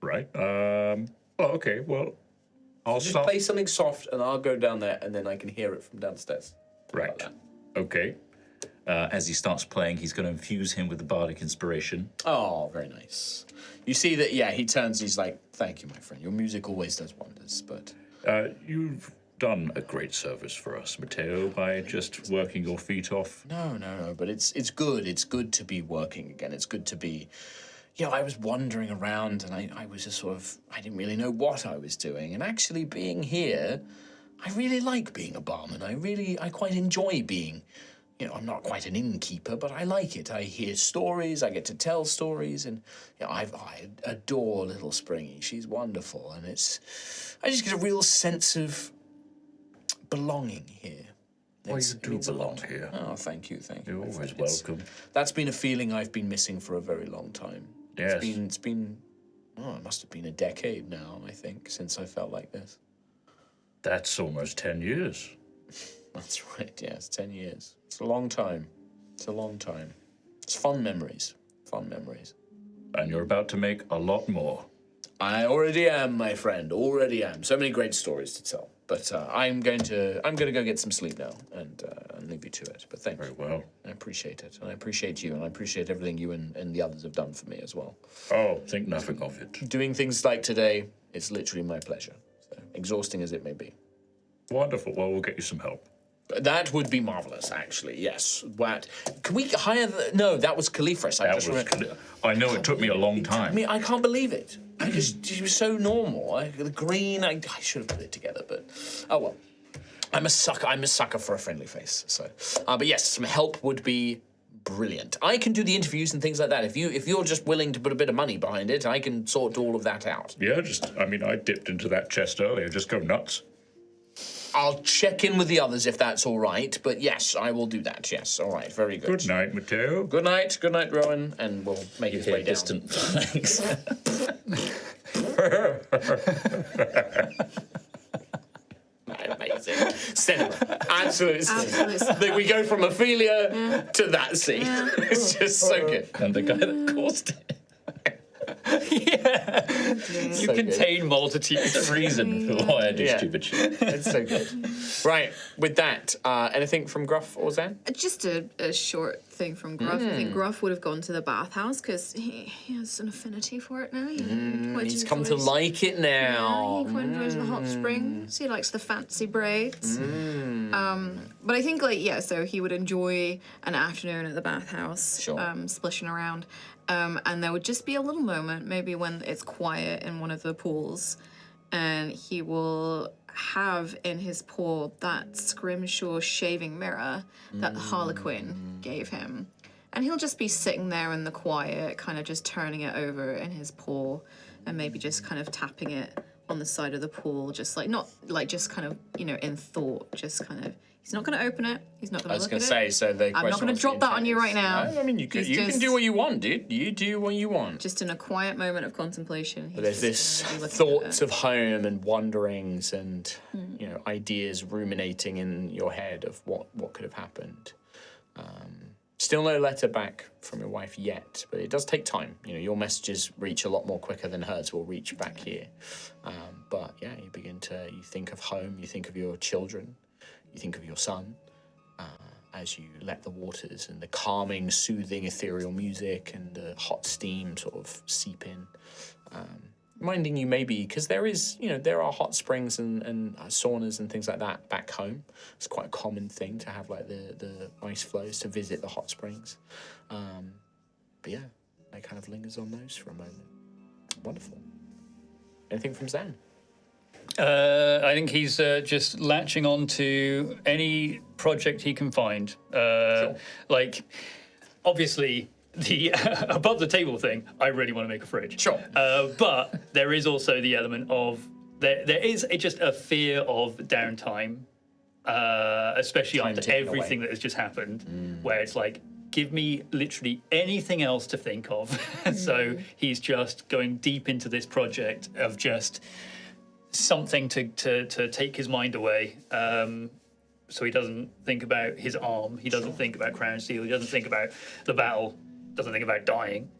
Speaker 3: Right. Okay. Well, I'll
Speaker 7: Just
Speaker 3: start.
Speaker 7: play something soft, and I'll go down there, and then I can hear it from downstairs.
Speaker 3: Right.
Speaker 7: Like that.
Speaker 3: Okay. As he starts playing, he's going to infuse him with the bardic inspiration.
Speaker 7: Oh, very nice. You see that? Yeah, he turns. He's like, "Thank you, my friend. Your music always does wonders." But
Speaker 3: You've done a great service for us, Mateo, by just working your feet off.
Speaker 1: No. But it's good. It's good to be working again. It's good to be. I was wandering around and I was just I didn't really know what I was doing. And actually being here, I really like being a barman. I quite enjoy being, I'm not quite an innkeeper, but I like it. I hear stories, I get to tell stories, and I adore little Springy. She's wonderful, and I just get a real sense of belonging here.
Speaker 3: Well,
Speaker 1: It
Speaker 3: you do
Speaker 1: means a
Speaker 3: belong
Speaker 1: lot.
Speaker 3: here.
Speaker 1: Oh, thank you.
Speaker 3: You're
Speaker 1: my
Speaker 3: always
Speaker 1: friend. It's-
Speaker 3: welcome.
Speaker 1: That's been a feeling I've been missing for a very long time.
Speaker 3: Yes.
Speaker 1: It's been it must have been a decade now, I think, since I felt like this.
Speaker 3: That's almost 10 years.
Speaker 1: That's right, yes, 10 years. It's a long time. It's a long time. It's fond memories. Fond memories.
Speaker 3: And you're about to make a lot more.
Speaker 1: I already am, my friend. Already am. So many great stories to tell. But I'm going to go get some sleep now and leave you to it. But thank
Speaker 3: Very
Speaker 1: you.
Speaker 3: well.
Speaker 1: I appreciate it. And I appreciate you. And I appreciate everything you and the others have done for me as well.
Speaker 3: Oh, think nothing of it.
Speaker 1: Doing things like today, it's literally my pleasure. So, exhausting as it may be.
Speaker 3: Wonderful. Well, we'll get you some help.
Speaker 1: That would be marvelous, actually. Yes. What? Can we hire the? No, that was Califris.
Speaker 3: I know it took me a long time.
Speaker 1: I can't believe it. He was so normal. The green. I should have put it together, but oh well. I'm a sucker for a friendly face. So, but yes, some help would be brilliant. I can do the interviews and things like that. If you're just willing to put a bit of money behind it, I can sort all of that out.
Speaker 3: Yeah, I dipped into that chest earlier. Just go nuts.
Speaker 1: I'll check in with the others if that's all right. But yes, I will do that. Yes, all right, very good.
Speaker 3: Good night, Mateo.
Speaker 1: Good night, Rowan, and we'll make his way down.
Speaker 3: Distant thanks.
Speaker 1: Amazing. Cinema. Absolute cinema.
Speaker 5: Absolute cinema.
Speaker 1: We go from Ophelia to that scene. It's just so good.
Speaker 3: And the guy that caused it.
Speaker 2: You contain multitudes.
Speaker 3: The reason for why I do
Speaker 1: Yeah.
Speaker 3: stupid shit.
Speaker 1: It's so good. Right, with that, anything from Gruff or Zan?
Speaker 5: Just a short thing from Gruff. I think Gruff would have gone to the bathhouse because he has an affinity for it now.
Speaker 1: He's come to like it now.
Speaker 5: He quite enjoys the hot springs. He likes the fancy braids. But I think, so he would enjoy an afternoon at the bathhouse,
Speaker 1: Sure.
Speaker 5: splishing around. And there would just be a little moment, maybe when it's quiet in one of the pools, and he will have in his paw that Scrimshaw shaving mirror that the Harlequin gave him. And he'll just be sitting there in the quiet, kind of just turning it over in his paw and maybe just kind of tapping it on the side of the pool, just not just kind of, in thought, just kind of. He's not going to open it. He's not going to look at it.
Speaker 1: I was going to say, so the
Speaker 5: I'm not going to drop that on you right now.
Speaker 1: I mean, you can do what you want, dude. You do what you want.
Speaker 5: Just in a quiet moment of contemplation.
Speaker 1: But there's this thoughts of home and wanderings and, ideas ruminating in your head of what could have happened. Still no letter back from your wife yet, but it does take time. Your messages reach a lot more quicker than hers will reach back here. But yeah, you begin You think of home, you think of your children, you think of your son, as you let the waters and the calming, soothing, ethereal music and the hot steam sort of seep in. Reminding you maybe, because there are hot springs and saunas and things like that back home. It's quite a common thing to have like the ice flows to visit the hot springs. But yeah, it kind of lingers on those for a moment. Wonderful. Anything from Zan?
Speaker 2: I think he's just latching on to any project he can find. Like, obviously, the above the table thing, I really want to make a fridge.
Speaker 1: Sure.
Speaker 2: But there is also the element of, there is just a fear of downtime, especially
Speaker 1: Time
Speaker 2: after
Speaker 1: ticking
Speaker 2: everything
Speaker 1: away.
Speaker 2: that has just happened, where it's like, give me literally anything else to think of. So he's just going deep into this project of just something to take his mind away. So he doesn't think about his arm, he doesn't think about Crown Steel, he doesn't think about the battle, doesn't think about dying.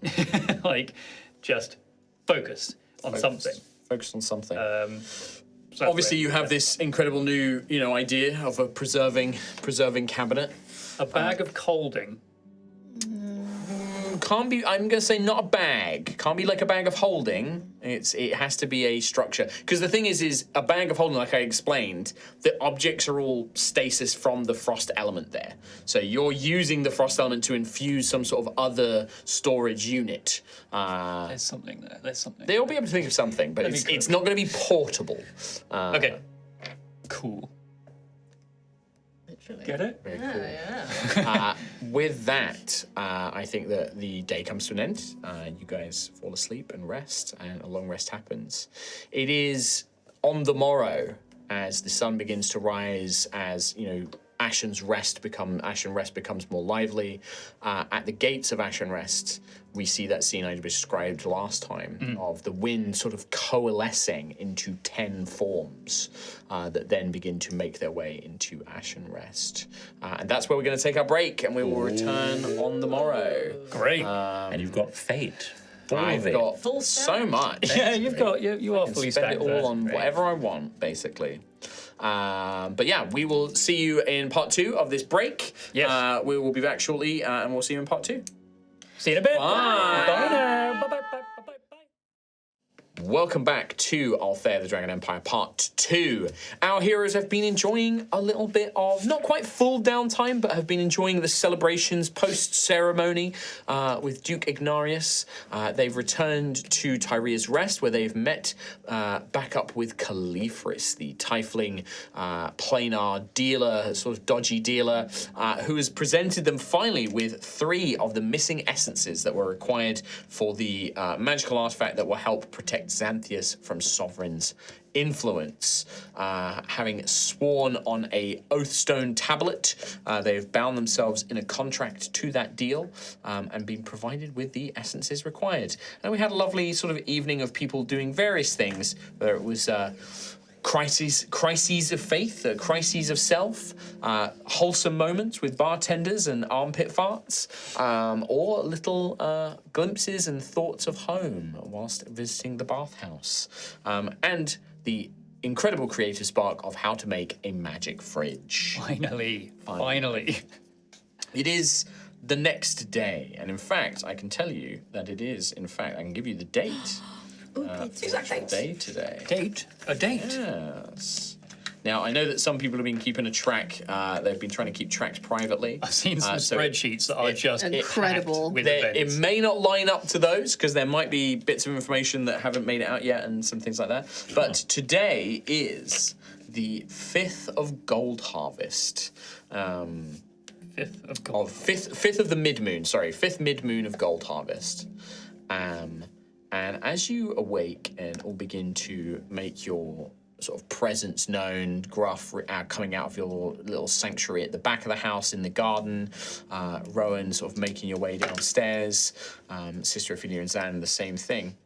Speaker 2: Like, just focus on something.
Speaker 1: Focus on something.
Speaker 2: So
Speaker 1: Obviously, you have this incredible new, idea of a preserving cabinet.
Speaker 2: a bag of colding.
Speaker 1: Can't be. I'm gonna say not a bag. Can't be like a bag of holding. It has to be a structure. Because the thing is a bag of holding, like I explained, the objects are all stasis from the frost element there. So you're using the frost element to infuse some sort of other storage unit.
Speaker 2: There's something there. There's something.
Speaker 1: They'll be able to think of something, but it's not going to be portable.
Speaker 2: Okay. Cool. Get it?
Speaker 1: Very cool.
Speaker 4: Yeah.
Speaker 1: With that, I think that the day comes to an end. You guys fall asleep and rest, and a long rest happens. It is on the morrow as the sun begins to rise, as Ashen Rest becomes more lively. At the gates of Ashen Rest, we see that scene I described last time of the wind sort of coalescing into 10 forms that then begin to make their way into Ashen Rest. And that's where we're going to take our break, and we will return on the morrow.
Speaker 2: Great.
Speaker 3: And you've got fate. All
Speaker 1: I've
Speaker 3: of it.
Speaker 1: got
Speaker 4: Full
Speaker 1: so
Speaker 4: stack.
Speaker 1: much.
Speaker 2: Yeah, you are fully
Speaker 1: Spend
Speaker 2: stacked
Speaker 1: it all
Speaker 2: there.
Speaker 1: on whatever I want, basically. But yeah, we will see you in part 2 of this break.
Speaker 2: Yes.
Speaker 1: We will be back shortly, and we'll see you in part 2.
Speaker 2: See you in a bit.
Speaker 1: Bye.
Speaker 2: Bye now. Bye bye bye bye bye.
Speaker 1: Welcome back to Altheya, the Dragon Empire, part 2. Our heroes have been enjoying a little bit of, not quite full downtime, but have been enjoying the celebrations post-ceremony with Duke Ignarius. They've returned to Tyria's Rest, where they've met back up with Califris, the tiefling planar dealer, sort of dodgy dealer, who has presented them finally with 3 of the missing essences that were required for the magical artifact that will help protect Xanthias from Sovereign's influence. Having sworn on a Oathstone tablet, they've bound themselves in a contract to that deal and been provided with the essences required. And we had a lovely sort of evening of people doing various things, whether it was crises of faith, crises of self, wholesome moments with bartenders and armpit farts, or little glimpses and thoughts of home whilst visiting the bathhouse. And the incredible creative spark of how to make a magic fridge.
Speaker 2: Finally.
Speaker 1: It is the next day, and in fact, I can tell you that it is, in fact, I can give you the date. Exact day today.
Speaker 2: A date.
Speaker 1: Yes. Now, I know that some people have been keeping a track. They've been trying to keep tracks privately.
Speaker 2: I've seen some
Speaker 1: so
Speaker 2: spreadsheets that are just
Speaker 5: Incredible.
Speaker 2: packed with
Speaker 1: it
Speaker 2: events.
Speaker 1: may not line up to those because there might be bits of information that haven't made it out yet and some things like that. But today is the 5th of Gold Harvest.
Speaker 2: 5th of gold.
Speaker 1: 5th of the mid-moon, sorry. 5th mid-moon of Gold Harvest. And as you awake and all begin to make your sort of presence known, Gruff coming out of your little sanctuary at the back of the house in the garden, Rowan sort of making your way downstairs, Sister Ophelia and Zan the same thing.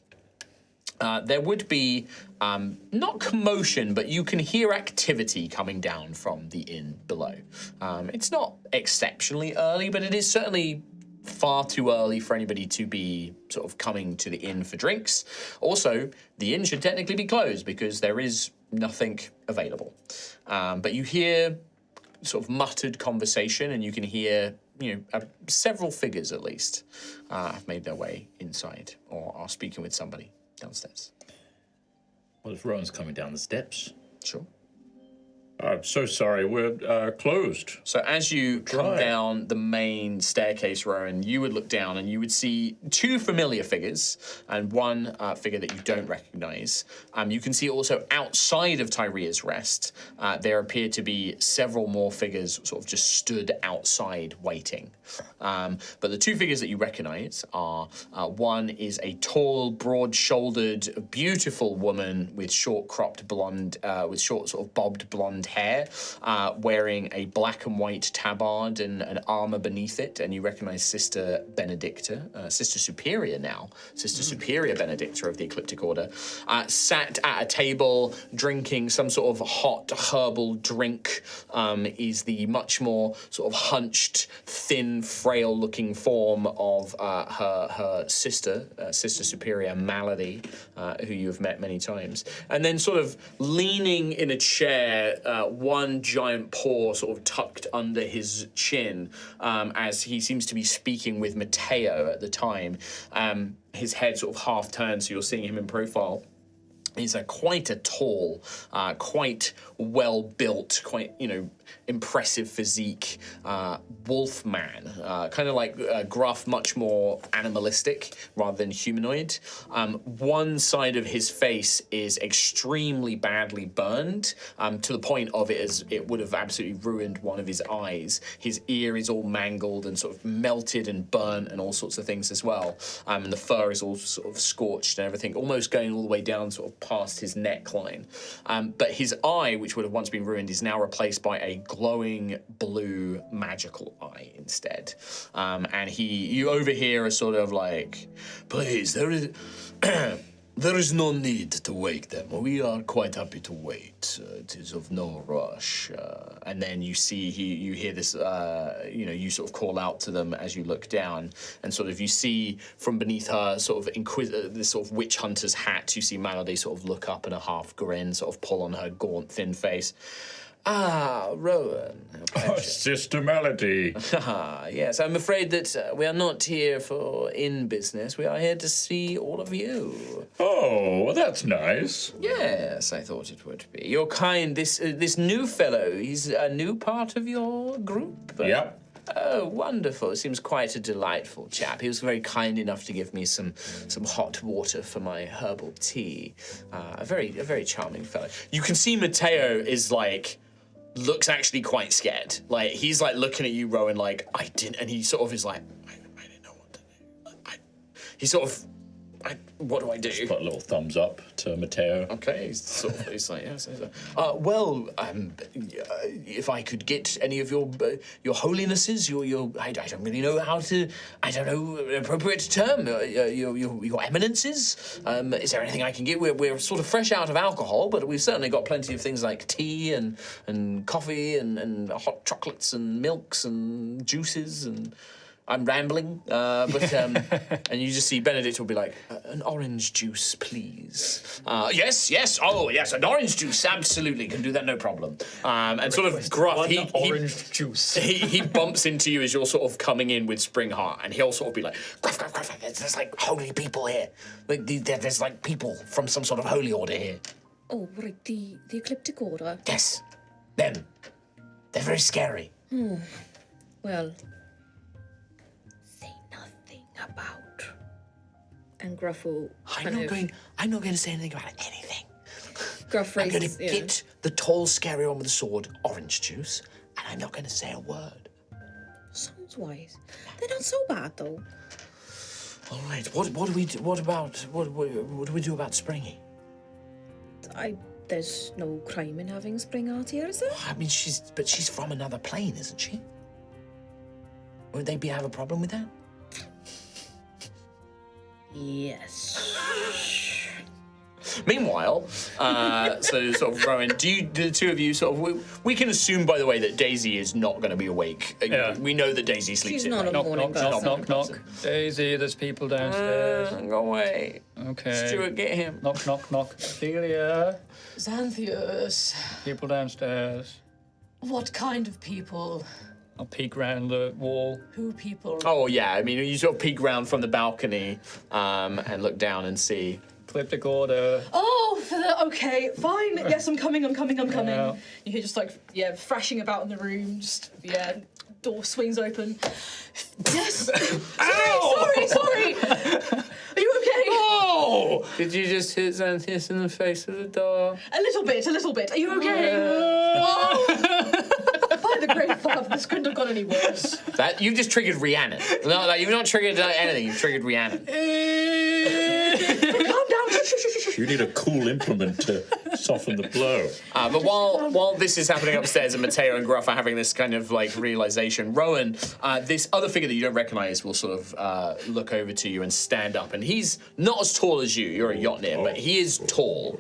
Speaker 1: There would be, not commotion, but you can hear activity coming down from the inn below. It's not exceptionally early, but it is certainly far too early for anybody to be sort of coming to the inn for drinks. Also, the inn should technically be closed because there is nothing available. But you hear sort of muttered conversation, and you can hear, several figures at least have made their way inside or are speaking with somebody downstairs.
Speaker 3: Well, if Rowan's coming down the steps.
Speaker 1: Sure.
Speaker 3: I'm so sorry, we're closed.
Speaker 1: So as you come
Speaker 3: Right.
Speaker 1: down the main staircase, Rowan, you would look down and you would see two familiar figures and one figure that you don't recognize. You can see also outside of Tyria's Rest, there appear to be several more figures sort of just stood outside waiting. But the two figures that you recognize are, one is a tall, broad-shouldered, beautiful woman with short cropped blonde, with short sort of bobbed blonde hair, wearing a black and white tabard and an armor beneath it, and you recognize Sister Benedicta, Sister Superior now, Sister Superior Benedicta of the Ecliptic Order, sat at a table drinking some sort of hot herbal drink, is the much more sort of hunched, thin, frail-looking form of her sister, Sister Superior Malady, who you have met many times. And then sort of leaning in a chair, one giant paw sort of tucked under his chin, as he seems to be speaking with Matteo at the time. His head sort of half turned, so you're seeing him in profile. He's quite a tall, quite well-built, quite, impressive physique wolf man, kind of like gruff, much more animalistic rather than humanoid. One side of his face is extremely badly burned, to the point of it would have absolutely ruined one of his eyes. His ear is all mangled and sort of melted and burnt and all sorts of things as well. And the fur is all sort of scorched and everything, almost going all the way down sort of past his neckline. But his eye, which would have once been ruined, is now replaced by a glowing blue magical eye instead. And you overhear a sort of like, please, there is no need to wake them. We are quite happy to wait. It is of no rush. And then you hear this, you sort of call out to them as you look down, and sort of you see from beneath her sort of this sort of witch hunter's hat, you see Malady sort of look up and a half grin, sort of pull on her gaunt, thin face. Ah, Rowan.
Speaker 3: Oh, Sister Malady.
Speaker 1: Yes, I'm afraid that we are not here in business. We are here to see all of you.
Speaker 3: Oh, well, that's nice.
Speaker 1: Yes, I thought it would be. You're kind. This new fellow, he's a new part of your group?
Speaker 3: Yep.
Speaker 1: Oh, wonderful. Seems quite a delightful chap. He was very kind enough to give me some hot water for my herbal tea. A very charming fellow. You can see Matteo is looks actually quite scared. Like, he's looking at you, Rowan, and he sort of is like, I didn't know what to do. What do I do?
Speaker 3: Just put a little thumbs up to Matteo.
Speaker 1: Okay, he's like, yes. If I could get any of your holinesses, I don't really know how to, I don't know an appropriate term, your eminences. Is there anything I can get? We're sort of fresh out of alcohol, but we've certainly got plenty of things like tea and coffee and hot chocolates and milks and juices and. I'm rambling, but and you just see Benedict will be like, an orange juice, please. Yes, an orange juice, absolutely, can do that, no problem. And sort of gruff,
Speaker 2: orange juice.
Speaker 1: he bumps into you as you're sort of coming in with Spring Heart, and he'll sort of be like, gruff, there's holy people here. There's people from some sort of holy order here.
Speaker 5: Oh, right, the Ecliptic Order?
Speaker 1: Yes, them. They're very scary.
Speaker 5: Well, say nothing about. And Gruff will
Speaker 1: I'm not going to say anything about anything.
Speaker 5: Gruff
Speaker 1: I'm going
Speaker 5: raises,
Speaker 1: to get the tall, scary one with the sword, orange juice, and I'm not going to say a word.
Speaker 5: Sounds wise. They're not so bad, though.
Speaker 1: All right. What do we do? What do we do about Springy?
Speaker 5: There's no crime in having Spring Art here, is there?
Speaker 1: I mean, she's from another plane, isn't she? Would they have a problem with that?
Speaker 5: Yes.
Speaker 1: Meanwhile, so sort of Rowan, do the two of you sort of? We can assume, by the way, that Daisy is not going to be awake.
Speaker 2: Yeah.
Speaker 1: We know that Daisy sleeps
Speaker 5: She's
Speaker 1: in.
Speaker 5: not a
Speaker 2: Knock,
Speaker 5: morning
Speaker 2: knock,
Speaker 5: person.
Speaker 2: knock, knock, knock. Daisy, there's people downstairs.
Speaker 1: Go away.
Speaker 2: Okay.
Speaker 1: Stuart, get him.
Speaker 2: Knock, knock, knock. Celia,
Speaker 4: Xanthius.
Speaker 2: people downstairs.
Speaker 4: What kind of people?
Speaker 2: I'll peek round the wall.
Speaker 4: Who people?
Speaker 1: Oh yeah, I mean you sort of peek round from the balcony and look down and see.
Speaker 2: Ecliptic order.
Speaker 4: Oh, okay, fine. Yes, I'm coming.
Speaker 2: Yeah.
Speaker 4: You hear just like, thrashing about in the room. Just, door swings open. Yes. Sorry. Are you okay?
Speaker 1: Oh! Did you just hit Xanthius in the face with the door?
Speaker 4: A little bit. Are you okay? Oh. By the great father, this couldn't have gone any worse.
Speaker 1: That you've just triggered Rhiannon. No, like, you've not triggered anything. You've triggered Rhiannon.
Speaker 4: Calm down.
Speaker 3: You need a cool implement to soften the blow.
Speaker 1: But while this is happening upstairs and Matteo and Gruff are having this kind of like realization, Rowan, this other figure that you don't recognize will sort of look over to you and stand up. And he's not as tall as you. You're a Jotnir, but he is tall.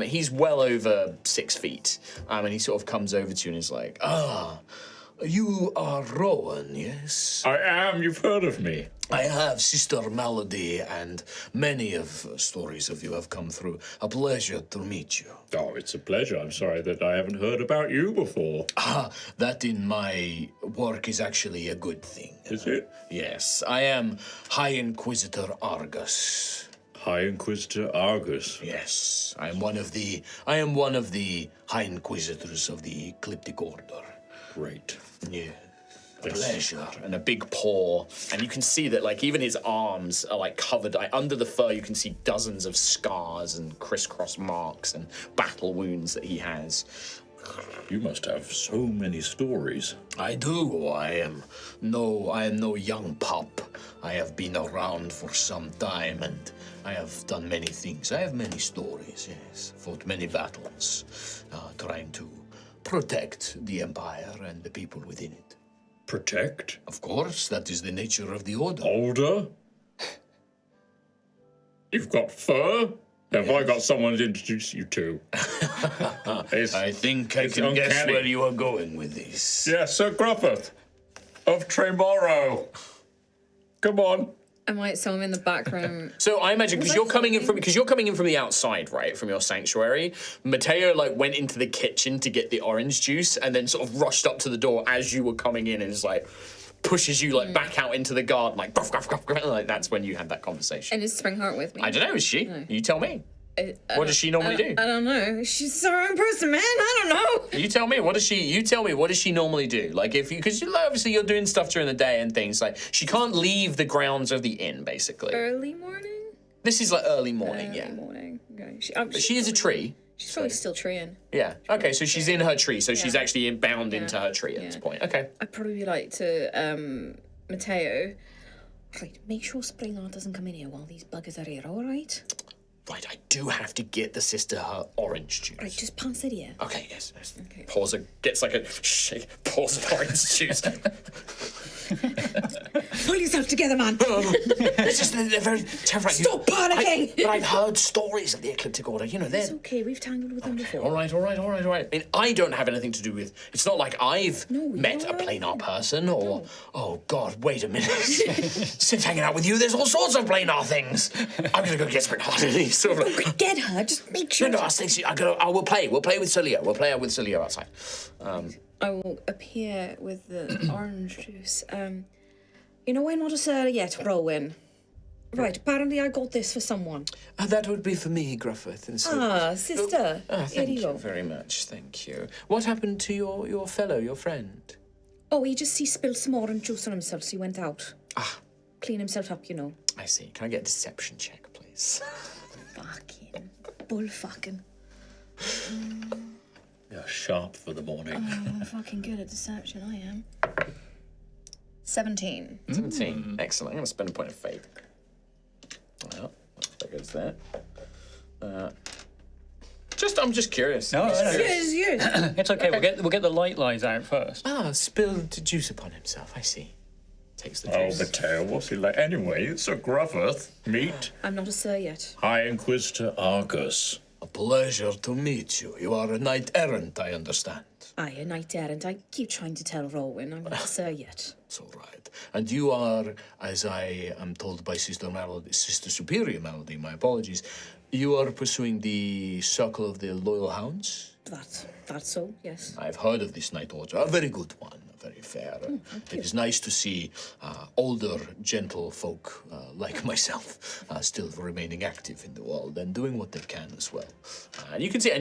Speaker 1: He's well over 6 feet. And he sort of comes over to you and is like, you are Rowan, yes?
Speaker 3: I am. You've heard of me.
Speaker 7: I have Sister Melody, and many of stories of you have come through. A pleasure to meet you.
Speaker 3: Oh, it's a pleasure. I'm sorry that I haven't heard about you before.
Speaker 7: That in my work is actually a good thing.
Speaker 3: Is it?
Speaker 7: Yes, I am High Inquisitor Argus.
Speaker 3: High Inquisitor Argus.
Speaker 7: Yes, I am one of the High Inquisitors of the Ecliptic Order.
Speaker 3: Great.
Speaker 7: Yeah. Pleasure.
Speaker 1: and a big paw, and you can see that like even his arms are like covered under the fur. You can see dozens of scars and crisscross marks and battle wounds that he has.
Speaker 3: You must have so many stories.
Speaker 7: I do. I am no young pup. I have been around for some time, and I have done many things. I have many stories, yes. Fought many battles, trying to protect the Empire and the people within it.
Speaker 3: Protect?
Speaker 7: Of course, that is the nature of the Order.
Speaker 3: Older? You've got fur? Have I got someone to introduce you to?
Speaker 7: I think I
Speaker 3: it's
Speaker 7: can guess
Speaker 3: uncanny.
Speaker 7: where you are going with this.
Speaker 3: Yes, Sir Grufford of Tremoro. Come on.
Speaker 5: I might saw him in the back room.
Speaker 1: So I imagine because you're coming in from the outside, right, from your sanctuary. Matteo like went into the kitchen to get the orange juice, and then sort of rushed up to the door as you were coming in, and is like pushes you like back out into the garden, like gruff, gruff, gruff, gruff. Like that's when you had that conversation.
Speaker 5: And is Springheart with me?
Speaker 1: I don't know. Is she?
Speaker 5: No.
Speaker 1: You tell me. What does she normally do?
Speaker 5: I don't know. She's the wrong person, man. I don't know.
Speaker 1: You tell me. What does she? You tell me. What does she normally do? Like if you, because obviously you're doing stuff during the day and things. Like she can't leave the grounds of the inn, basically.
Speaker 5: Early morning?
Speaker 1: This is like early morning,
Speaker 5: Early
Speaker 1: yeah.
Speaker 5: morning. Okay.
Speaker 1: But she is a tree.
Speaker 5: She's probably still treeing.
Speaker 1: Yeah. Okay, so she's in her tree, so she's actually bound into her tree at
Speaker 5: Yeah.
Speaker 1: this point. Okay.
Speaker 5: I'd probably like to, Matteo. Right, make sure Springheart doesn't come in here while these buggers are here, alright?
Speaker 1: Right, I do have to get the sister her orange juice.
Speaker 5: Right, just pass it here.
Speaker 1: Okay, yes.
Speaker 5: Okay.
Speaker 1: Pours gets like a shake, pours an orange juice.
Speaker 5: Pull yourself together, man.
Speaker 1: It's just they're very terrifying.
Speaker 5: Stop panicking!
Speaker 1: But I've heard stories of the Ecliptic Order. You know,
Speaker 5: It's
Speaker 1: they're
Speaker 5: okay, we've tangled with them before.
Speaker 1: all right. I mean, I don't have anything to do with. It's not like I've met a planar person or. Oh God, wait a minute. Since hanging out with you, there's all sorts of planar things. I'm gonna go get Springheart. And he's sort of like,
Speaker 5: Get her, just make sure.
Speaker 1: no, I think we'll play. We'll play with Cilio. We'll play with Cilio outside.
Speaker 5: I will appear with the orange juice. You know, we're not a sir yet, Rowan. Right, apparently I got this for someone.
Speaker 1: That would be for me, Grufford. And so,
Speaker 5: Ah, sister. Here
Speaker 1: thank
Speaker 5: you
Speaker 1: you
Speaker 5: go.
Speaker 1: very much. Thank you. What happened to your fellow, your friend?
Speaker 5: Oh, he spilled some orange juice on himself, so he went out. Clean himself up, you know.
Speaker 1: I see. Can I get a deception check, please?
Speaker 5: Fucking bullfucking.
Speaker 3: You're sharp for the morning.
Speaker 5: I'm fucking good at deception, I am. 17.
Speaker 1: 17. Excellent. I'm going to spend a point of fate. Well, there goes that. I'm just curious.
Speaker 2: No, no, no.
Speaker 5: Yes.
Speaker 2: It's okay. We'll get the light lines out first.
Speaker 1: Spilled juice upon himself. I see. takes the
Speaker 3: Oh,
Speaker 1: juice.
Speaker 3: Mateo, what's he like? Anyway, Sir Gruffith, meet
Speaker 5: I'm not a sir yet.
Speaker 3: High Inquisitor Argus.
Speaker 7: A pleasure to meet you. You are a knight errant, I understand.
Speaker 5: Aye, a knight errant. I keep trying to tell Rowan I'm not a sir yet.
Speaker 7: It's all right. And you are, as I am told by Sister Superior Melody, my apologies, you are pursuing the Circle of the Loyal Hounds?
Speaker 5: That's so, yes.
Speaker 7: I've heard of this Night Order. A very good one, very fair. It is nice to see older, gentle folk like myself still remaining active in the world and doing what they can as well.
Speaker 1: And you can see,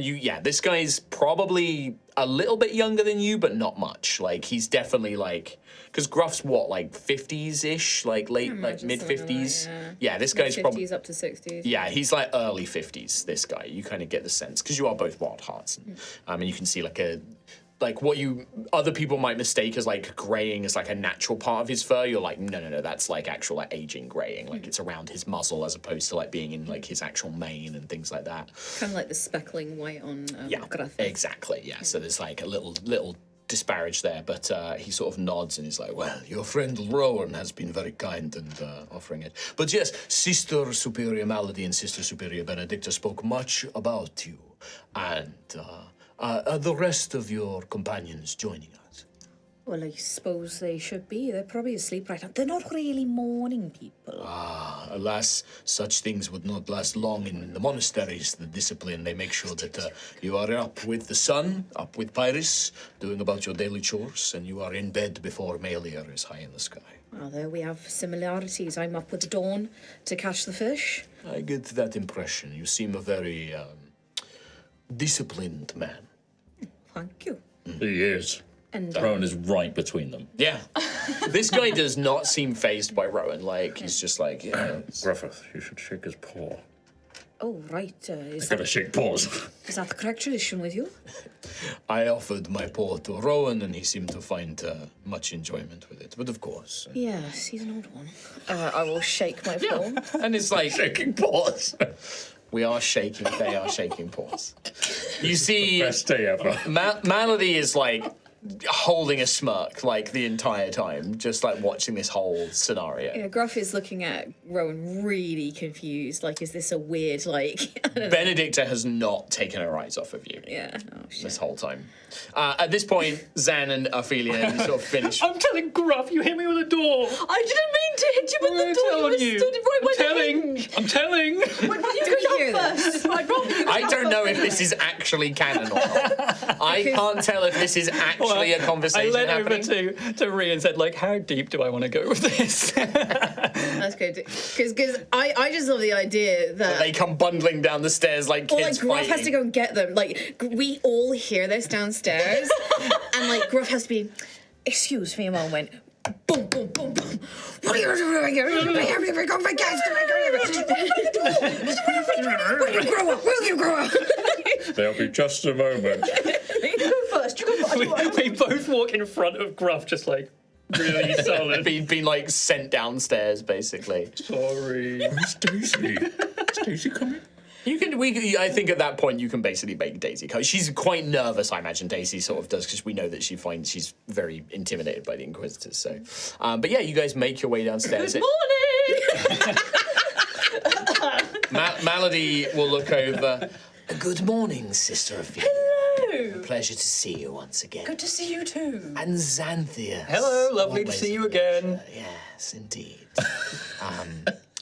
Speaker 1: this guy's probably a little bit younger than you, but not much. Like, he's definitely like, because Gruff's what, like 50s-ish, like late, like mid 50s. Yeah, this guy's probably
Speaker 5: 50s up to 60s.
Speaker 1: Yeah, he's like early 50s. This guy, you kind of get the sense because you are both wild hearts, and you can see like what other people might mistake as like graying as like a natural part of his fur. You're like, no, that's like actual like aging graying. Like it's around his muzzle as opposed to like being in like his actual mane and things like that.
Speaker 5: Kind of like the speckling white on Gruff.
Speaker 1: Exactly. Yeah. So there's like a little disparage there, but he sort of nods and he's like, well,
Speaker 7: Your friend Rowan has been very kind and offering it. But yes, Sister Superior Malady and Sister Superior Benedicta spoke much about you. And the rest of your companions joining us.
Speaker 5: Well, I suppose they should be. They're probably asleep right now. They're not really morning people.
Speaker 7: Alas, such things would not last long in the monasteries. The discipline, they make sure that you are up with the sun, up with Pyrrhus, doing about your daily chores, and you are in bed before Melior is high in the sky.
Speaker 5: Well, there we have similarities. I'm up with the dawn to catch the fish.
Speaker 7: I get that impression. You seem a very disciplined man.
Speaker 5: Thank you.
Speaker 3: He is.
Speaker 5: And
Speaker 3: Rowan is right between them.
Speaker 1: yeah, this guy does not seem phased by Rowan. Like he's just like, yeah.
Speaker 3: Gruffith, you should shake his paw.
Speaker 5: oh, right. Is
Speaker 3: Gotta shake paws.
Speaker 5: that the correct tradition with you?
Speaker 7: I offered my paw to Rowan, and he seemed to find much enjoyment with it. But of course,
Speaker 5: Yes, he's an old one. I will shake my paw.
Speaker 1: And it's like
Speaker 3: Shaking paws.
Speaker 1: we are shaking. They are shaking paws. You see,
Speaker 3: Best day ever.
Speaker 1: Malady is like holding a smirk like the entire time, just like watching this whole scenario.
Speaker 5: Yeah, Gruff is looking at Rowan really confused. Like, is this a weird, like... I don't know.
Speaker 1: Benedicta has not taken her eyes off of you
Speaker 5: Yeah. Oh, shit.
Speaker 1: this whole time. At this point, Zan and Ophelia you sort of finish.
Speaker 2: I'm telling Gruff, you hit me with a door.
Speaker 4: I didn't mean to hit you with the door.
Speaker 2: telling
Speaker 4: You
Speaker 2: you.
Speaker 4: stood right by the hinge.
Speaker 2: I'm telling.
Speaker 4: Wait, you
Speaker 5: we
Speaker 4: go
Speaker 5: hear
Speaker 4: down
Speaker 5: this?
Speaker 4: first. I'd rather you go
Speaker 1: I
Speaker 4: down
Speaker 1: don't know
Speaker 4: first.
Speaker 1: if this is actually canon or not. I can't tell if this is actually a
Speaker 2: I
Speaker 1: conversation
Speaker 2: led
Speaker 1: happening.
Speaker 2: over to Rhea and said, like, how deep do I want to go with this?
Speaker 5: That's good. Because I just love the idea that...
Speaker 1: They come bundling down the stairs like
Speaker 5: Or
Speaker 1: kids
Speaker 5: like Gruff
Speaker 1: fighting.
Speaker 5: has to go and get them. Like we all hear this downstairs, and like Gruff has to be. Excuse me a moment. Boom, boom, boom, boom. What are you doing here? Go my guys. Will you grow up? Will you grow up?
Speaker 3: There'll be just a moment.
Speaker 4: You go first. You go first.
Speaker 2: we both walk in front of Gruff, just like really solid.
Speaker 1: Been like sent downstairs basically.
Speaker 2: Sorry.
Speaker 3: Where's Daisy? Is Daisy coming?
Speaker 1: I think at that point you can basically make Daisy come. She's quite nervous, I imagine Daisy sort of does, because we know that she finds she's very intimidated by the Inquisitors. So, but yeah, you guys make your way downstairs.
Speaker 4: Good morning.
Speaker 1: Malady will look over.
Speaker 7: good morning, Sister Ophelia.
Speaker 4: Hello.
Speaker 7: Pleasure to see you once again.
Speaker 4: Good to see you too.
Speaker 7: And Xanthia.
Speaker 2: Hello, lovely to
Speaker 7: Always
Speaker 2: see you
Speaker 7: a
Speaker 2: again.
Speaker 7: Yes, indeed.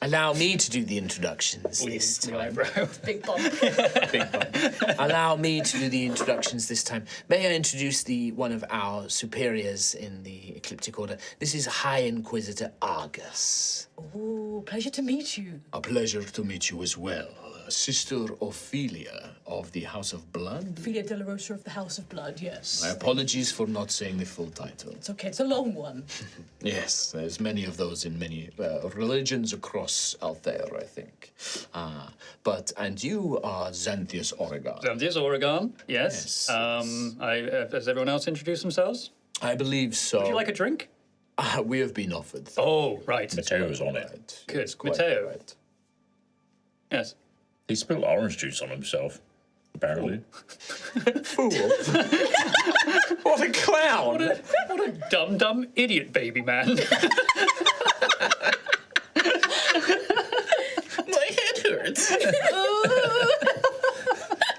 Speaker 7: Allow me to do the introductions this time.
Speaker 2: Eyebrow.
Speaker 4: Big bump.
Speaker 1: Big one.
Speaker 7: Allow me to do the introductions this time. May I introduce one of our superiors in the Ecliptic Order? This is High Inquisitor Argus.
Speaker 4: Oh, pleasure to meet you.
Speaker 7: A pleasure to meet you as well. Sister Ophelia of the House of Blood.
Speaker 4: Ophelia de la Rosa of the House of Blood, yes.
Speaker 7: My apologies for not saying the full title.
Speaker 4: It's okay, it's a long one.
Speaker 7: Yes, there's many of those in many religions across Altheya, I think. And you are Xanthius Oregon.
Speaker 2: Xanthius Oregon, yes.
Speaker 7: Yes,
Speaker 2: Has everyone else introduced themselves?
Speaker 7: I believe so.
Speaker 2: Would you like a drink?
Speaker 7: We have been offered.
Speaker 2: Oh, right.
Speaker 3: Mateo's on it.
Speaker 7: Right.
Speaker 2: Good.
Speaker 7: It's quite
Speaker 2: Mateo.
Speaker 7: right.
Speaker 2: Yes.
Speaker 3: He spilled orange juice on himself, apparently.
Speaker 7: Fool.
Speaker 1: What a clown!
Speaker 2: What a dumb idiot baby man.
Speaker 1: My head hurts.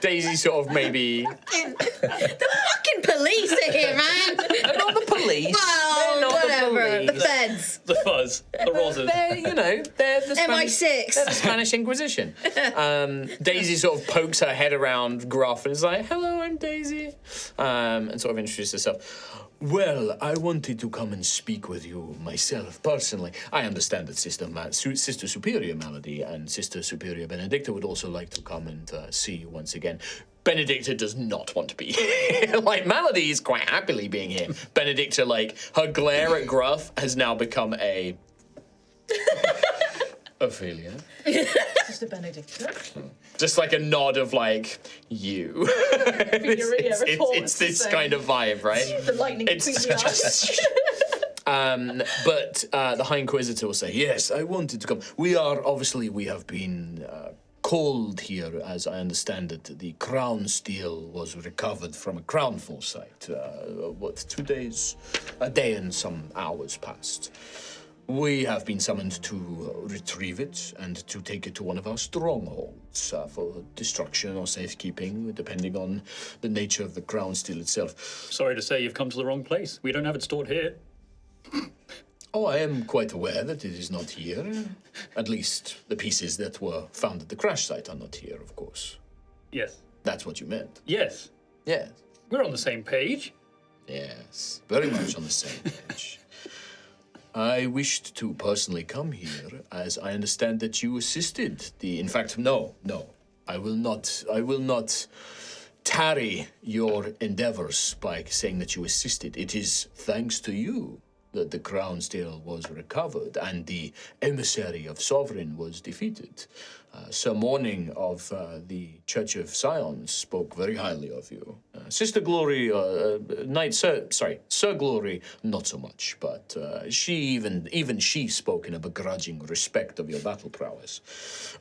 Speaker 1: Daisy sort of maybe.
Speaker 5: Fucking police are here, man.
Speaker 1: They're not the police.
Speaker 5: Well,
Speaker 1: They're not
Speaker 5: whatever.
Speaker 1: The
Speaker 5: The
Speaker 1: police.
Speaker 5: feds.
Speaker 2: The fuzz. The rozzers.
Speaker 1: They're the Spanish,
Speaker 5: MI6.
Speaker 1: they're the Spanish Inquisition. Daisy sort of pokes her head around Gruff and is like, "Hello, I'm Daisy," and sort of introduces herself. Well, I wanted to come and speak with you myself personally. I understand that Sister Superior Malady and Sister Superior Benedicta would also like to come and see you once again. Benedicta does not want to be here. Like, Malady is quite happily being here. Benedicta, like, her glare at Gruff has now become a... Ophelia.
Speaker 4: Sister Benedicta.
Speaker 1: Just like a nod of, like, you. it's this kind of vibe, right?
Speaker 4: The lightning between the eyes.
Speaker 1: But the High Inquisitor will say, yes, I wanted to come. We have been called here, as I understand it. The crown steel was recovered from a crown foresight. 2 days? A day and some hours passed. We have been summoned to retrieve it and to take it to one of our strongholds for destruction or safekeeping, depending on the nature of the crown steel itself.
Speaker 2: Sorry to say you've come to the wrong place. We don't have it stored here.
Speaker 1: Oh, I am quite aware that it is not here. At least the pieces that were found at the crash site are not here, of course.
Speaker 2: Yes.
Speaker 1: That's what you meant.
Speaker 2: Yes.
Speaker 1: Yes.
Speaker 2: We're on the same page.
Speaker 1: Yes. Very much on the same page. I wished to personally come here, as I understand that you assisted the... In fact, no. I will not tarry your endeavors by saying that you assisted. It is thanks to you that the crown steel was recovered and the emissary of Sovereign was defeated. Sir Morning of the Church of Sion spoke very highly of you. Sister Glory, Sir Glory, not so much, but even she spoke in a begrudging respect of your battle prowess.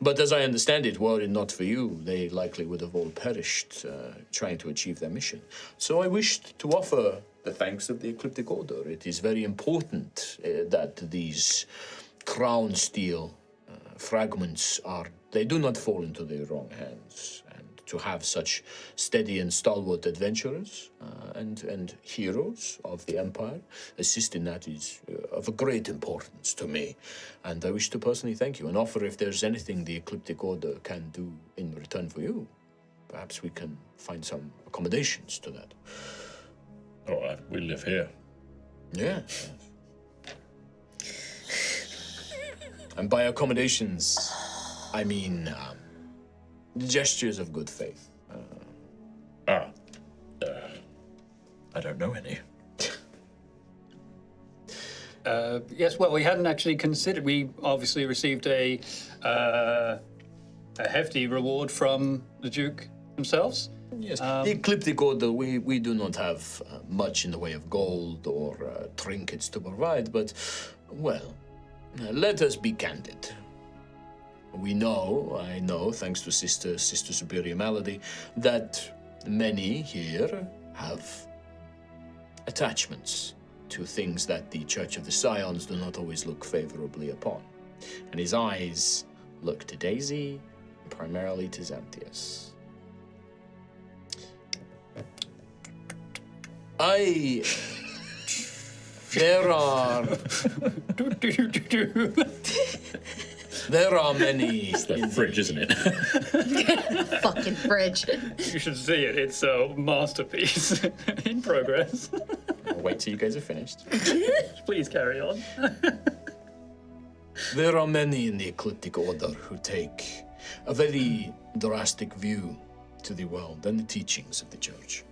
Speaker 1: But as I understand it, were it not for you, they likely would have all perished trying to achieve their mission. So I wished to offer the thanks of the Ecliptic Order. It is very important that these crown steel fragments they do not fall into the wrong hands. And to have such steady and stalwart adventurers and heroes of the Empire assist in that is of a great importance to me. And I wish to personally thank you and offer if there's anything the Ecliptic Order can do in return for you. Perhaps we can find some accommodations to that.
Speaker 3: Oh, we live here.
Speaker 1: Yeah. And by accommodations, I mean gestures of good faith.
Speaker 3: I don't know any.
Speaker 2: Yes, well, we hadn't actually considered. We obviously received a hefty reward from the Duke themselves.
Speaker 1: Yes, the Ecliptic Order, we do not have much in the way of gold or trinkets to provide, but, well, let us be candid. I know, thanks to Sister Superior Malady, that many here have attachments to things that the Church of the Scions do not always look favorably upon. And his eyes look to Daisy, and primarily to Xanthias. There are many.
Speaker 3: It's the fridge, isn't it?
Speaker 5: Fucking fridge.
Speaker 2: You should see it. It's a masterpiece in progress.
Speaker 1: I'll wait till you guys are finished.
Speaker 2: Please carry on.
Speaker 1: There are many in the Ecliptic Order who take a very drastic view to the world and the teachings of the Church.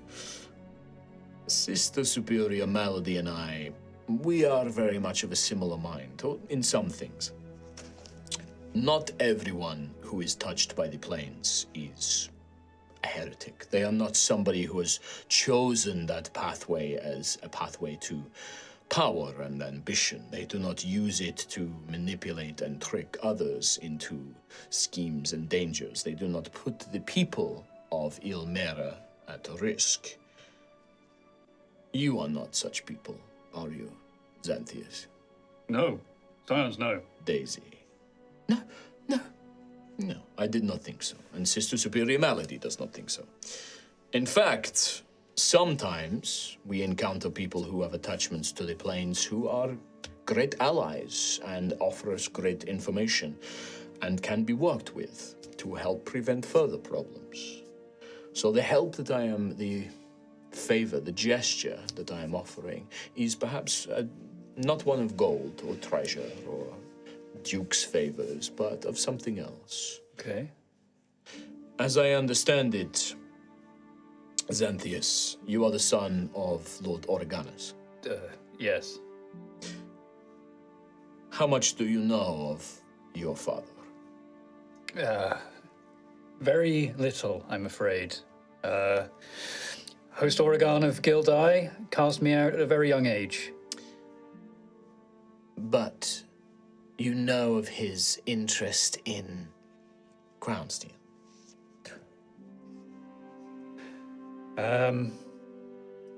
Speaker 1: Sister Superior Malady and I, we are very much of a similar mind, in some things. Not everyone who is touched by the planes is a heretic. They are not somebody who has chosen that pathway as a pathway to power and ambition. They do not use it to manipulate and trick others into schemes and dangers. They do not put the people of Ilmera at risk.
Speaker 7: You are not such people, are you, Xanthias?
Speaker 2: No. Silence, no.
Speaker 7: Daisy? No, I did not think so. And Sister Superior Malady does not think so. In fact, sometimes we encounter people who have attachments to the planes who are great allies and offer us great information and can be worked with to help prevent further problems. So the help that I am, the favor, the gesture that I am offering is perhaps not one of gold or treasure or Duke's favors, but of something else.
Speaker 2: Okay.
Speaker 7: As I understand it, Xanthias, you are the son of Lord Oreganus.
Speaker 2: Yes.
Speaker 7: How much do you know of your father?
Speaker 2: Very little, I'm afraid. Host Oregon of Gildeye cast me out at a very young age.
Speaker 7: But you know of his interest in Crownsteel.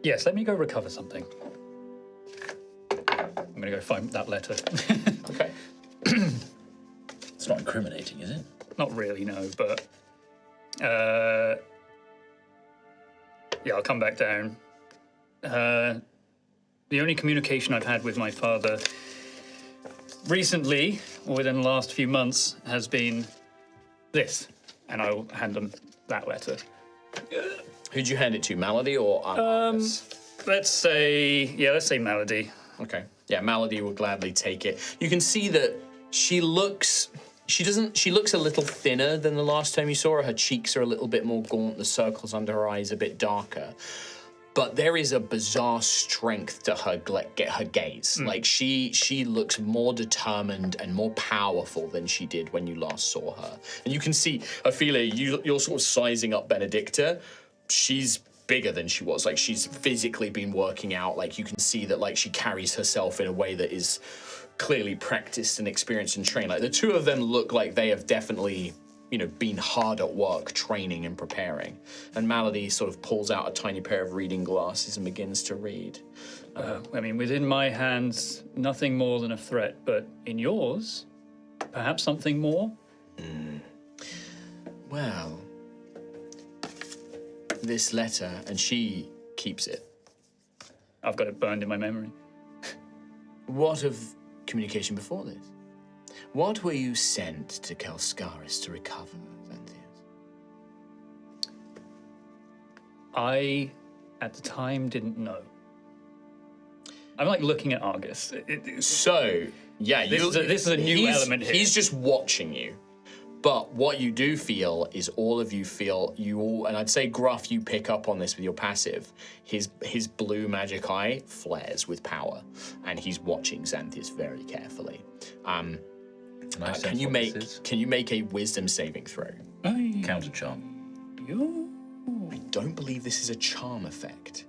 Speaker 2: Yes, let me go recover something. I'm gonna go find that letter.
Speaker 1: Okay.
Speaker 3: It's not incriminating, is it?
Speaker 2: Not really, no, but yeah, I'll come back down. The only communication I've had with my father recently, or within the last few months, has been this, and I'll hand them that letter.
Speaker 1: Who'd you hand it to, Malady or Argus?
Speaker 2: Let's say Melody.
Speaker 1: Okay. Yeah, Malady will gladly take it. You can see that she looks a little thinner than the last time you saw her. Her cheeks are a little bit more gaunt, the circles under her eyes a bit darker. But there is a bizarre strength to her gaze. Like she looks more determined and more powerful than she did when you last saw her. And you can see, Ophelia, you're sort of sizing up Benedicta. She's bigger than she was. Like she's physically been working out. Like you can see that like she carries herself in a way that is clearly practiced and experienced and trained. Like the two of them look like they have definitely, been hard at work training and preparing. And Malady sort of pulls out a tiny pair of reading glasses and begins to read.
Speaker 2: Within my hands, nothing more than a threat, but in yours, perhaps something more?
Speaker 7: Well, this letter, and she keeps it.
Speaker 2: I've got it burned in my memory.
Speaker 7: What of communication before this? What were you sent to Kelskaris to recover, Xanthias?
Speaker 2: I, at the time, didn't know. I'm like looking at Argus.
Speaker 1: So, yeah,
Speaker 2: This is a new element here.
Speaker 1: He's just watching you. But what you do feel is all of you feel, and I'd say Gruff, you pick up on this with your passive, his blue magic eye flares with power, and he's watching Xanthias very carefully. Can you make a wisdom saving throw?
Speaker 3: Counter charm.
Speaker 1: I don't believe this is a charm effect.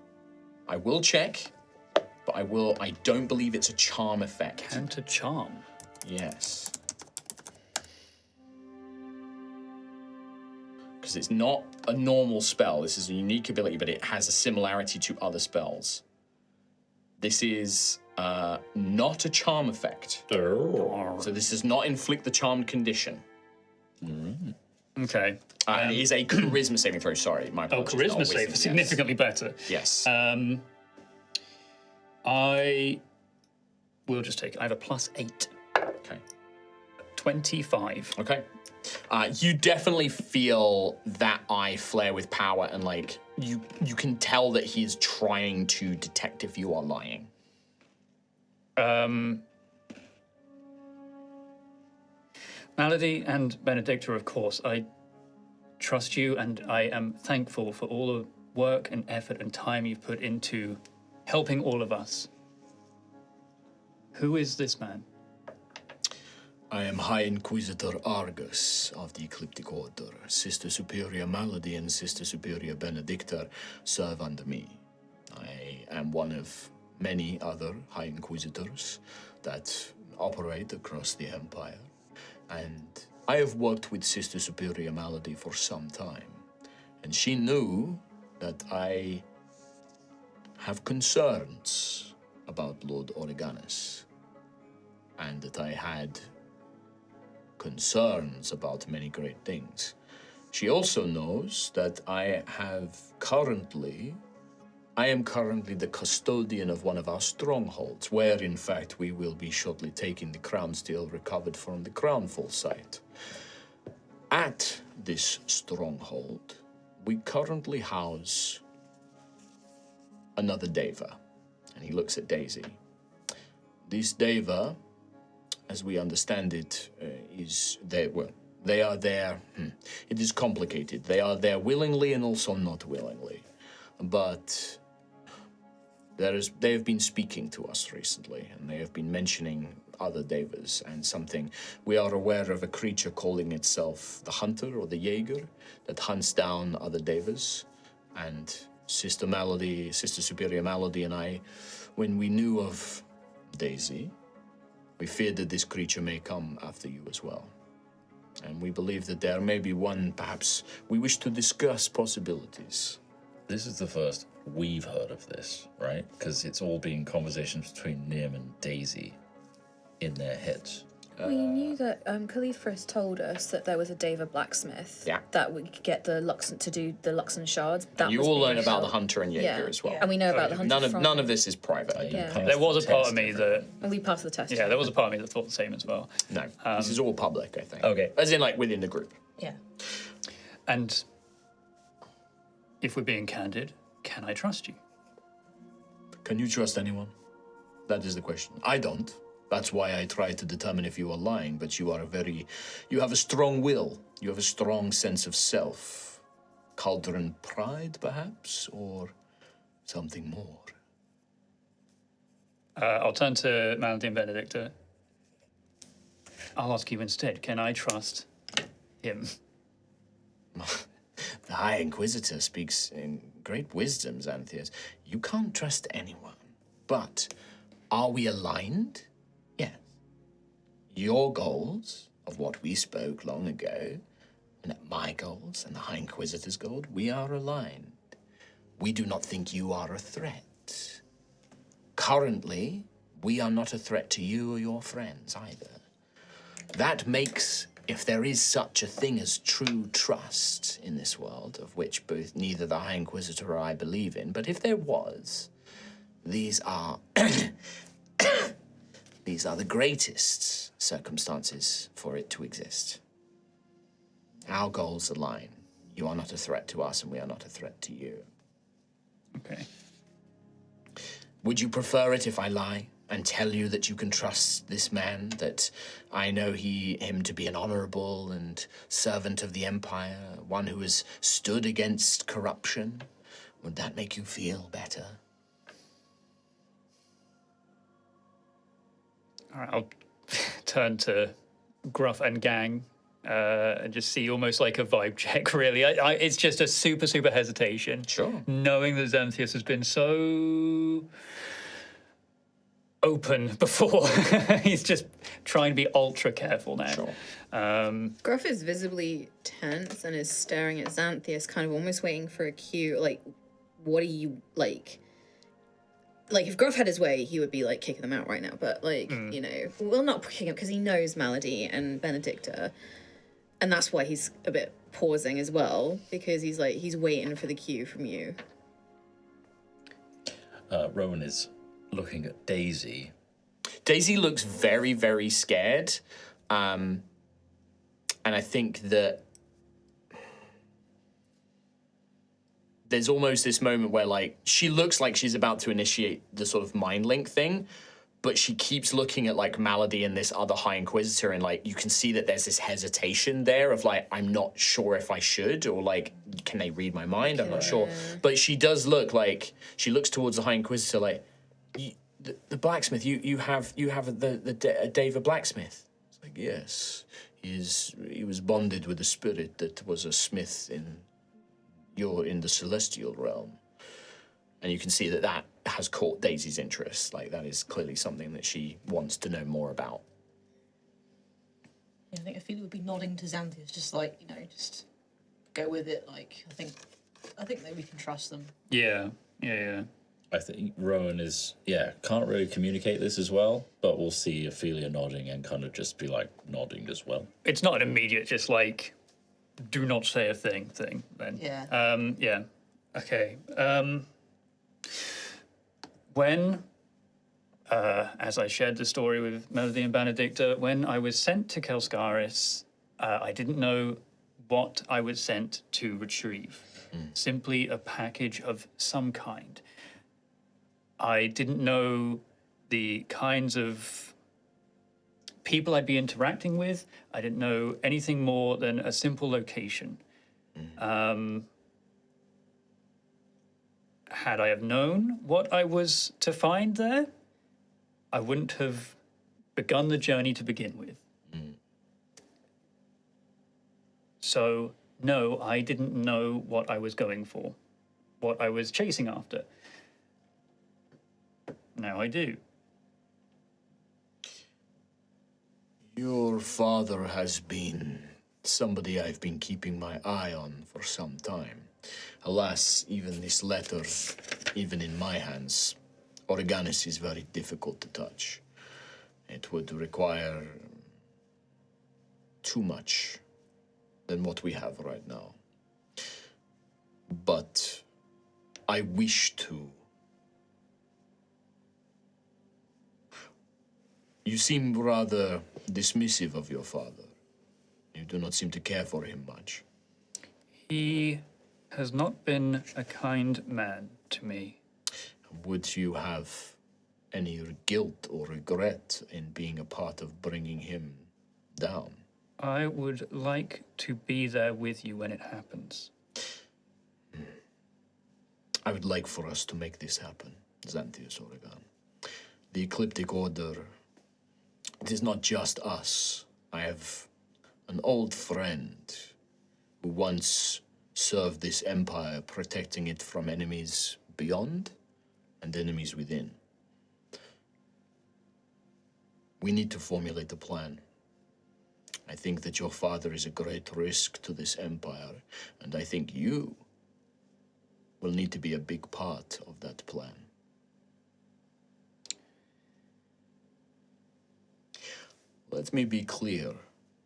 Speaker 1: I will check, but I don't believe it's a charm effect.
Speaker 2: Counter charm.
Speaker 1: Yes. Because it's not a normal spell. This is a unique ability, but it has a similarity to other spells. This is not a charm effect. So this does not inflict the charmed condition.
Speaker 2: Okay.
Speaker 1: It is a charisma saving throw, sorry. My apologies.
Speaker 2: Charisma
Speaker 1: Not
Speaker 2: save,
Speaker 1: wisdom,
Speaker 2: significantly better.
Speaker 1: Yes.
Speaker 2: I will just take it. I have a +8.
Speaker 1: Okay.
Speaker 2: 25.
Speaker 1: Okay. You definitely feel that eye flare with power, and like you can tell that he is trying to detect if you are lying.
Speaker 2: Malady and Benedicta, of course, I trust you, and I am thankful for all the work and effort and time you've put into helping all of us. Who is this man?
Speaker 7: I am High Inquisitor Argus of the Ecliptic Order. Sister Superior Malady and Sister Superior Benedicta serve under me. I am one of many other High Inquisitors that operate across the Empire. And I have worked with Sister Superior Malady for some time. And she knew that I have concerns about Lord Oreganus, and that I had concerns about many great things. She also knows that I am currently the custodian of one of our strongholds, where in fact we will be shortly taking the crown steel recovered from the Crownfall site. At this stronghold, we currently house another Deva, and he looks at Daisy. This Deva, as we understand it, they are there. It is complicated. They are there willingly and also not willingly, but they have been speaking to us recently, and they have been mentioning other Devas and something. We are aware of a creature calling itself the Hunter or the Jaeger that hunts down other Devas. And Sister Superior Malady and I, when we knew of Daisy, we feared that this creature may come after you as well. And we believe that there may be one, perhaps we wish to discuss possibilities.
Speaker 3: This is the first we've heard of this, right? Because it's all been conversations between Nim and Daisy in their heads.
Speaker 5: We knew that Khalif first told us that there was a Deva blacksmith
Speaker 1: Yeah.
Speaker 5: that we could get the Luxon to do the Luxon shards. That
Speaker 1: You
Speaker 5: was
Speaker 1: all
Speaker 5: being
Speaker 1: learn about the
Speaker 5: held.
Speaker 1: Hunter and Jaeger as well.
Speaker 5: And we know about the hunter from...
Speaker 1: None of this is private.
Speaker 5: Yeah.
Speaker 2: There was a part of me that,
Speaker 5: And we passed the test.
Speaker 2: yeah, there was a part of me that thought the same as well.
Speaker 1: No, this is all public, I think.
Speaker 3: Okay.
Speaker 1: As in, like, within the group.
Speaker 4: Yeah.
Speaker 2: And if we're being candid, can I trust you?
Speaker 7: Can you trust anyone? That is the question. I don't. That's why I try to determine if you are lying, but you have a strong will. You have a strong sense of self. Cauldron pride, perhaps, or something more.
Speaker 2: I'll turn to Malady and Benedicta. I'll ask you instead, can I trust him?
Speaker 7: The High Inquisitor speaks in great wisdom, Xanthias. You can't trust anyone. But are we aligned? Yes. Your goals, of what we spoke long ago, and my goals and the High Inquisitor's goal, we are aligned. We do not think you are a threat. Currently, we are not a threat to you or your friends either. That makes, if there is such a thing as true trust in this world, of which neither the High Inquisitor or I believe in, but if there was, these are these are the greatest circumstances for it to exist. Our goals align. You are not a threat to us, and we are not a threat to you.
Speaker 2: Okay.
Speaker 7: Would you prefer it if I lie and tell you that you can trust this man, that I know him to be an honorable and servant of the Empire, one who has stood against corruption? Would that make you feel better?
Speaker 2: All right, I'll turn to Gruff and Gang and just see almost like a vibe check, really. It's just a super, super hesitation.
Speaker 1: Sure.
Speaker 2: Knowing that Xanthias has been so open before. He's just trying to be ultra careful now.
Speaker 1: Sure.
Speaker 5: Gruff is visibly tense and is staring at Xanthias, kind of almost waiting for a cue. Like, what are you, like... Like, if Gruff had his way, he would be, like, kicking them out right now. But, like, you know... Well, not kicking up, because he knows Malady and Benedicta. And that's why he's a bit pausing as well. Because he's, like, he's waiting for the cue from you.
Speaker 3: Rowan is looking at Daisy.
Speaker 1: Daisy looks very, very scared. And I think that there's almost this moment where, like, she looks like she's about to initiate the sort of mind link thing, but she keeps looking at, like, Malady and this other High Inquisitor, and, like, you can see that there's this hesitation there of, like, I'm not sure if I should, or, like, can they read my mind? I'm not sure. But she does look like, she looks towards the High Inquisitor, like, the blacksmith, you have the Deva blacksmith. It's like, yes, he was bonded with a spirit that was a smith in the celestial realm. And you can see that has caught Daisy's interest. Like, that is clearly something that she wants to know more about.
Speaker 4: Yeah, I think Ophelia would be nodding to Xanthias, just like, you know, just go with it. Like, I think that we can trust them.
Speaker 2: Yeah.
Speaker 3: I think Rowan is, can't really communicate this as well, but we'll see Ophelia nodding and kind of just be like nodding as well.
Speaker 2: It's not an immediate, just like, do not say a thing then.
Speaker 4: Yeah.
Speaker 2: Yeah. Okay. When, as I shared the story with Melody and Benedicta, when I was sent to Kelskaris, I didn't know what I was sent to retrieve. Simply a package of some kind. I didn't know the kinds of people I'd be interacting with. I didn't know anything more than a simple location. Had I have known what I was to find there, I wouldn't have begun the journey to begin with. So, no, I didn't know what I was going for, what I was chasing after. Now I do.
Speaker 7: Your father has been somebody I've been keeping my eye on for some time. Alas, even this letter, even in my hands, Origanis is very difficult to touch. It would require too much than what we have right now. But I wish to. You seem rather dismissive of your father. You do not seem to care for him much.
Speaker 2: He has not been a kind man to me.
Speaker 7: Would you have any guilt or regret in being a part of bringing him down?
Speaker 2: I would like to be there with you when it happens.
Speaker 7: I would like for us to make this happen, Xanthius Oregon. The Ecliptic Order, it is not just us. I have an old friend who once served this empire, protecting it from enemies beyond and enemies within. We need to formulate a plan. I think that your father is a great risk to this empire, and I think you will need to be a big part of that plan. Let me be clear,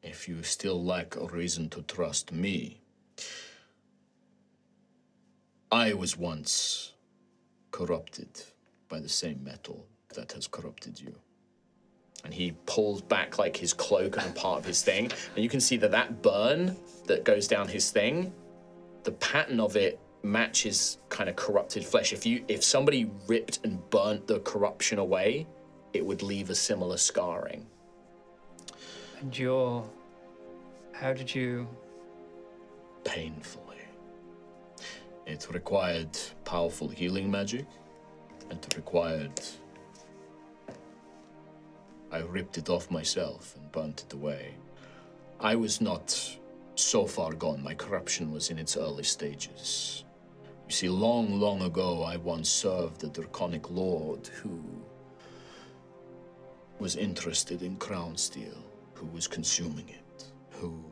Speaker 7: if you still lack a reason to trust me. I was once corrupted by the same metal that has corrupted you.
Speaker 1: And he pulls back like his cloak and a part of his thing, and you can see that burn that goes down his thing, the pattern of it matches kind of corrupted flesh. If somebody ripped and burnt the corruption away, it would leave a similar scarring.
Speaker 2: And how did you...
Speaker 7: Painfully. It required powerful healing magic. It required... I ripped it off myself and burnt it away. I was not so far gone. My corruption was in its early stages. You see, long, long ago, I once served a draconic lord who was interested in crown steel, who was consuming it, who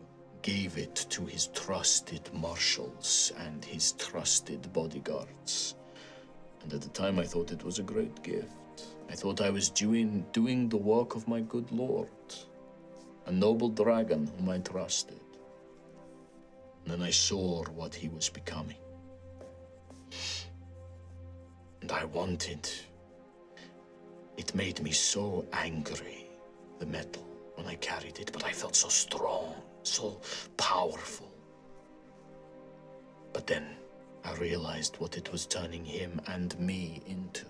Speaker 7: gave it to his trusted marshals and his trusted bodyguards. And at the time, I thought it was a great gift. I thought I was doing the work of my good lord, a noble dragon whom I trusted. And then I saw what he was becoming. And I wanted. It made me so angry, the metal, when I carried it, but I felt so strong, so powerful. But then I realized what it was turning him and me into.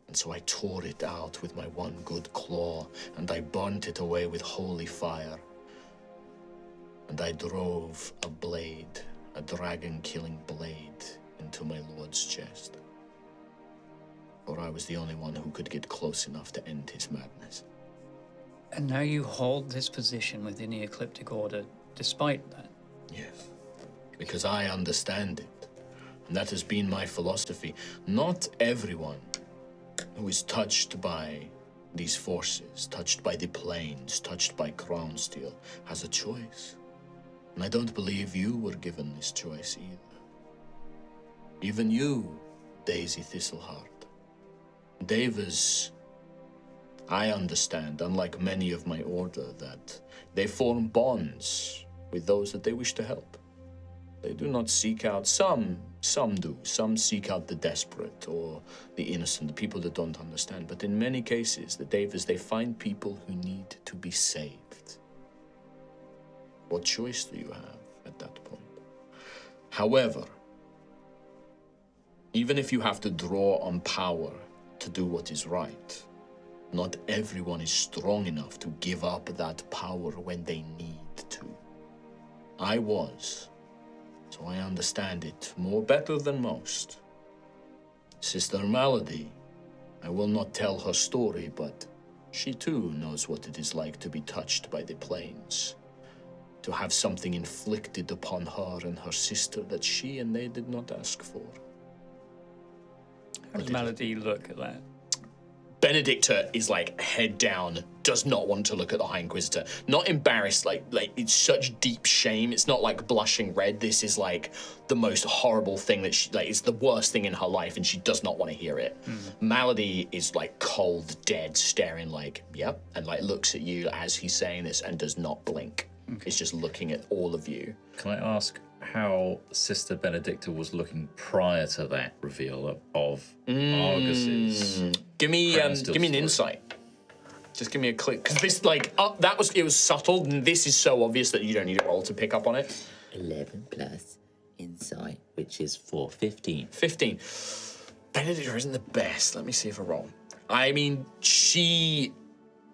Speaker 7: And so I tore it out with my one good claw, and I burnt it away with holy fire. And I drove a blade, a dragon-killing blade, into my lord's chest. For I was the only one who could get close enough to end his madness.
Speaker 2: And now you hold this position within the Ecliptic Order, despite that?
Speaker 7: Yes, because I understand it. And that has been my philosophy. Not everyone who is touched by these forces, touched by the planes, touched by crown steel, has a choice. And I don't believe you were given this choice either. Even you, Daisy Thistleheart. Davers, I understand, unlike many of my order, that they form bonds with those that they wish to help. They do not seek out, some do. Some seek out the desperate or the innocent, the people that don't understand. But in many cases, the Davers, they find people who need to be saved. What choice do you have at that point? However, even if you have to draw on power to do what is right, not everyone is strong enough to give up that power when they need to. I was, so I understand it more better than most. Sister Malady, I will not tell her story, but she too knows what it is like to be touched by the planes, to have something inflicted upon her and her sister that she and they did not ask for.
Speaker 2: How does Melody look at that?
Speaker 1: Benedicta is like head down, does not want to look at the High Inquisitor. Not embarrassed, like it's such deep shame. It's not like blushing red. This is like the most horrible thing that she, like, it's the worst thing in her life, and she does not want to hear it. Malady is like cold, dead, staring like, yep, and like looks at you as he's saying this and does not blink. It's just looking at all of you.
Speaker 3: Can I ask how Sister Benedicta was looking prior to that reveal of Argus's?
Speaker 1: Give me an
Speaker 3: story?
Speaker 1: insight. Just give me a click, because this it was subtle, and this is so obvious that you don't need a roll to pick up on it.
Speaker 8: 11 plus insight, which is 15.
Speaker 1: 15. Benedicta isn't the best. Let me see if I roll. I mean,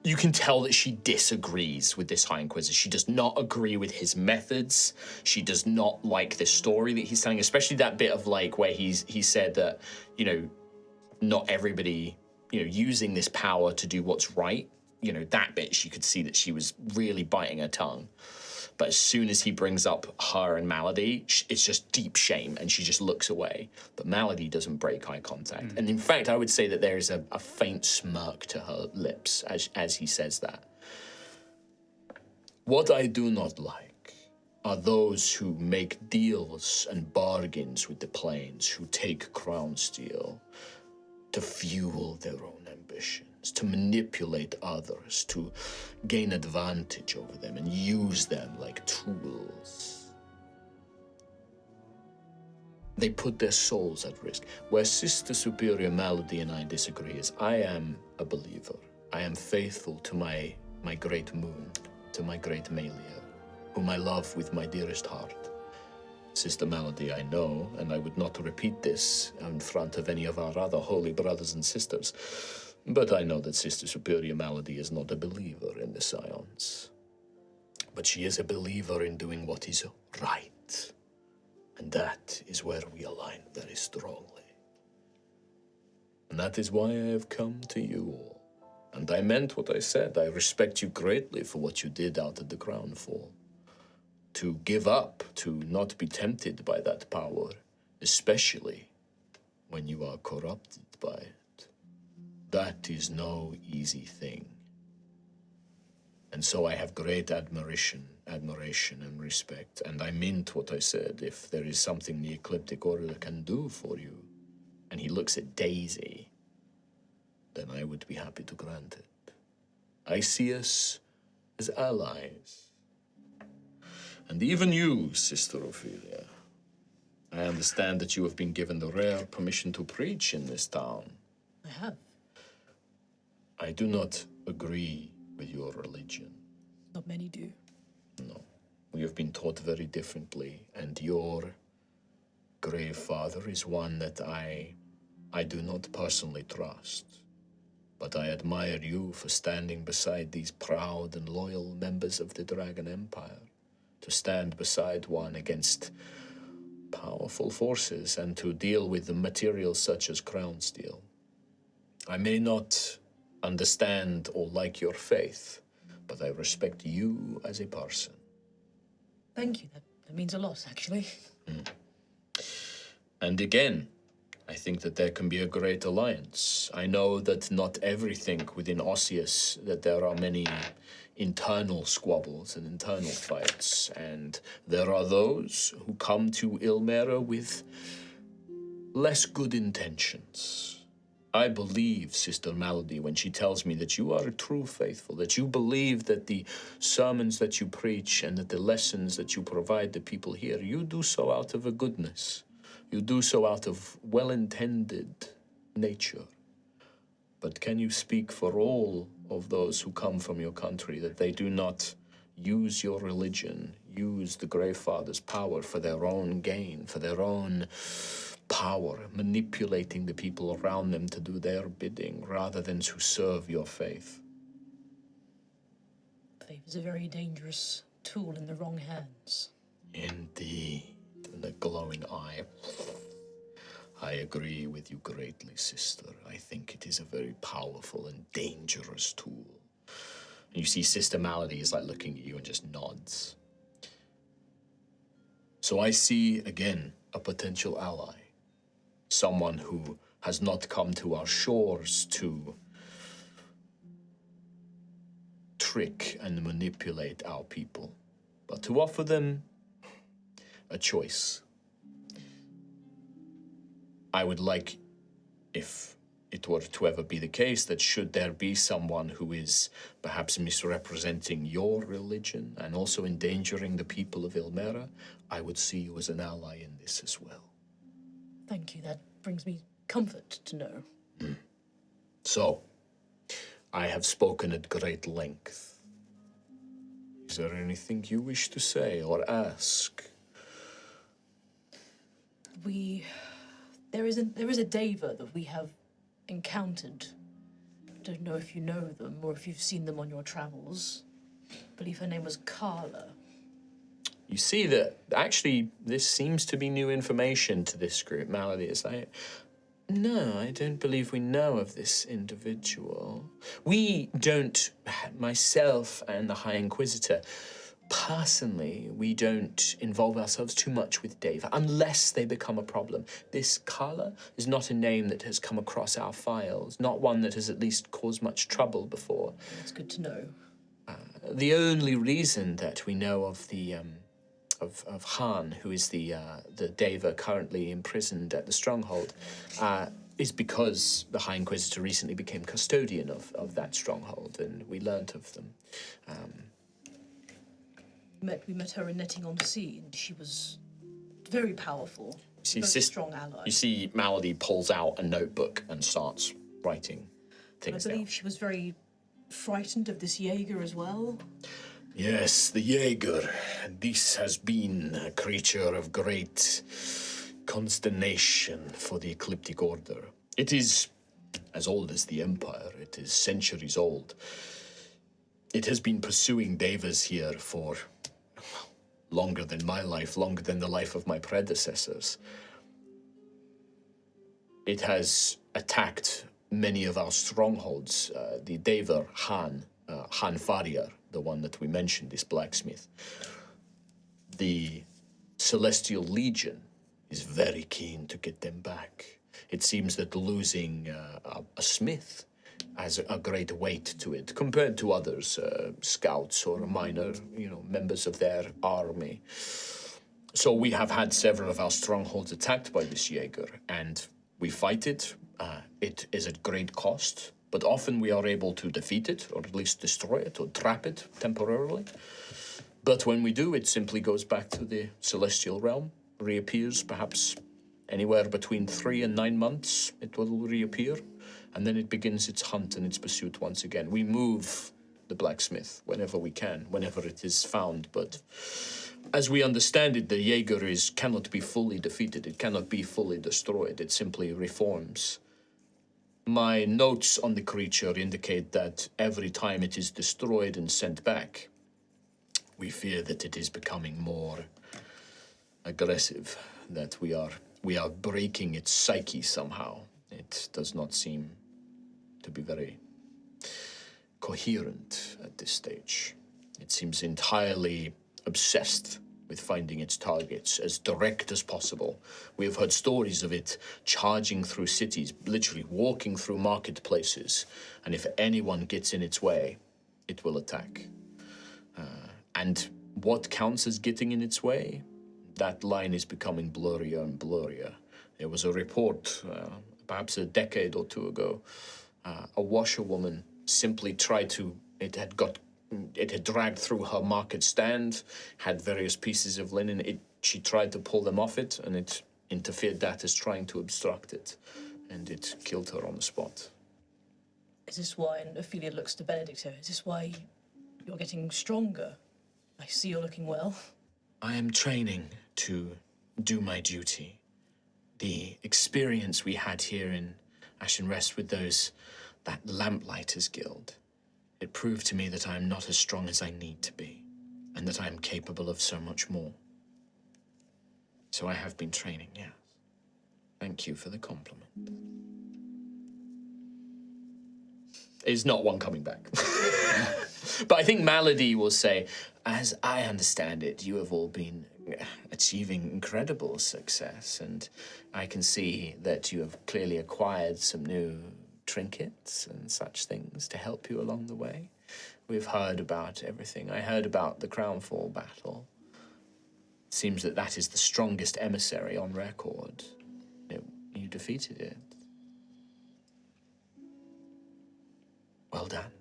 Speaker 1: you can tell that she disagrees with this High Inquisitor. She does not agree with his methods. She does not like this story that he's telling, especially that bit of like where he said that, you know, not everybody, you know, using this power to do what's right. You know, that bit, she could see that she was really biting her tongue. But as soon as he brings up her and Malady, it's just deep shame, and she just looks away. But Malady doesn't break eye contact. And in fact, I would say that there is a faint smirk to her lips as he says that. What I do not like are those who make deals and bargains with the planes, who take crown steel to fuel their own ambitions, to manipulate others, to gain advantage over them and use them like tools. They put their souls at risk. Where Sister Superior Malady and I disagree is I am a believer. I am faithful to my great moon, to my great Malia, whom I love with my dearest heart. Sister Malady, I know, and I would not repeat this in front of any of our other holy brothers and sisters, but I know that Sister Superior Malady is not a believer in the Scions. But she is a believer in doing what is right, and that is where we align very strongly. And that is why I have come to you all. And I meant what I said. I respect you greatly for what you did out at the Crown Fall. To give up, to not be tempted by that power, especially when you are corrupted by it. That is no easy thing. And so I have great admiration and respect, and I meant what I said. If there is something the Ecliptic Order can do for you, and he looks at Daisy, then I would be happy to grant it. I see us as allies. And even you, Sister Ophelia, I understand that you have been given the rare permission to preach in this town.
Speaker 4: I have.
Speaker 7: I do not agree with your religion.
Speaker 4: Not many do.
Speaker 7: No. We have been taught very differently, and your grave father is one that I do not personally trust. But I admire you for standing beside these proud and loyal members of the Dragon Empire. To stand beside one against powerful forces and to deal with the materials such as crown steel. I may not understand or like your faith, but I respect you as a person.
Speaker 4: Thank you. That means a lot, actually.
Speaker 7: And again, I think that there can be a great alliance. I know that not everything within Osseous, that there are many internal squabbles and internal fights, and there are those who come to Ilmera with less good intentions. I believe Sister Malady when she tells me that you are a true faithful, that you believe that the sermons that you preach and that the lessons that you provide the people here, you do so out of a goodness. You do so out of well-intended nature. But can you speak for all of those who come from your country that they do not use your religion, use the Grey Father's power for their own gain, for their own power, manipulating the people around them to do their bidding rather than to serve your faith?
Speaker 4: Faith is a very dangerous tool in the wrong hands.
Speaker 7: Indeed. And a glowing eye. I agree with you greatly, sister. I think it is a very powerful and dangerous tool. And you see Sister Malady is like looking at you and just nods. So I see, again, a potential ally. Someone who has not come to our shores to trick and manipulate our people, but to offer them a choice. I would like, if it were to ever be the case, that should there be someone who is perhaps misrepresenting your religion and also endangering the people of Ilmera, I would see you as an ally in this as well.
Speaker 4: Thank you. That brings me comfort to know.
Speaker 7: So, I have spoken at great length. Is there anything you wish to say or ask?
Speaker 4: There is a Deva that we have encountered. I don't know if you know them or if you've seen them on your travels. I believe her name was Carla.
Speaker 1: You see that actually this seems to be new information to this group. Malady is like, no, I don't believe we know of this individual. We don't, myself and the High Inquisitor, personally, we don't involve ourselves too much with Deva, unless they become a problem. This Carla is not a name that has come across our files, not one that has at least caused much trouble before.
Speaker 4: That's good to know.
Speaker 1: The only reason that we know of the of Han, who is the Deva currently imprisoned at the stronghold, is because the High Inquisitor recently became custodian of that stronghold, and we learnt of them.
Speaker 4: We met her in Netting on Sea, and she was very powerful.
Speaker 1: See,
Speaker 4: very strong ally.
Speaker 1: You see Malady pulls out a notebook and starts writing things
Speaker 4: I believe
Speaker 1: down.
Speaker 4: she was very frightened of this Jaeger as well.
Speaker 7: Yes, the Jaeger. This has been a creature of great consternation for the Ecliptic Order. It is as old as the Empire. It is centuries old. It has been pursuing Devas here for longer than my life, longer than the life of my predecessors. It has attacked many of our strongholds. The Deva Han Faryar, the one that we mentioned, this blacksmith. The Celestial Legion is very keen to get them back. It seems that losing a smith has a great weight to it compared to others, scouts or minor, members of their army. So we have had several of our strongholds attacked by this Jaeger, and we fight it. It is at great cost, but often we are able to defeat it, or at least destroy it, or trap it temporarily. But when we do, it simply goes back to the celestial realm, reappears perhaps anywhere between 3 and 9 months, it will reappear, and then it begins its hunt and its pursuit once again. We move the blacksmith whenever we can, whenever it is found, but as we understand it, the Jaeger cannot be fully defeated, it cannot be fully destroyed, it simply reforms. My notes on the creature indicate that every time it is destroyed and sent back, we fear that it is becoming more aggressive, that we are breaking its psyche somehow. It does not seem to be very coherent at this stage. It seems entirely obsessed with finding its targets as direct as possible. We have heard stories of it charging through cities, literally walking through marketplaces, and if anyone gets in its way, it will attack. And what counts as getting in its way? That line is becoming blurrier and blurrier. There was a report, perhaps a decade or two ago, a washerwoman simply tried to. It had dragged through her market stand, had various pieces of linen. She tried to pull them off it, and it interfered that as trying to obstruct it, and it killed her on the spot.
Speaker 4: Is this why, and Ophelia looks to Benedicta, is this why you're getting stronger? I see you're looking well.
Speaker 7: I am training to do my duty. The experience we had here in Ashen Rest with that Lamplighters Guild, it proved to me that I am not as strong as I need to be, and that I am capable of so much more. So I have been training, yes. Thank you for the compliment. Is not one coming back. But I think Malady will say, as I understand it, you have all been achieving incredible success, and I can see that you have clearly acquired some new trinkets and such things to help you along the way. We've heard about everything. I heard about the Crownfall battle. It seems that is the strongest emissary on record. You defeated it. Well done.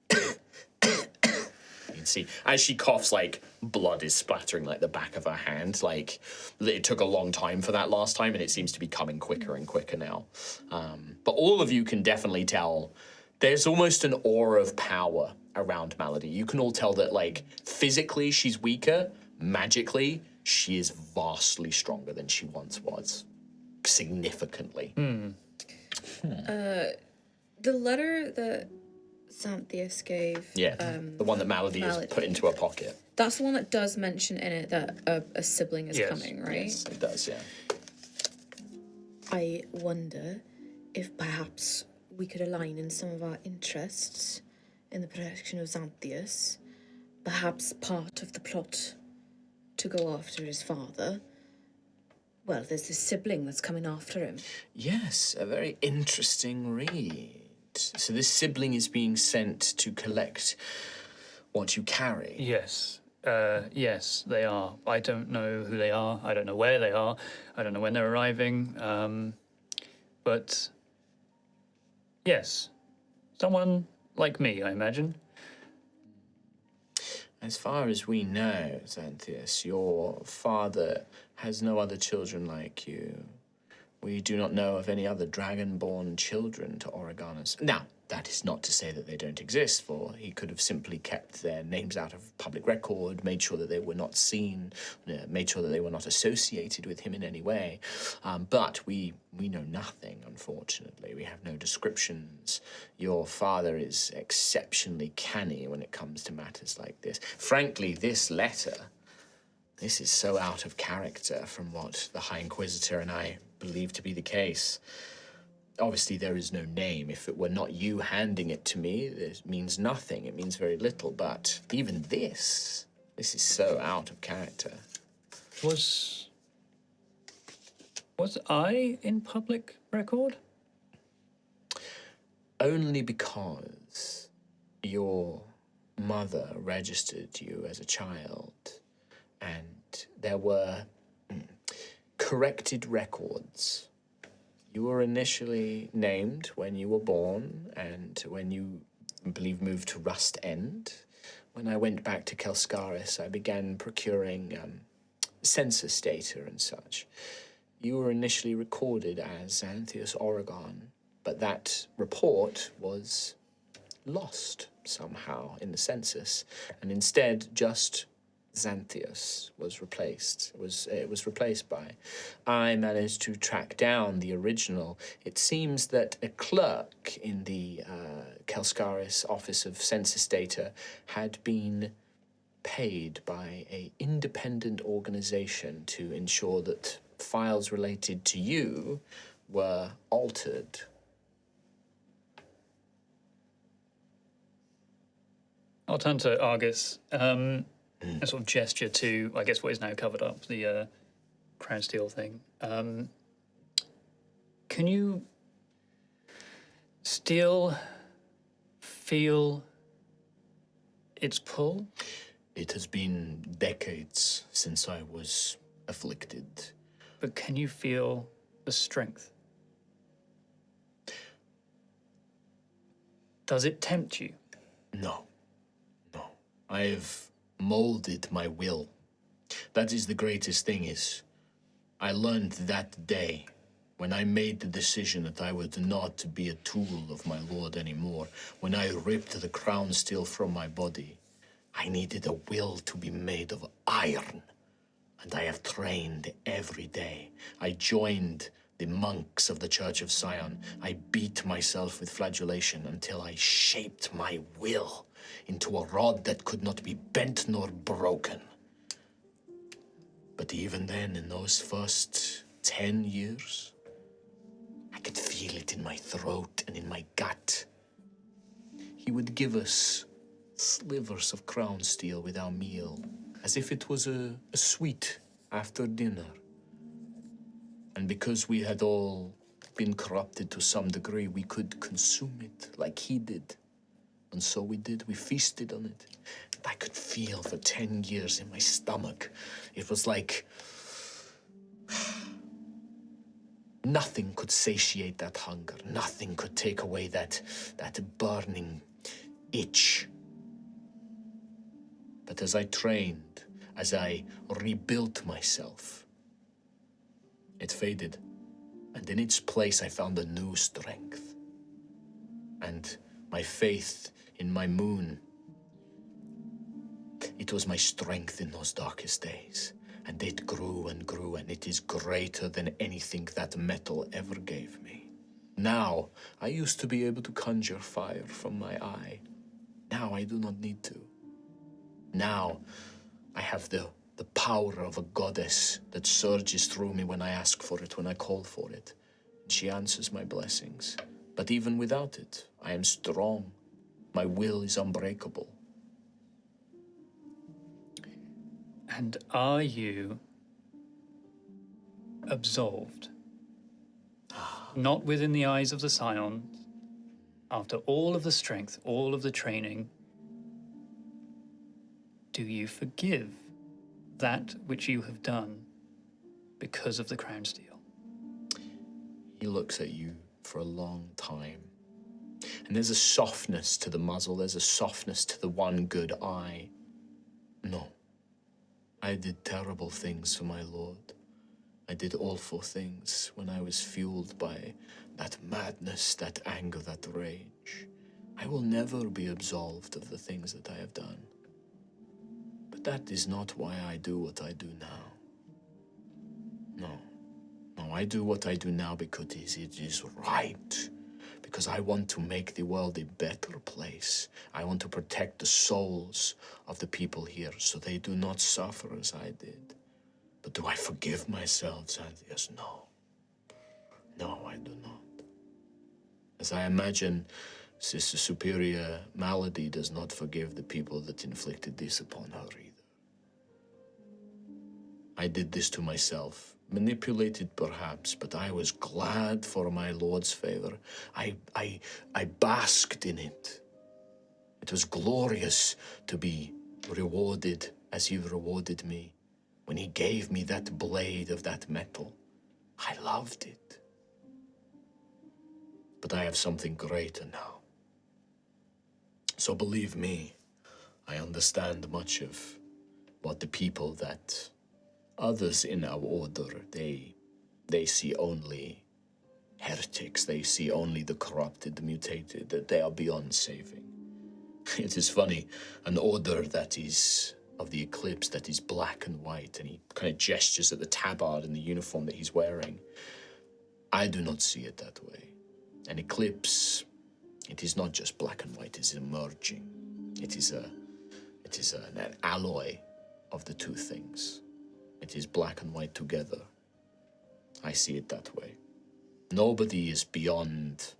Speaker 7: You can see, as she coughs, like, blood is splattering, like, the back of her hand. Like, it took a long time for that last time, and it seems to be coming quicker and quicker now. But all of you can definitely tell there's almost an aura of power around Malady. You can all tell that, like, physically she's weaker, magically she is vastly stronger than she once was. Significantly.
Speaker 5: The letter that Xanthias gave.
Speaker 7: Yeah, the one that Malady has put into her pocket.
Speaker 5: That's the one that does mention in it that a sibling is coming, right?
Speaker 7: Yes, it does, yeah.
Speaker 5: I wonder if perhaps we could align in some of our interests in the protection of Xanthias. Perhaps part of the plot to go after his father. Well, there's this sibling that's coming after him.
Speaker 7: Yes, a very interesting read. So this sibling is being sent to collect what you carry.
Speaker 2: Yes. Yes, they are. I don't know who they are. I don't know where they are. I don't know when they're arriving. But yes, someone like me, I imagine.
Speaker 7: As far as we know, Xanthias, your father has no other children like you. We do not know of any other dragon-born children to Oregonus. Now, that is not to say that they don't exist, for he could have simply kept their names out of public record, made sure that they were not seen, made sure that they were not associated with him in any way. But we know nothing, unfortunately. We have no descriptions. Your father is exceptionally canny when it comes to matters like this. Frankly, this letter, this is so out of character from what the High Inquisitor and I believe to be the case. Obviously, there is no name. If it were not you handing it to me, it means nothing. It means very little. But even this is so out of character.
Speaker 2: Was I in public record?
Speaker 7: Only because your mother registered you as a child, and there were corrected records. You were initially named when you were born, and when you, I believe, moved to Rust End. When I went back to Kelskaris, I began procuring census data and such. You were initially recorded as Xanthias Oregon, but that report was lost somehow in the census, and instead just Xanthias was replaced. It was replaced by. I managed to track down the original. It seems that a clerk in the Kelskaris Office of Census Data had been paid by an independent organization to ensure that files related to you were altered.
Speaker 2: I'll turn to Argus. A sort of gesture to, I guess, what is now covered up, the crown steel thing. Can you still feel its pull?
Speaker 7: It has been decades since I was afflicted.
Speaker 2: but can you feel the strength? Does it tempt you?
Speaker 7: No. I've molded my will. That is the greatest thing is, I learned that day when I made the decision that I would not be a tool of my lord anymore, when I ripped the crown steel from my body, I needed a will to be made of iron. And I have trained every day. I joined the monks of the Church of Sion. I beat myself with flagellation until I shaped my will into a rod that could not be bent nor broken. But even then, in those first 10 years, I could feel it in my throat and in my gut. He would give us slivers of crown steel with our meal, as if it was a sweet after dinner. And because we had all been corrupted to some degree, we could consume it like he did. And so we did. We feasted on it. And I could feel for 10 years in my stomach. It was like nothing could satiate that hunger. Nothing could take away that burning itch. But as I trained, as I rebuilt myself, it faded. And in its place, I found a new strength. And my faith in my moon, it was my strength in those darkest days. And it grew and grew, and it is greater than anything that metal ever gave me. Now, I used to be able to conjure fire from my eye. Now I do not need to. Now, I have the power of a goddess that surges through me when I ask for it, when I call for it. And she answers my blessings. But even without it, I am strong. My will is unbreakable.
Speaker 2: And are you absolved? Not within the eyes of the Scions. After all of the strength, all of the training, do you forgive that which you have done because of the crown steel?
Speaker 7: He looks at you for a long time. And there's a softness to the muzzle. There's a softness to the one good eye. No. I did terrible things for my lord. I did awful things when I was fueled by that madness, that anger, that rage. I will never be absolved of the things that I have done. But that is not why I do what I do now. No, I do what I do now because it is right. Because I want to make the world a better place. I want to protect the souls of the people here so they do not suffer as I did. But do I forgive myself, Xanthias? No. No, I do not. As I imagine, Sister Superior Malady does not forgive the people that inflicted this upon her either. I did this to myself. Manipulated perhaps, but I was glad for my lord's favor. I basked in it. It was glorious to be rewarded as he rewarded me. When he gave me that blade of that metal, I loved it. But I have something greater now. So believe me, I understand much of what the people that others in our order, they see only heretics. They see only the corrupted, the mutated, that they are beyond saving. It is funny, an order that is of the eclipse, that is black and white, and he kind of gestures at the tabard in the uniform that he's wearing. I do not see it that way. An eclipse, it is not just black and white, it is emerging. It is an alloy of the two things. It is black and white together. I see it that way. Nobody is beyond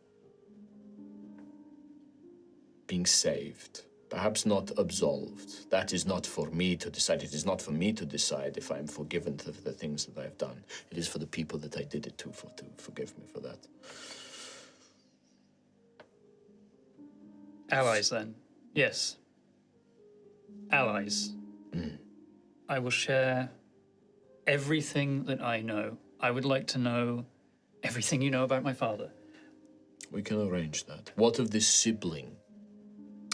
Speaker 7: being saved. Perhaps not absolved. That is not for me to decide. It is not for me to decide if I am forgiven for the things that I have done. It is for the people that I did it to forgive me for that.
Speaker 2: Allies, then. Yes. Allies. I will share everything that I know I would like to know everything you know about my father.
Speaker 7: We can arrange that. What of this sibling?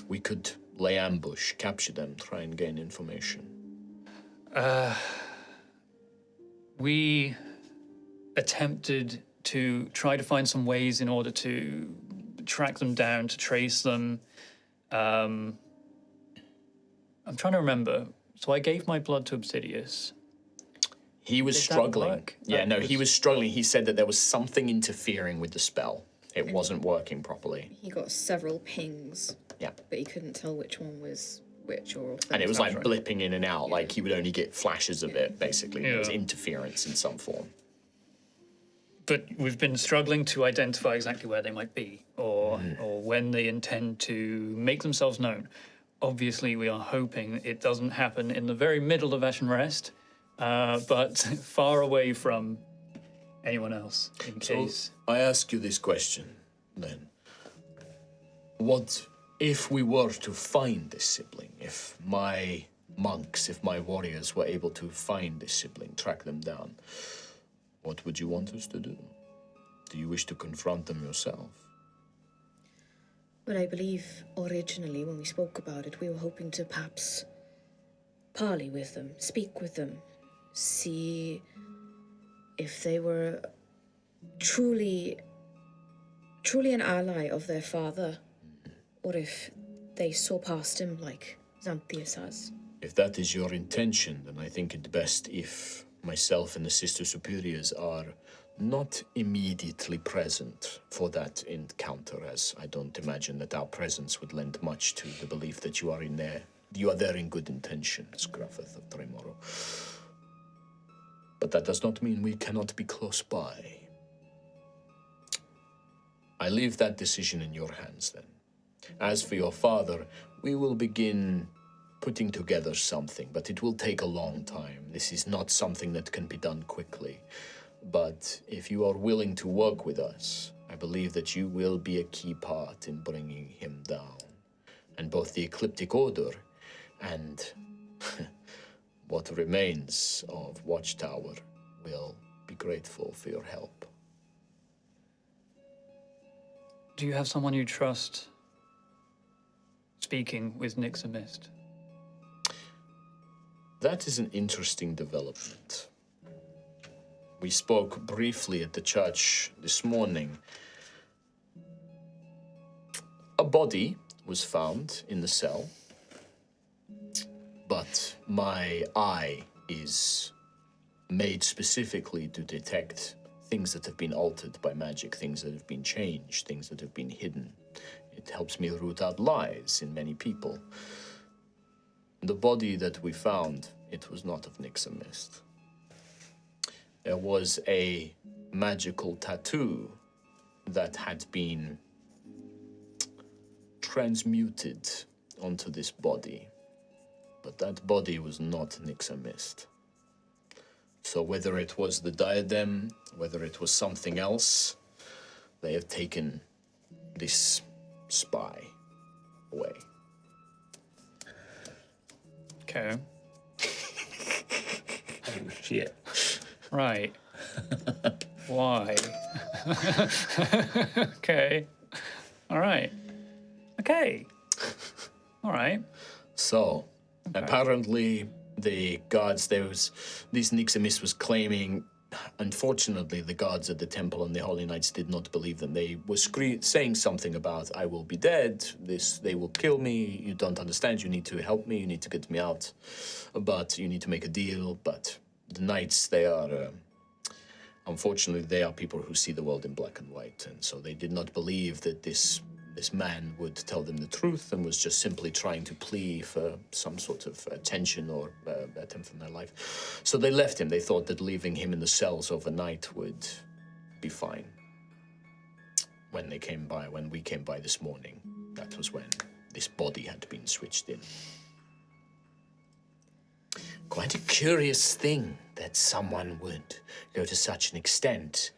Speaker 7: We could lay ambush, capture them, try and gain information.
Speaker 2: We attempted to try to find some ways in order to track them down, to trace them. I'm trying to remember. So I gave my blood to Obsidius.
Speaker 1: He was
Speaker 2: Did that
Speaker 1: struggling.
Speaker 2: work?
Speaker 1: Yeah,
Speaker 2: That
Speaker 1: no, he was struggling. He said that there was something interfering with the spell. It wasn't working properly.
Speaker 5: He got several pings,
Speaker 1: Yeah.
Speaker 5: but he couldn't tell which one was which or.
Speaker 1: And it was like
Speaker 2: right.
Speaker 1: blipping in and out. Like he would only get flashes of it, basically. It was
Speaker 2: Yeah.
Speaker 1: interference in some form.
Speaker 2: But we've been struggling to identify exactly where they might be or when they intend to make themselves known. Obviously, we are hoping it doesn't happen in the very middle of Ashen Rest, but far away from anyone else in case.
Speaker 7: I ask you this question, then. What if we were to find this sibling? If my monks, if my warriors were able to find this sibling, track them down, what would you want us to do? Do you wish to confront them yourself?
Speaker 5: Well, I believe originally when we spoke about it, we were hoping to perhaps parley with them, speak with them, see if they were truly an ally of their father, or if they saw past him like Xanthias has.
Speaker 7: If that is your intention, then I think it best if myself and the Sister Superiors are not immediately present for that encounter, as I don't imagine that our presence would lend much to the belief that you are in there. You are there in good intentions, Griffith of Tremoro. But that does not mean we cannot be close by. I leave that decision in your hands, then. As for your father, we will begin putting together something, but it will take a long time. This is not something that can be done quickly. But if you are willing to work with us, I believe that you will be a key part in bringing him down. And both the Ecliptic Order and what remains of Watchtower will be grateful for your help.
Speaker 2: Do you have someone you trust speaking with Nixamist?
Speaker 7: That is an interesting development. We spoke briefly at the church this morning. A body was found in the cell, but my eye is made specifically to detect things that have been altered by magic, things that have been changed, things that have been hidden. It helps me root out lies in many people. The body that we found, it was not of Nixamist. There was a magical tattoo that had been transmuted onto this body, but that body was not Nixamist. So whether it was the diadem, whether it was something else, they have taken this spy away.
Speaker 2: Okay.
Speaker 3: Oh, shit.
Speaker 2: Right. Why? Okay. All right. Okay. All right.
Speaker 7: So, apparently, the guards, this Nixamist was claiming, unfortunately, the guards at the temple and the Holy Knights did not believe them. They were saying something about, I will be dead, they will kill me, you don't understand, you need to help me, you need to get me out, but you need to make a deal. But the Knights, they are, unfortunately, they are people who see the world in black and white, and so they did not believe that this man would tell them the truth and was just simply trying to plea for some sort of attention or attempt on their life. So they left him. They thought that leaving him in the cells overnight would be fine. When we came by this morning, that was when this body had been switched in. Quite a curious thing that someone would go to such an extent.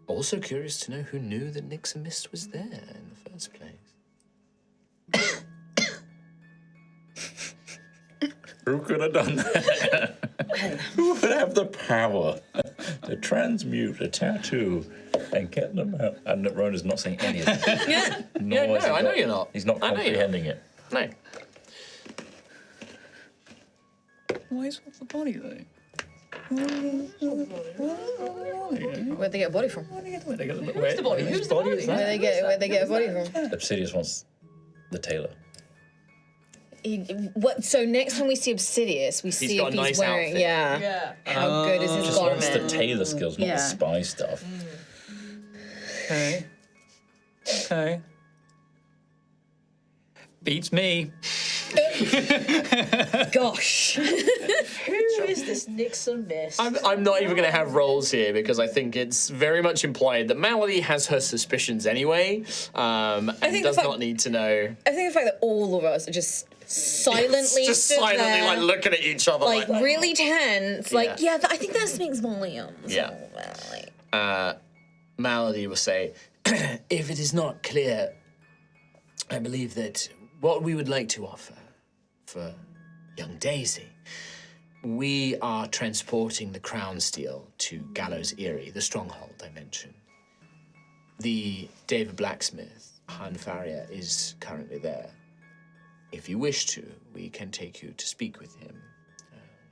Speaker 7: Also curious to know who knew that Nixamist was there in the first place.
Speaker 3: Who could have done that? Who would have the power to transmute a tattoo and get them out? And Rona's not saying any of this.
Speaker 1: Yeah, no, I know you're not.
Speaker 3: He's not comprehending it.
Speaker 1: No.
Speaker 2: Why is the body though?
Speaker 5: Where'd they get a body from?
Speaker 2: Who's
Speaker 4: the body? Who's the body?
Speaker 5: Where'd they get a body from?
Speaker 3: Obsidious wants the tailor.
Speaker 5: What? So next time we see Obsidious, we see
Speaker 1: got
Speaker 5: if
Speaker 1: a
Speaker 5: he's
Speaker 1: nice
Speaker 5: wearing.
Speaker 1: outfit.
Speaker 4: Yeah.
Speaker 5: How good is his
Speaker 3: Just wants
Speaker 5: garment?
Speaker 3: the tailor skills, not
Speaker 5: Yeah.
Speaker 3: the spy stuff.
Speaker 2: Okay. Beats me.
Speaker 5: Gosh.
Speaker 4: Who is this Nixon miss?
Speaker 1: I'm not even going to have roles here because I think it's very much implied that Mallory has her suspicions anyway, and
Speaker 5: think
Speaker 1: does
Speaker 5: the fact-
Speaker 1: not need to know.
Speaker 5: I think the fact that all of us are just silently
Speaker 1: Just
Speaker 5: stood
Speaker 1: silently
Speaker 5: there,
Speaker 1: like looking at each other
Speaker 5: like really tense. Like,
Speaker 1: Yeah.
Speaker 5: yeah, I think that speaks volumes.
Speaker 1: Yeah.
Speaker 5: Like,
Speaker 1: Malady will say, if it is not clear, I believe that what we would like to offer for young Daisy, we are transporting the crown steel to Gallows Eyrie, the stronghold I mentioned. The David Blacksmith, Han Faria, is currently there. If you wish to, we can take you to speak with him.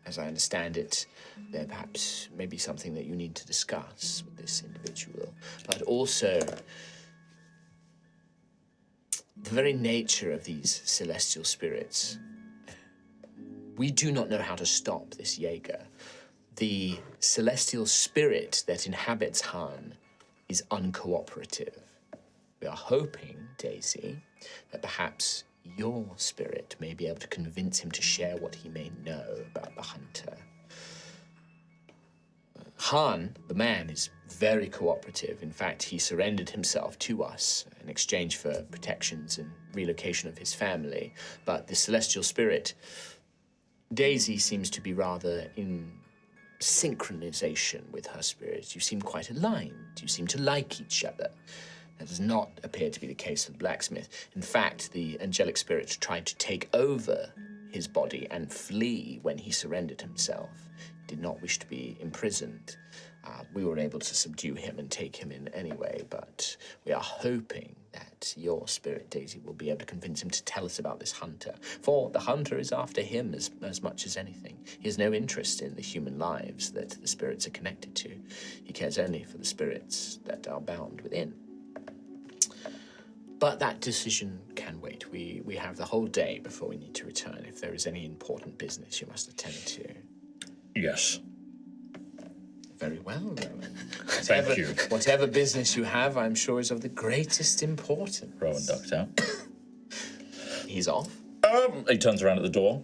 Speaker 1: As I understand it, there perhaps may be something that you need to discuss with this individual, but also the very nature of these celestial spirits. We do not know how to stop this Jaeger. The celestial spirit that inhabits Han is uncooperative. We are hoping, Daisy, that perhaps your spirit may be able to convince him to share what he may know about the hunter. Han, the man, is very cooperative. In fact, he surrendered himself to us in exchange for protections and relocation of his family. But the celestial spirit, Daisy, seems to be rather in synchronization with her spirit. You seem quite aligned. You seem to like each other. That does not appear to be the case with Blacksmith. In fact, the angelic spirit tried to take over his body and flee when he surrendered himself. He did not wish to be imprisoned. We were able to subdue him and take him in anyway, but we are hoping that your spirit, Daisy, will be able to convince him to tell us about this hunter. For the hunter is after him as much as anything. He has no interest in the human lives that the spirits are connected to. He cares only for the spirits that are bound within. But that decision can wait. We have the whole day before we need to return. If there is any important business you must attend to.
Speaker 3: Yes.
Speaker 1: Very well, Rowan.
Speaker 3: Thank you.
Speaker 1: Whatever business you have, I'm sure is of the greatest importance.
Speaker 3: Rowan ducks out.
Speaker 1: He's off.
Speaker 3: He turns around at the door.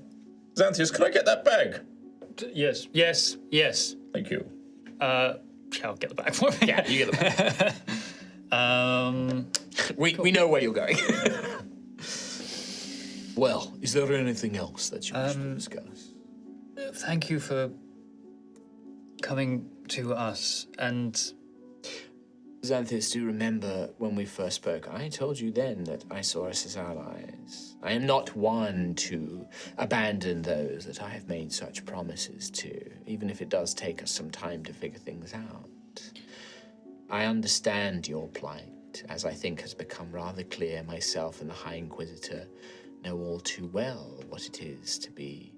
Speaker 3: Xanthius, can I get that bag?
Speaker 2: Yes.
Speaker 3: Thank you.
Speaker 2: I'll get the bag for me.
Speaker 1: Yeah, you get the bag. We know where you're going. Well, is there anything else that you wish to discuss?
Speaker 2: Thank you for coming to us, and
Speaker 1: Xanthius, do you remember when we first spoke? I told you then that I saw us as allies. I am not one to abandon those that I have made such promises to, even if it does take us some time to figure things out. I understand your plight, as I think has become rather clear. Myself and the High Inquisitor know all too well what it is to be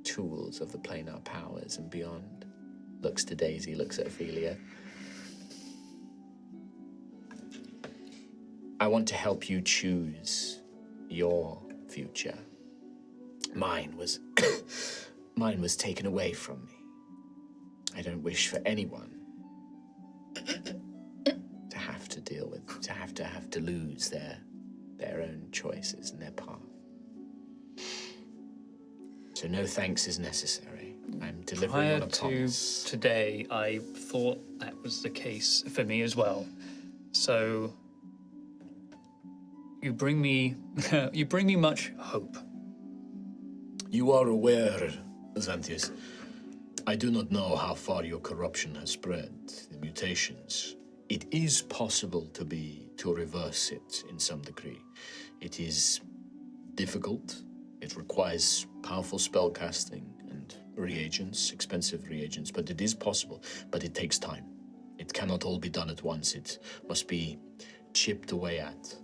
Speaker 1: tools of the planar powers and beyond. Looks to Daisy, looks at Ophelia. I want to help you choose your future. Mine was taken away from me. I don't wish for anyone to have to deal with, to have to lose their own choices and their path. So no thanks is necessary. I'm delivering
Speaker 2: prior
Speaker 1: on a promise.
Speaker 2: to today, I thought that was the case for me as well. So you bring me much hope.
Speaker 7: You are aware, Xanthius, I do not know how far your corruption has spread, the mutations. It is possible to reverse it in some degree. It is difficult. It requires powerful spellcasting and reagents, expensive reagents, but it is possible. But it takes time. It cannot all be done at once. It must be chipped away at.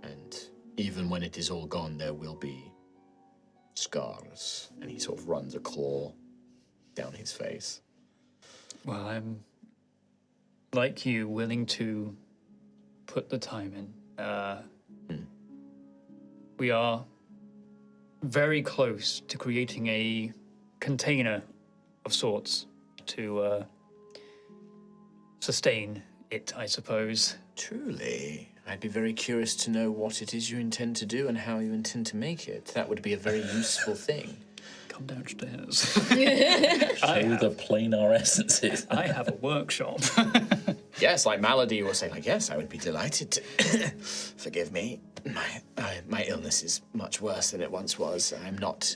Speaker 7: And even when it is all gone, there will be scars. And he sort of runs a claw down his face.
Speaker 2: Well, I'm, like you, willing to put the time in. We are very close to creating a container of sorts to sustain it, I suppose.
Speaker 1: Truly. I'd be very curious to know what it is you intend to do and how you intend to make it. That would be a very useful thing.
Speaker 2: Come downstairs.
Speaker 3: Show the planar essences.
Speaker 2: I have a workshop.
Speaker 1: Yes, like Malady will say, like, yes, I would be delighted to. Forgive me. My illness is much worse than it once was. I'm not.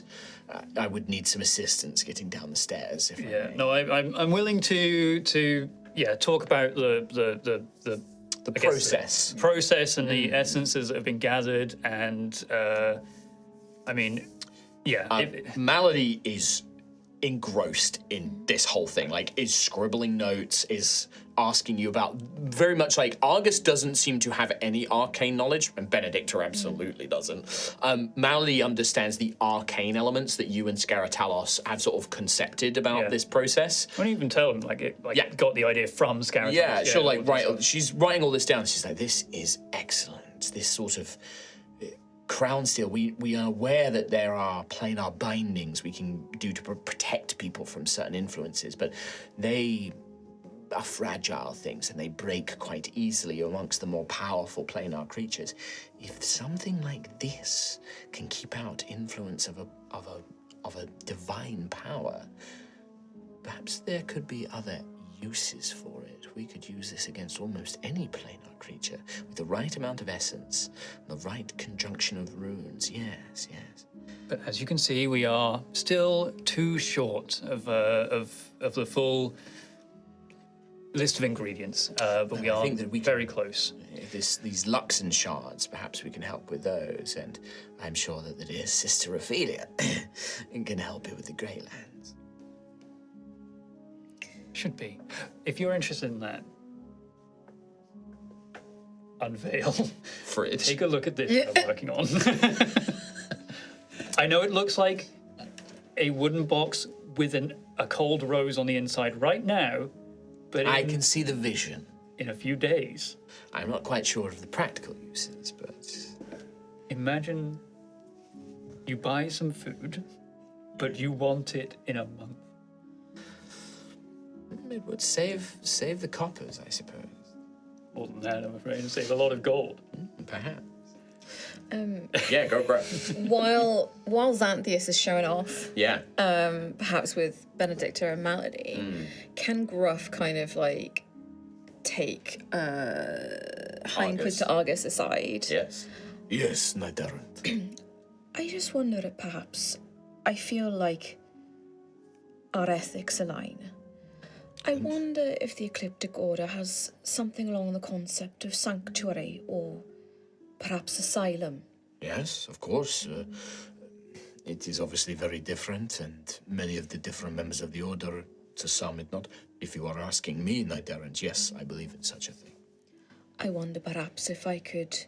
Speaker 1: I would need some assistance getting down the stairs. If I may.
Speaker 2: No, I'm willing to talk about the
Speaker 1: The process.
Speaker 2: Process and the essences that have been gathered, and I mean,
Speaker 1: Malady is engrossed in this whole thing, like is scribbling notes, is asking you about very much like Argus doesn't seem to have any arcane knowledge, and Benedicta absolutely doesn't. Malady understands the arcane elements that you and Scaratalos have sort of concepted about this process.
Speaker 2: I don't even tell him got the idea from Scaratalos.
Speaker 1: Yeah, she'll like write. She's writing all this down. She's like, this is excellent. This sort of crown steel. We are aware that there are planar bindings we can do to protect people from certain influences, but they are fragile things and they break quite easily amongst the more powerful planar creatures. If something like this can keep out influence of a divine power, perhaps there could be other uses for it. We could use this against almost any planar creature with the right amount of essence, the right conjunction of runes. Yes.
Speaker 2: But as you can see, we are still too short of the full list of ingredients. But we are very close.
Speaker 1: These Luxon shards, perhaps we can help with those, and I'm sure that the dear Sister Ophelia can help you with the Grey Lands.
Speaker 2: Should be. If you're interested in that, unveil.
Speaker 1: Fridge.
Speaker 2: Take a look at this I'm working on. I know it looks like a wooden box with a cold rose on the inside right now, but
Speaker 1: I can see the vision.
Speaker 2: In a few days.
Speaker 1: I'm not quite sure of the practical uses, but...
Speaker 2: Imagine you buy some food, but you want it in a month.
Speaker 1: It would save the coppers, I suppose.
Speaker 2: More than that, I'm afraid. It'd save a lot of gold.
Speaker 1: Perhaps.
Speaker 7: Yeah, go for it.
Speaker 5: While Xanthius is showing off,
Speaker 1: Yeah.
Speaker 5: perhaps with Benedicta and Malady, can Gruff kind of like take Hindwood to Argus aside?
Speaker 7: Yes. Yes, Knight Errant.
Speaker 5: I just wonder if perhaps I feel like our ethics align. I wonder if the Ecliptic Order has something along the concept of sanctuary or perhaps asylum.
Speaker 7: Yes, of course. It is obviously very different, and many of the different members of the Order, to some it not. If you are asking me, Knight Errant, yes, I believe in such a thing.
Speaker 5: I wonder perhaps if I could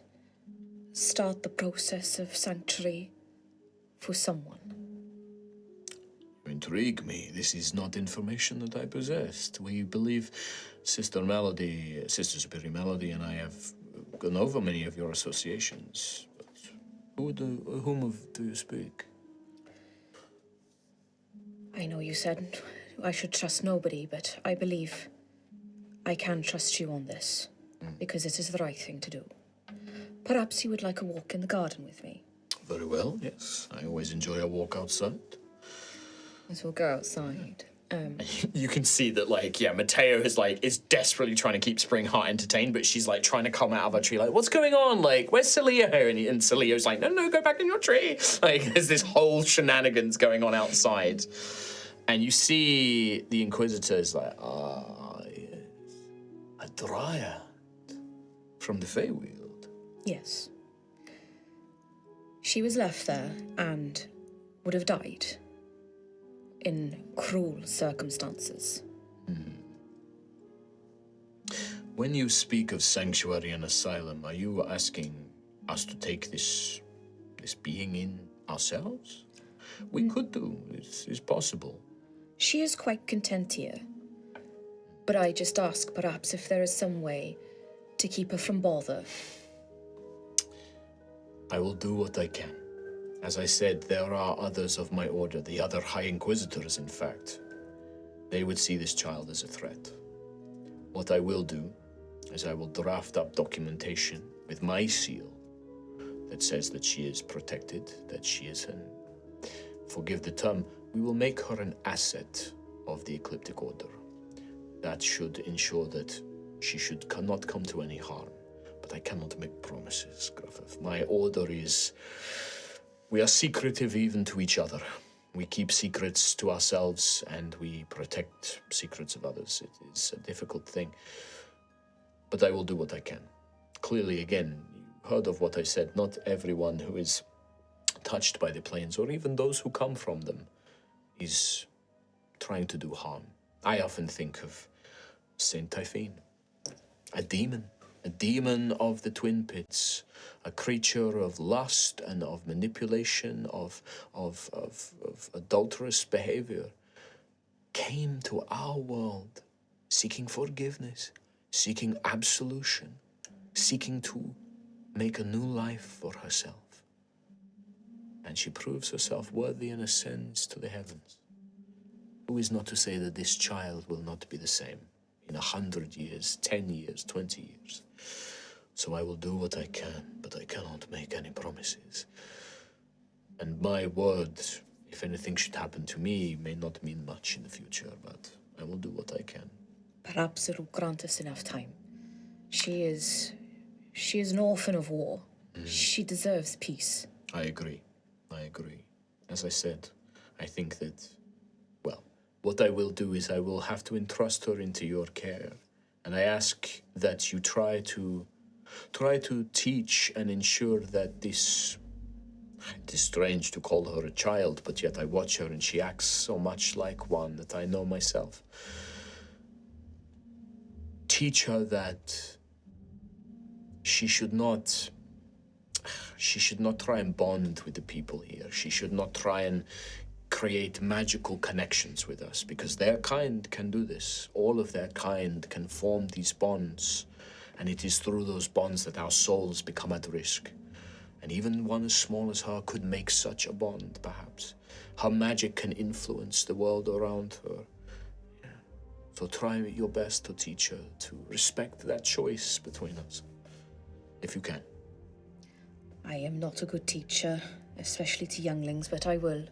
Speaker 5: start the process of sanctuary for someone.
Speaker 7: You intrigue me. This is not information that I possessed. We believe Sister Superior Melody, and I have gone over many of your associations. But whom do you speak?
Speaker 5: I know you said I should trust nobody, but I believe I can trust you on this, because it is the right thing to do. Perhaps you would like a walk in the garden with me.
Speaker 7: Very well, yes. I always enjoy a walk outside.
Speaker 5: As we'll go outside.
Speaker 1: You can see that, Mateo is desperately trying to keep Springheart entertained, but she's, trying to come out of her tree, what's going on? Where's Celio? And Celio's like, no, go back in your tree. There's this whole shenanigans going on outside. And you see the Inquisitor's yes, a dryad from the Feywield.
Speaker 5: Yes. She was left there and would have died in cruel circumstances.
Speaker 7: When you speak of sanctuary and asylum, are you asking us to take this being in ourselves? We could do. It's possible.
Speaker 5: She is quite content here. But I just ask perhaps if there is some way to keep her from bother.
Speaker 7: I will do what I can. As I said, there are others of my order, the other High Inquisitors, in fact. They would see this child as a threat. What I will do is I will draft up documentation with my seal that says that she is protected, that she is forgive the term, we will make her an asset of the Ecliptic Order. That should ensure that she cannot come to any harm. But I cannot make promises, Griffith. My order is, we are secretive even to each other. We keep secrets to ourselves and we protect secrets of others. It is a difficult thing. But I will do what I can. Clearly, again, you heard of what I said. Not everyone who is touched by the planes, or even those who come from them, is trying to do harm. I often think of Saint Typhine, a demon of the Twin Pits, a creature of lust and of manipulation, of adulterous behavior, came to our world seeking forgiveness, seeking absolution, seeking to make a new life for herself. And she proves herself worthy and ascends to the heavens. Who is not to say that this child will not be the same in 100 years, 10 years, 20 years? So I will do what I can, but I cannot make any promises. And my word, if anything should happen to me, may not mean much in the future, but I will do what I can.
Speaker 5: Perhaps it'll grant us enough time. She is an orphan of war. She deserves peace.
Speaker 7: I agree. As I said, I think that, well, what I will do is I will have to entrust her into your care. And I ask that you try to teach and ensure that this, it is strange to call her a child, but yet I watch her and she acts so much like one that I know myself. Teach her that she should not try and bond with the people here. She should not try and create magical connections with us, because their kind can do this. All of their kind can form these bonds, and it is through those bonds that our souls become at risk. And even one as small as her could make such a bond, perhaps. Her magic can influence the world around her. Yeah. So try your best to teach her to respect that choice between us, if you can.
Speaker 5: I am not a good teacher, especially to younglings, but I will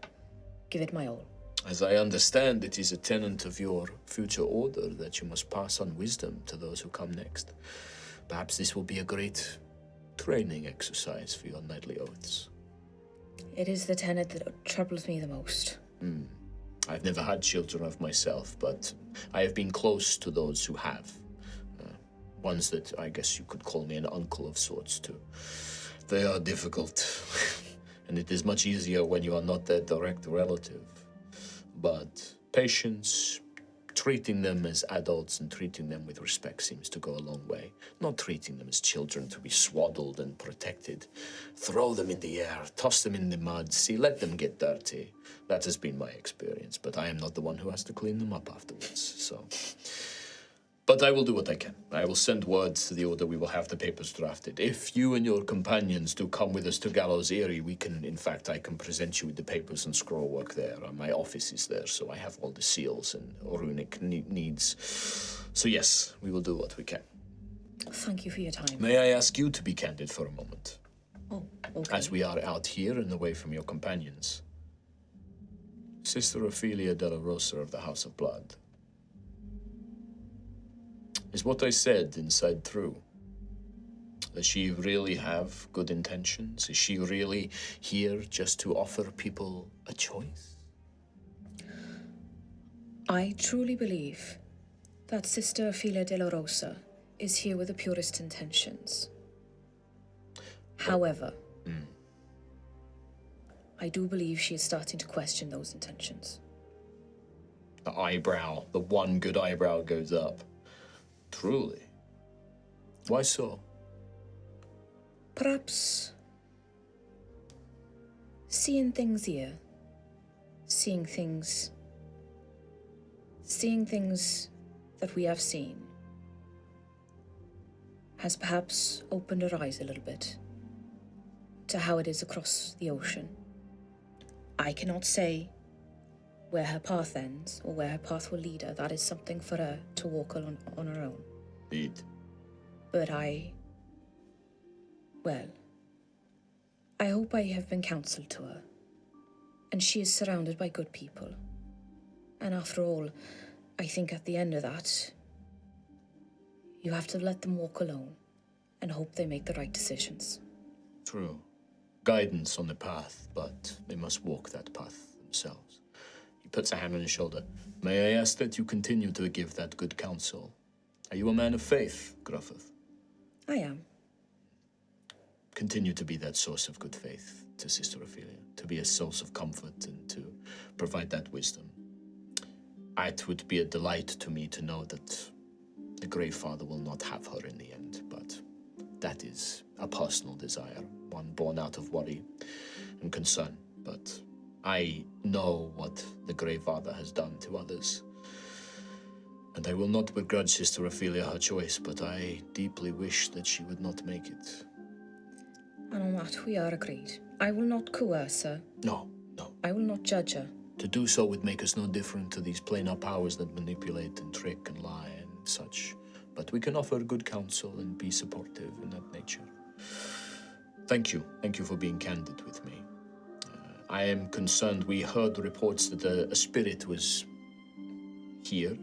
Speaker 5: give it my all.
Speaker 7: As I understand, it is a tenet of your future order that you must pass on wisdom to those who come next. Perhaps this will be a great training exercise for your knightly oaths.
Speaker 5: It is the tenet that troubles me the most.
Speaker 7: I've never had children of myself, but I have been close to those who have. Ones that I guess you could call me an uncle of sorts to. They are difficult, and it is much easier when you are not their direct relative. But patience, treating them as adults and treating them with respect seems to go a long way. Not treating them as children to be swaddled and protected. Throw them in the air, toss them in the mud, let them get dirty. That has been my experience, but I am not the one who has to clean them up afterwards, so... But I will do what I can. I will send words to the order. We will have the papers drafted. If you and your companions do come with us to Gallows Eyrie, I can present you with the papers and scroll work there. My office is there, so I have all the seals and runic needs. So yes, we will do what we can.
Speaker 5: Thank you for your time.
Speaker 7: May I ask you to be candid for a moment?
Speaker 5: Oh, okay.
Speaker 7: As we are out here and away from your companions. Sister Ophelia de la Rosa of the House of Blood. Is what I said inside true? Does she really have good intentions? Is she really here just to offer people a choice?
Speaker 5: I truly believe that Sister Ophelia de la Rosa is here with the purest intentions. However, I do believe she is starting to question those intentions.
Speaker 7: The eyebrow, the one good eyebrow goes up. Truly. Why so?
Speaker 6: Perhaps seeing things here, seeing things that we have seen, has perhaps opened her eyes a little bit to how it is across the ocean. I cannot say where her path ends or where her path will lead her. That is something for her to walk on her own.
Speaker 7: Indeed.
Speaker 6: But I hope I have been counsel to her. And she is surrounded by good people. And after all, I think at the end of that, you have to let them walk alone and hope they make the right decisions.
Speaker 7: True. Guidance on the path, but they must walk that path themselves. He puts a hand on his shoulder. May I ask that you continue to give that good counsel? Are you a man of faith, Gruffith?
Speaker 6: I am.
Speaker 7: Continue to be that source of good faith to Sister Ophelia, to be a source of comfort and to provide that wisdom. It would be a delight to me to know that the Grey Father will not have her in the end, but that is a personal desire, one born out of worry and concern. But I know what the Grey Father has done to others, and I will not begrudge Sister Ophelia her choice, but I deeply wish that she would not make it.
Speaker 6: And on that we are agreed. I will not coerce her.
Speaker 7: No.
Speaker 6: I will not judge her.
Speaker 7: To do so would make us no different to these planar powers that manipulate and trick and lie and such. But we can offer good counsel and be supportive in that nature. Thank you. Thank you for being candid with me. I am concerned. We heard reports that a spirit was here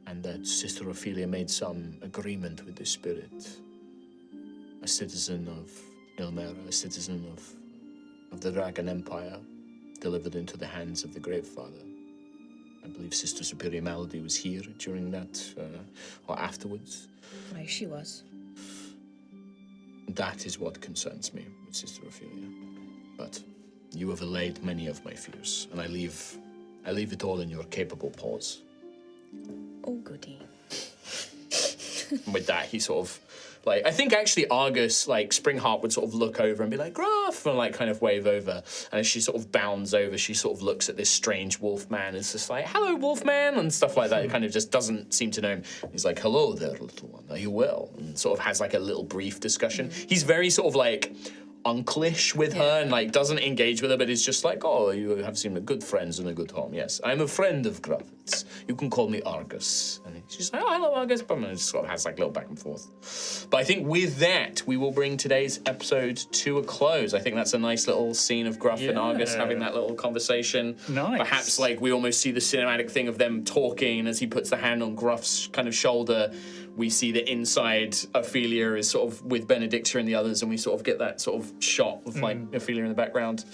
Speaker 7: and that Sister Ophelia made some agreement with the spirit. A citizen of Ilmera, a citizen of the Dragon Empire, delivered into the hands of the Grave Father. I believe Sister Superior Malady was here during that, or afterwards.
Speaker 6: Aye, she was.
Speaker 7: That is what concerns me with Sister Ophelia. But you have allayed many of my fears, and I leave it all in your capable paws.
Speaker 6: Oh, goody.
Speaker 1: And with that, he sort of, like, I think actually Argus, like, Springheart would sort of look over and be like, Gruff, and like kind of wave over. And as she sort of bounds over, she sort of looks at this strange wolf man and is just like, hello, wolf man, and stuff like that. It kind of just doesn't seem to know him. He's like, hello there, little one, are you well? And sort of has like a little brief discussion. He's very sort of like unclish with her and like doesn't engage with her, but is just like, oh, you have seemed good friends and a good home. Yes, I'm a friend of Gruffith's. You can call me Argus. And she's like, oh, hello, Argus. But it just sort of has like a little back and forth. But I think with that, we will bring today's episode to a close. I think that's a nice little scene of Gruff and Argus having that little conversation.
Speaker 2: Nice.
Speaker 1: Perhaps like we almost see the cinematic thing of them talking as he puts the hand on Gruff's kind of shoulder. We see that inside Ophelia is sort of with Benedicta and the others, and we sort of get that sort of shot of like Ophelia in the background.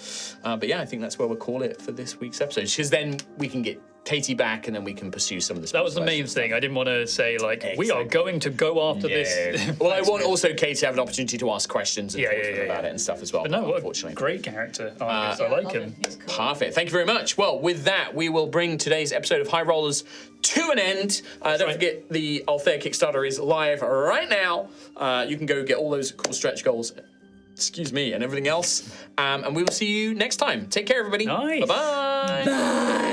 Speaker 1: But yeah, I think that's where we'll call it for this week's episode, because then we can get Katie back and then we can pursue some of the
Speaker 2: That was the main thing. I didn't want to say, like, we are going to go after this.
Speaker 1: Well, I want also Katie to have an opportunity to ask questions and talk to them about it and stuff as well.
Speaker 2: But no, what
Speaker 1: unfortunately.
Speaker 2: a great character. I like him.
Speaker 4: He's cool.
Speaker 1: Perfect. Thank you very much. Well, with that, we will bring today's episode of High Rollers to an end. Don't forget, the Altheya Kickstarter is live right now. You can go get all those cool stretch goals, and everything else. And we will see you next time. Take care, everybody.
Speaker 2: Nice.
Speaker 1: Bye-bye.
Speaker 6: Bye.